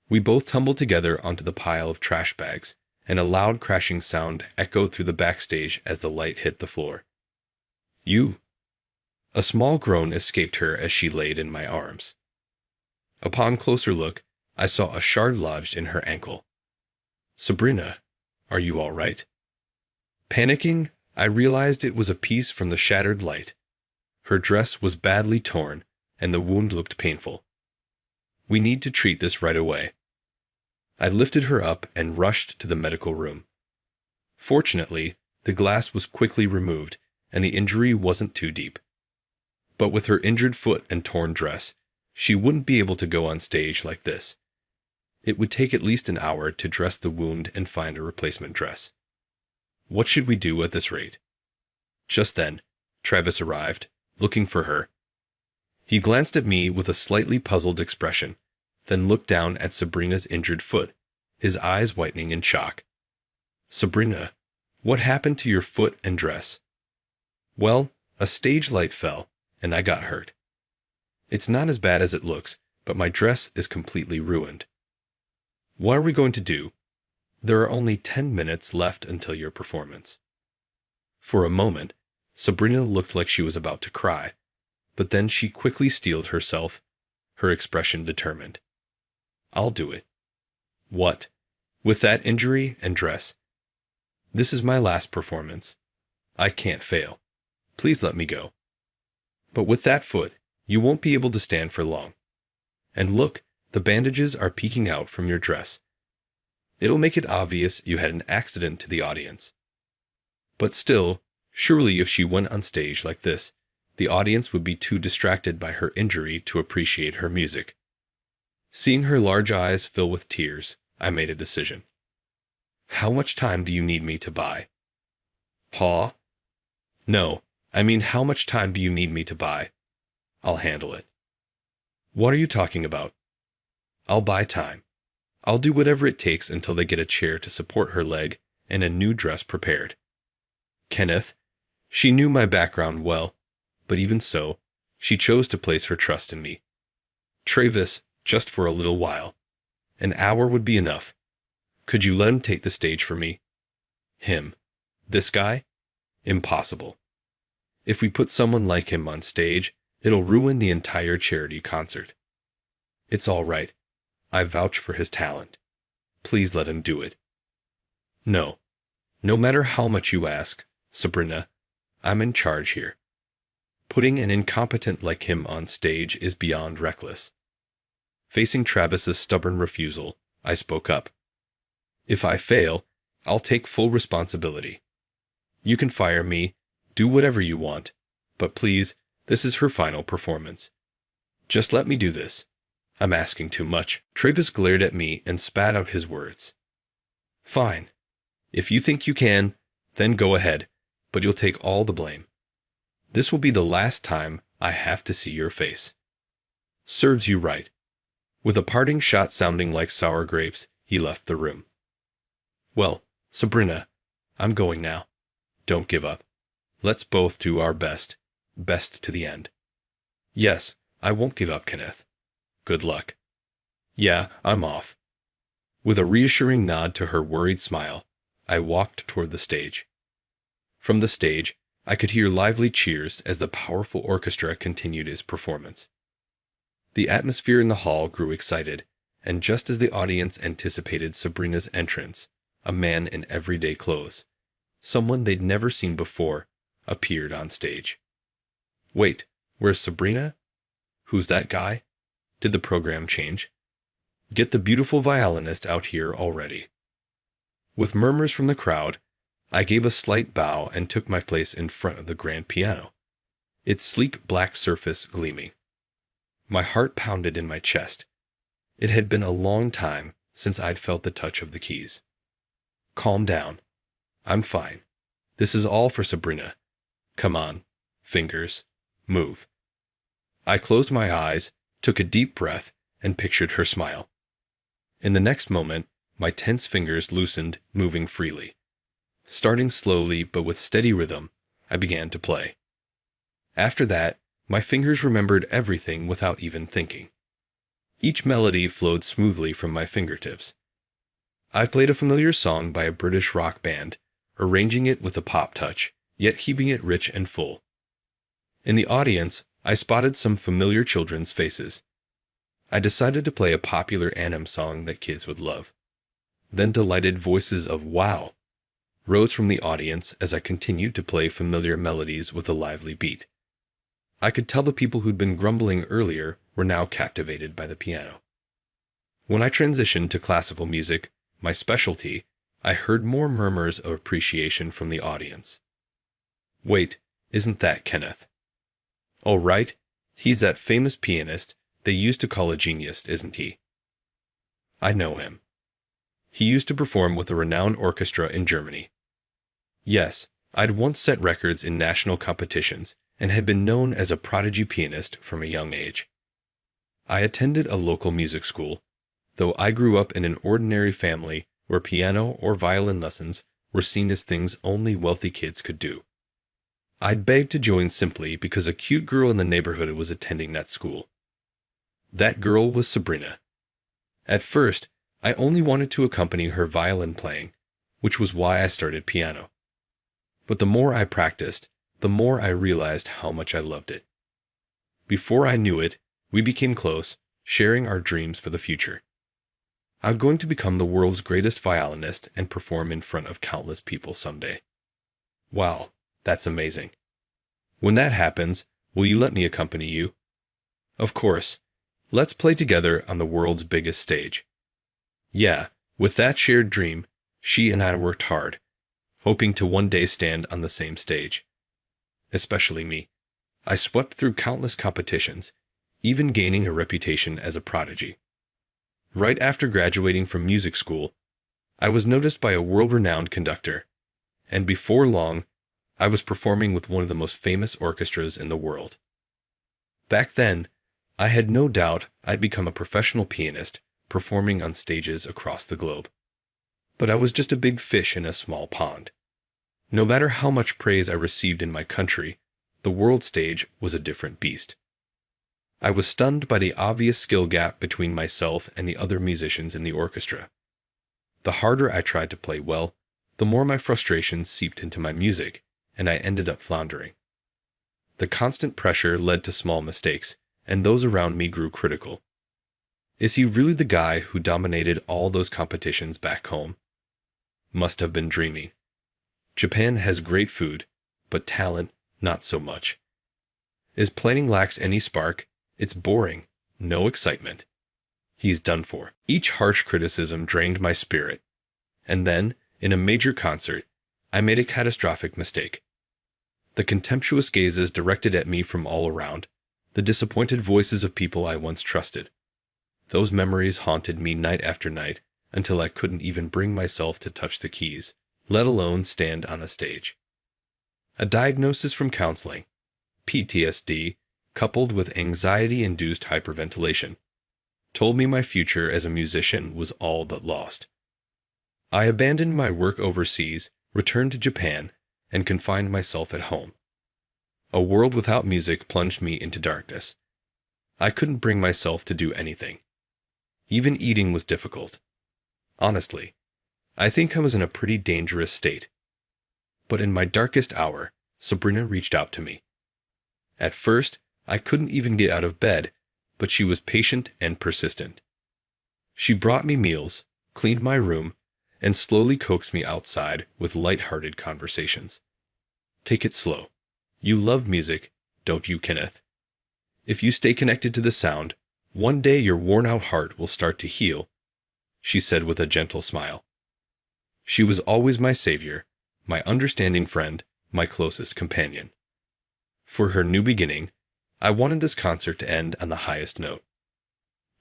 Speaker 6: We both tumbled together onto the pile of trash bags, and a loud crashing sound echoed through the backstage as the light hit the floor. You! A small groan escaped her as she laid in my arms. Upon closer look, I saw a shard lodged in her ankle. Sabrina, are you all right? Panicking, I realized it was a piece from the shattered light. Her dress was badly torn, and the wound looked painful. We need to treat this right away. I lifted her up and rushed to the medical room. Fortunately, the glass was quickly removed, and the injury wasn't too deep. But with her injured foot and torn dress, she wouldn't be able to go on stage like this. It would take at least an hour to dress the wound and find a replacement dress. What should we do at this rate? Just then, Travis arrived, looking for her. He glanced at me with a slightly puzzled expression, then looked down at Sabrina's injured foot, his eyes whitening in shock. "Sabrina, what happened to your foot and dress?" "Well, a stage light fell, and I got hurt. It's not as bad as it looks, but my dress is completely ruined." "What are we going to do? There are only 10 minutes left until your performance." For a moment, Sabrina looked like she was about to cry, but then she quickly steeled herself, her expression determined. "I'll do it." "What? With that injury and dress?" "This is my last performance. I can't fail. Please let me go." "But with that foot, you won't be able to stand for long. And look, the bandages are peeking out from your dress. It'll make it obvious you had an accident to the audience." But still, surely if she went on stage like this, the audience would be too distracted by her injury to appreciate her music. Seeing her large eyes fill with tears, I made a decision. "How much time do you need me to buy?" "Paw?" "No, I mean how much time do you need me to buy? I'll handle it." "What are you talking about?" "I'll buy time. I'll do whatever it takes until they get a chair to support her leg and a new dress prepared." Kenneth, she knew my background well, but even so, she chose to place her trust in me. "Travis, just for a little while. An hour would be enough. Could you let him take the stage for me?" "Him? This guy? Impossible. If we put someone like him on stage, it'll ruin the entire charity concert." "It's all right. I vouch for his talent. Please let him do it." "No. No matter how much you ask, Sabrina, I'm in charge here. Putting an incompetent like him on stage is beyond reckless." Facing Travis's stubborn refusal, I spoke up. "If I fail, I'll take full responsibility. You can fire me, do whatever you want, but please, this is her final performance. Just let me do this. I'm asking too much." Travis glared at me and spat out his words. "Fine. If you think you can, then go ahead, but you'll take all the blame. This will be the last time I have to see your face." "Serves you right." With a parting shot sounding like sour grapes, he left the room. "Well, Sabrina, I'm going now. Don't give up. Let's both do our best to the end." "Yes, I won't give up, Kenneth. Good luck." "Yeah, I'm off." With a reassuring nod to her worried smile, I walked toward the stage. From the stage, I could hear lively cheers as the powerful orchestra continued its performance. The atmosphere in the hall grew excited, and just as the audience anticipated Sabrina's entrance, a man in everyday clothes, someone they'd never seen before, appeared on stage. "Wait, where's Sabrina? Who's that guy? Did the program change? Get the beautiful violinist out here already." With murmurs from the crowd, I gave a slight bow and took my place in front of the grand piano, its sleek black surface gleaming. My heart pounded in my chest. It had been a long time since I'd felt the touch of the keys. "Calm down. I'm fine. This is all for Sabrina. Come on, fingers, move." I closed my eyes, took a deep breath, and pictured her smile. In the next moment, my tense fingers loosened, moving freely. Starting slowly but with steady rhythm, I began to play. After that, my fingers remembered everything without even thinking. Each melody flowed smoothly from my fingertips. I played a familiar song by a British rock band, arranging it with a pop touch, yet keeping it rich and full. In the audience, I spotted some familiar children's faces. I decided to play a popular anthem song that kids would love. Then delighted voices of "wow" rose from the audience as I continued to play familiar melodies with a lively beat. I could tell the people who'd been grumbling earlier were now captivated by the piano. When I transitioned to classical music, my specialty, I heard more murmurs of appreciation from the audience. "Wait, Isn't that Kenneth? Oh, right. He's that famous pianist they used to call a genius, isn't he? I know him. He used to perform with a renowned orchestra in Germany. Yes, I'd once set records in national competitions and had been known as a prodigy pianist from a young age. I attended a local music school, though I grew up in an ordinary family where piano or violin lessons were seen as things only wealthy kids could do. I'd begged to join simply because a cute girl in the neighborhood was attending that school. That girl was Sabrina. At first, I only wanted to accompany her violin playing, which was why I started piano. But the more I practiced, the more I realized how much I loved it. Before I knew it, we became close, sharing our dreams for the future. I'm going to become the world's greatest violinist and perform in front of countless people someday. Wow, that's amazing. When that happens, will you let me accompany you? Of course. Let's play together on the world's biggest stage. Yeah, with that shared dream, she and I worked hard, hoping to one day stand on the same stage. Especially me. I swept through countless competitions, even gaining a reputation as a prodigy. Right after graduating from music school, I was noticed by a world-renowned conductor, and before long, I was performing with one of the most famous orchestras in the world. Back then, I had no doubt I'd become a professional pianist performing on stages across the globe. But I was just a big fish in a small pond. No matter how much praise I received in my country, the world stage was a different beast. I was stunned by the obvious skill gap between myself and the other musicians in the orchestra. The harder I tried to play well, the more my frustrations seeped into my music, and I ended up floundering. The constant pressure led to small mistakes, and those around me grew critical. Is he really the guy who dominated all those competitions back home? Must have been dreaming. Japan has great food, but talent, not so much. His playing lacks any spark, it's boring, no excitement. He's done for. Each harsh criticism drained my spirit. And then, in a major concert, I made a catastrophic mistake. The contemptuous gazes directed at me from all around, the disappointed voices of people I once trusted. Those memories haunted me night after night until I couldn't even bring myself to touch the keys, let alone stand on a stage. A diagnosis from counseling, PTSD, coupled with anxiety-induced hyperventilation, told me my future as a musician was all but lost. I abandoned my work overseas, returned to Japan, and confined myself at home. A world without music plunged me into darkness. I couldn't bring myself to do anything. Even eating was difficult. Honestly, I think I was in a pretty dangerous state. But in my darkest hour, Sabrina reached out to me. At first, I couldn't even get out of bed, but she was patient and persistent. She brought me meals, cleaned my room, and slowly coaxed me outside with light-hearted conversations. Take it slow. You love music, don't you, Kenneth? If you stay connected to the sound, one day your worn-out heart will start to heal, she said with a gentle smile. She was always my savior, my understanding friend, my closest companion. For her new beginning, I wanted this concert to end on the highest note.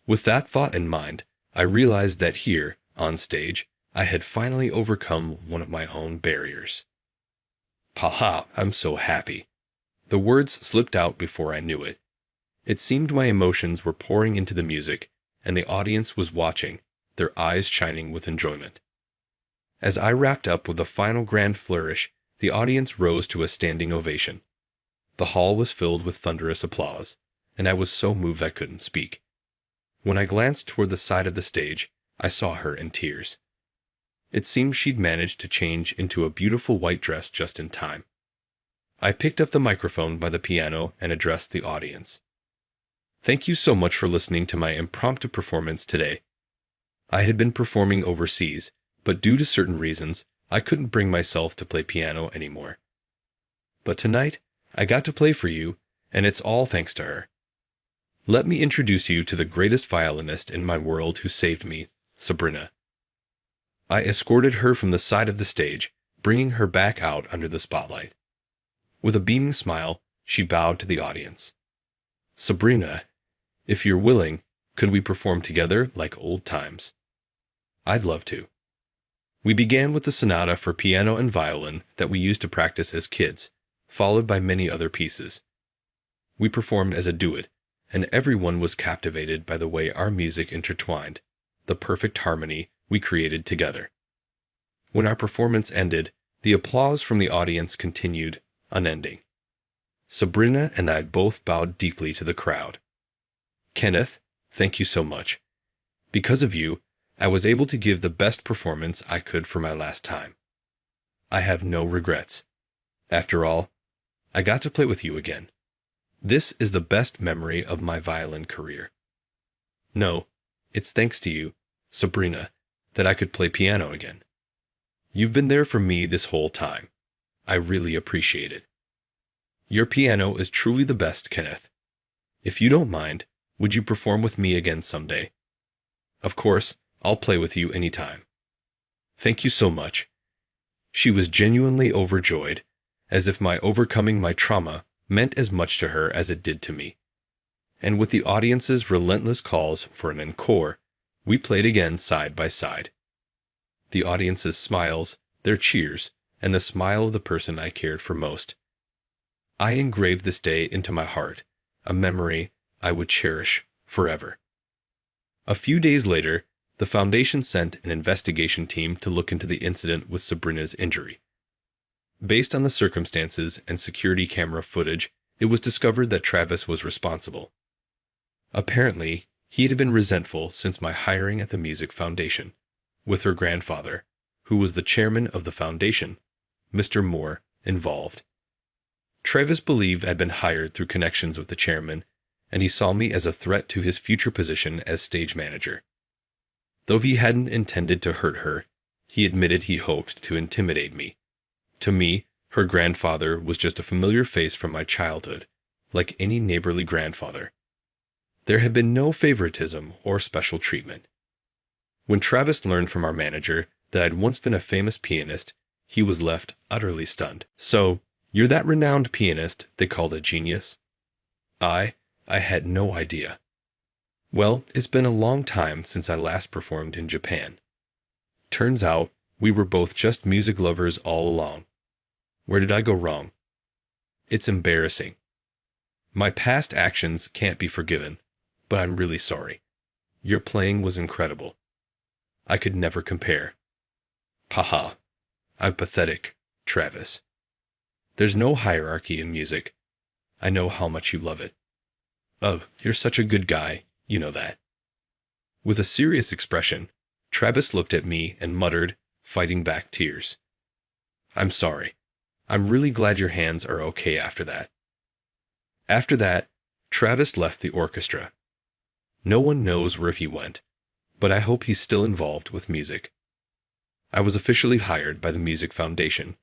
Speaker 6: With that thought in mind, I realized that here, on stage, I had finally overcome one of my own barriers. Haha, I'm so happy. The words slipped out before I knew it. It seemed my emotions were pouring into the music, and the audience was watching, their eyes shining with enjoyment. As I wrapped up with a final grand flourish, the audience rose to a standing ovation. The hall was filled with thunderous applause, and I was so moved I couldn't speak. When I glanced toward the side of the stage, I saw her in tears. It seemed she'd managed to change into a beautiful white dress just in time. I picked up the microphone by the piano and addressed the audience. Thank you so much for listening to my impromptu performance today. I had been performing overseas, but due to certain reasons, I couldn't bring myself to play piano anymore. But tonight, I got to play for you, and it's all thanks to her. Let me introduce you to the greatest violinist in my world who saved me, Sabrina. I escorted her from the side of the stage, bringing her back out under the spotlight. With a beaming smile, she bowed to the audience. Sabrina, if you're willing, could we perform together like old times? I'd love to. We began with the sonata for piano and violin that we used to practice as kids, followed by many other pieces. We performed as a duet, and everyone was captivated by the way our music intertwined, the perfect harmony we created together. When our performance ended, the applause from the audience continued, unending. Sabrina and I both bowed deeply to the crowd. Kenneth, thank you so much. Because of you, I was able to give the best performance I could for my last time. I have no regrets. After all, I got to play with you again. This is the best memory of my violin career. No, it's thanks to you, Sabrina, that I could play piano again. You've been there for me this whole time. I really appreciate it. Your piano is truly the best, Kenneth. If you don't mind, would you perform with me again someday? Of course, I'll play with you anytime. Thank you so much. She was genuinely overjoyed, as if my overcoming my trauma meant as much to her as it did to me. And with the audience's relentless calls for an encore, we played again side by side. The audience's smiles, their cheers, and the smile of the person I cared for most. I engraved this day into my heart, a memory I would cherish forever. A few days later, the foundation sent an investigation team to look into the incident with Sabrina's injury. Based on the circumstances and security camera footage, it was discovered that Travis was responsible. Apparently, he had been resentful since my hiring at the Music Foundation, with her grandfather, who was the chairman of the foundation, Mr. Moore, involved. Travis believed I'd been hired through connections with the chairman, and he saw me as a threat to his future position as stage manager. Though he hadn't intended to hurt her, he admitted he hoped to intimidate me. To me, her grandfather was just a familiar face from my childhood, like any neighborly grandfather. There had been no favoritism or special treatment. When Travis learned from our manager that I'd once been a famous pianist, he was left utterly stunned. So, you're that renowned pianist they called a genius? I had no idea. Well, it's been a long time since I last performed in Japan. Turns out, we were both just music lovers all along. Where did I go wrong? It's embarrassing. My past actions can't be forgiven, but I'm really sorry. Your playing was incredible. I could never compare. Haha, I'm pathetic, Travis. There's no hierarchy in music. I know how much you love it. Oh, you're such a good guy, you know that. With a serious expression, Travis looked at me and muttered, fighting back tears. I'm sorry. I'm really glad your hands are okay after that. After that, Travis left the orchestra. No one knows where he went, but I hope he's still involved with music. I was officially hired by the Music Foundation,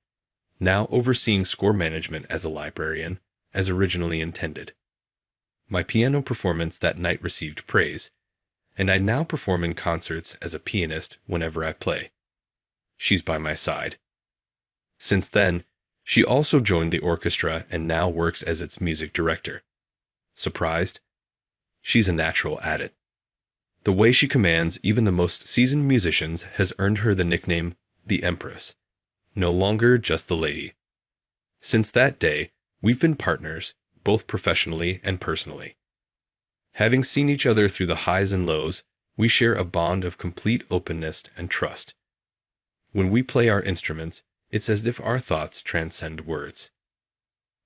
Speaker 6: now overseeing score management as a librarian, as originally intended. My piano performance that night received praise, and I now perform in concerts as a pianist whenever I play. She's by my side. Since then, she also joined the orchestra and now works as its music director. Surprised? She's a natural at it. The way she commands even the most seasoned musicians has earned her the nickname the Empress, no longer just the lady. Since that day, we've been partners, both professionally and personally. Having seen each other through the highs and lows, we share a bond of complete openness and trust. When we play our instruments, it's as if our thoughts transcend words.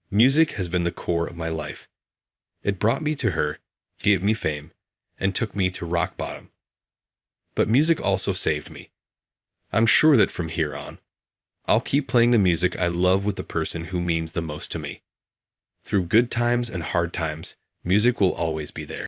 Speaker 6: Music has been the core of my life. It brought me to her, gave me fame, and took me to rock bottom. But music also saved me. I'm sure that from here on, I'll keep playing the music I love with the person who means the most to me. Through good times and hard times, music will always be there.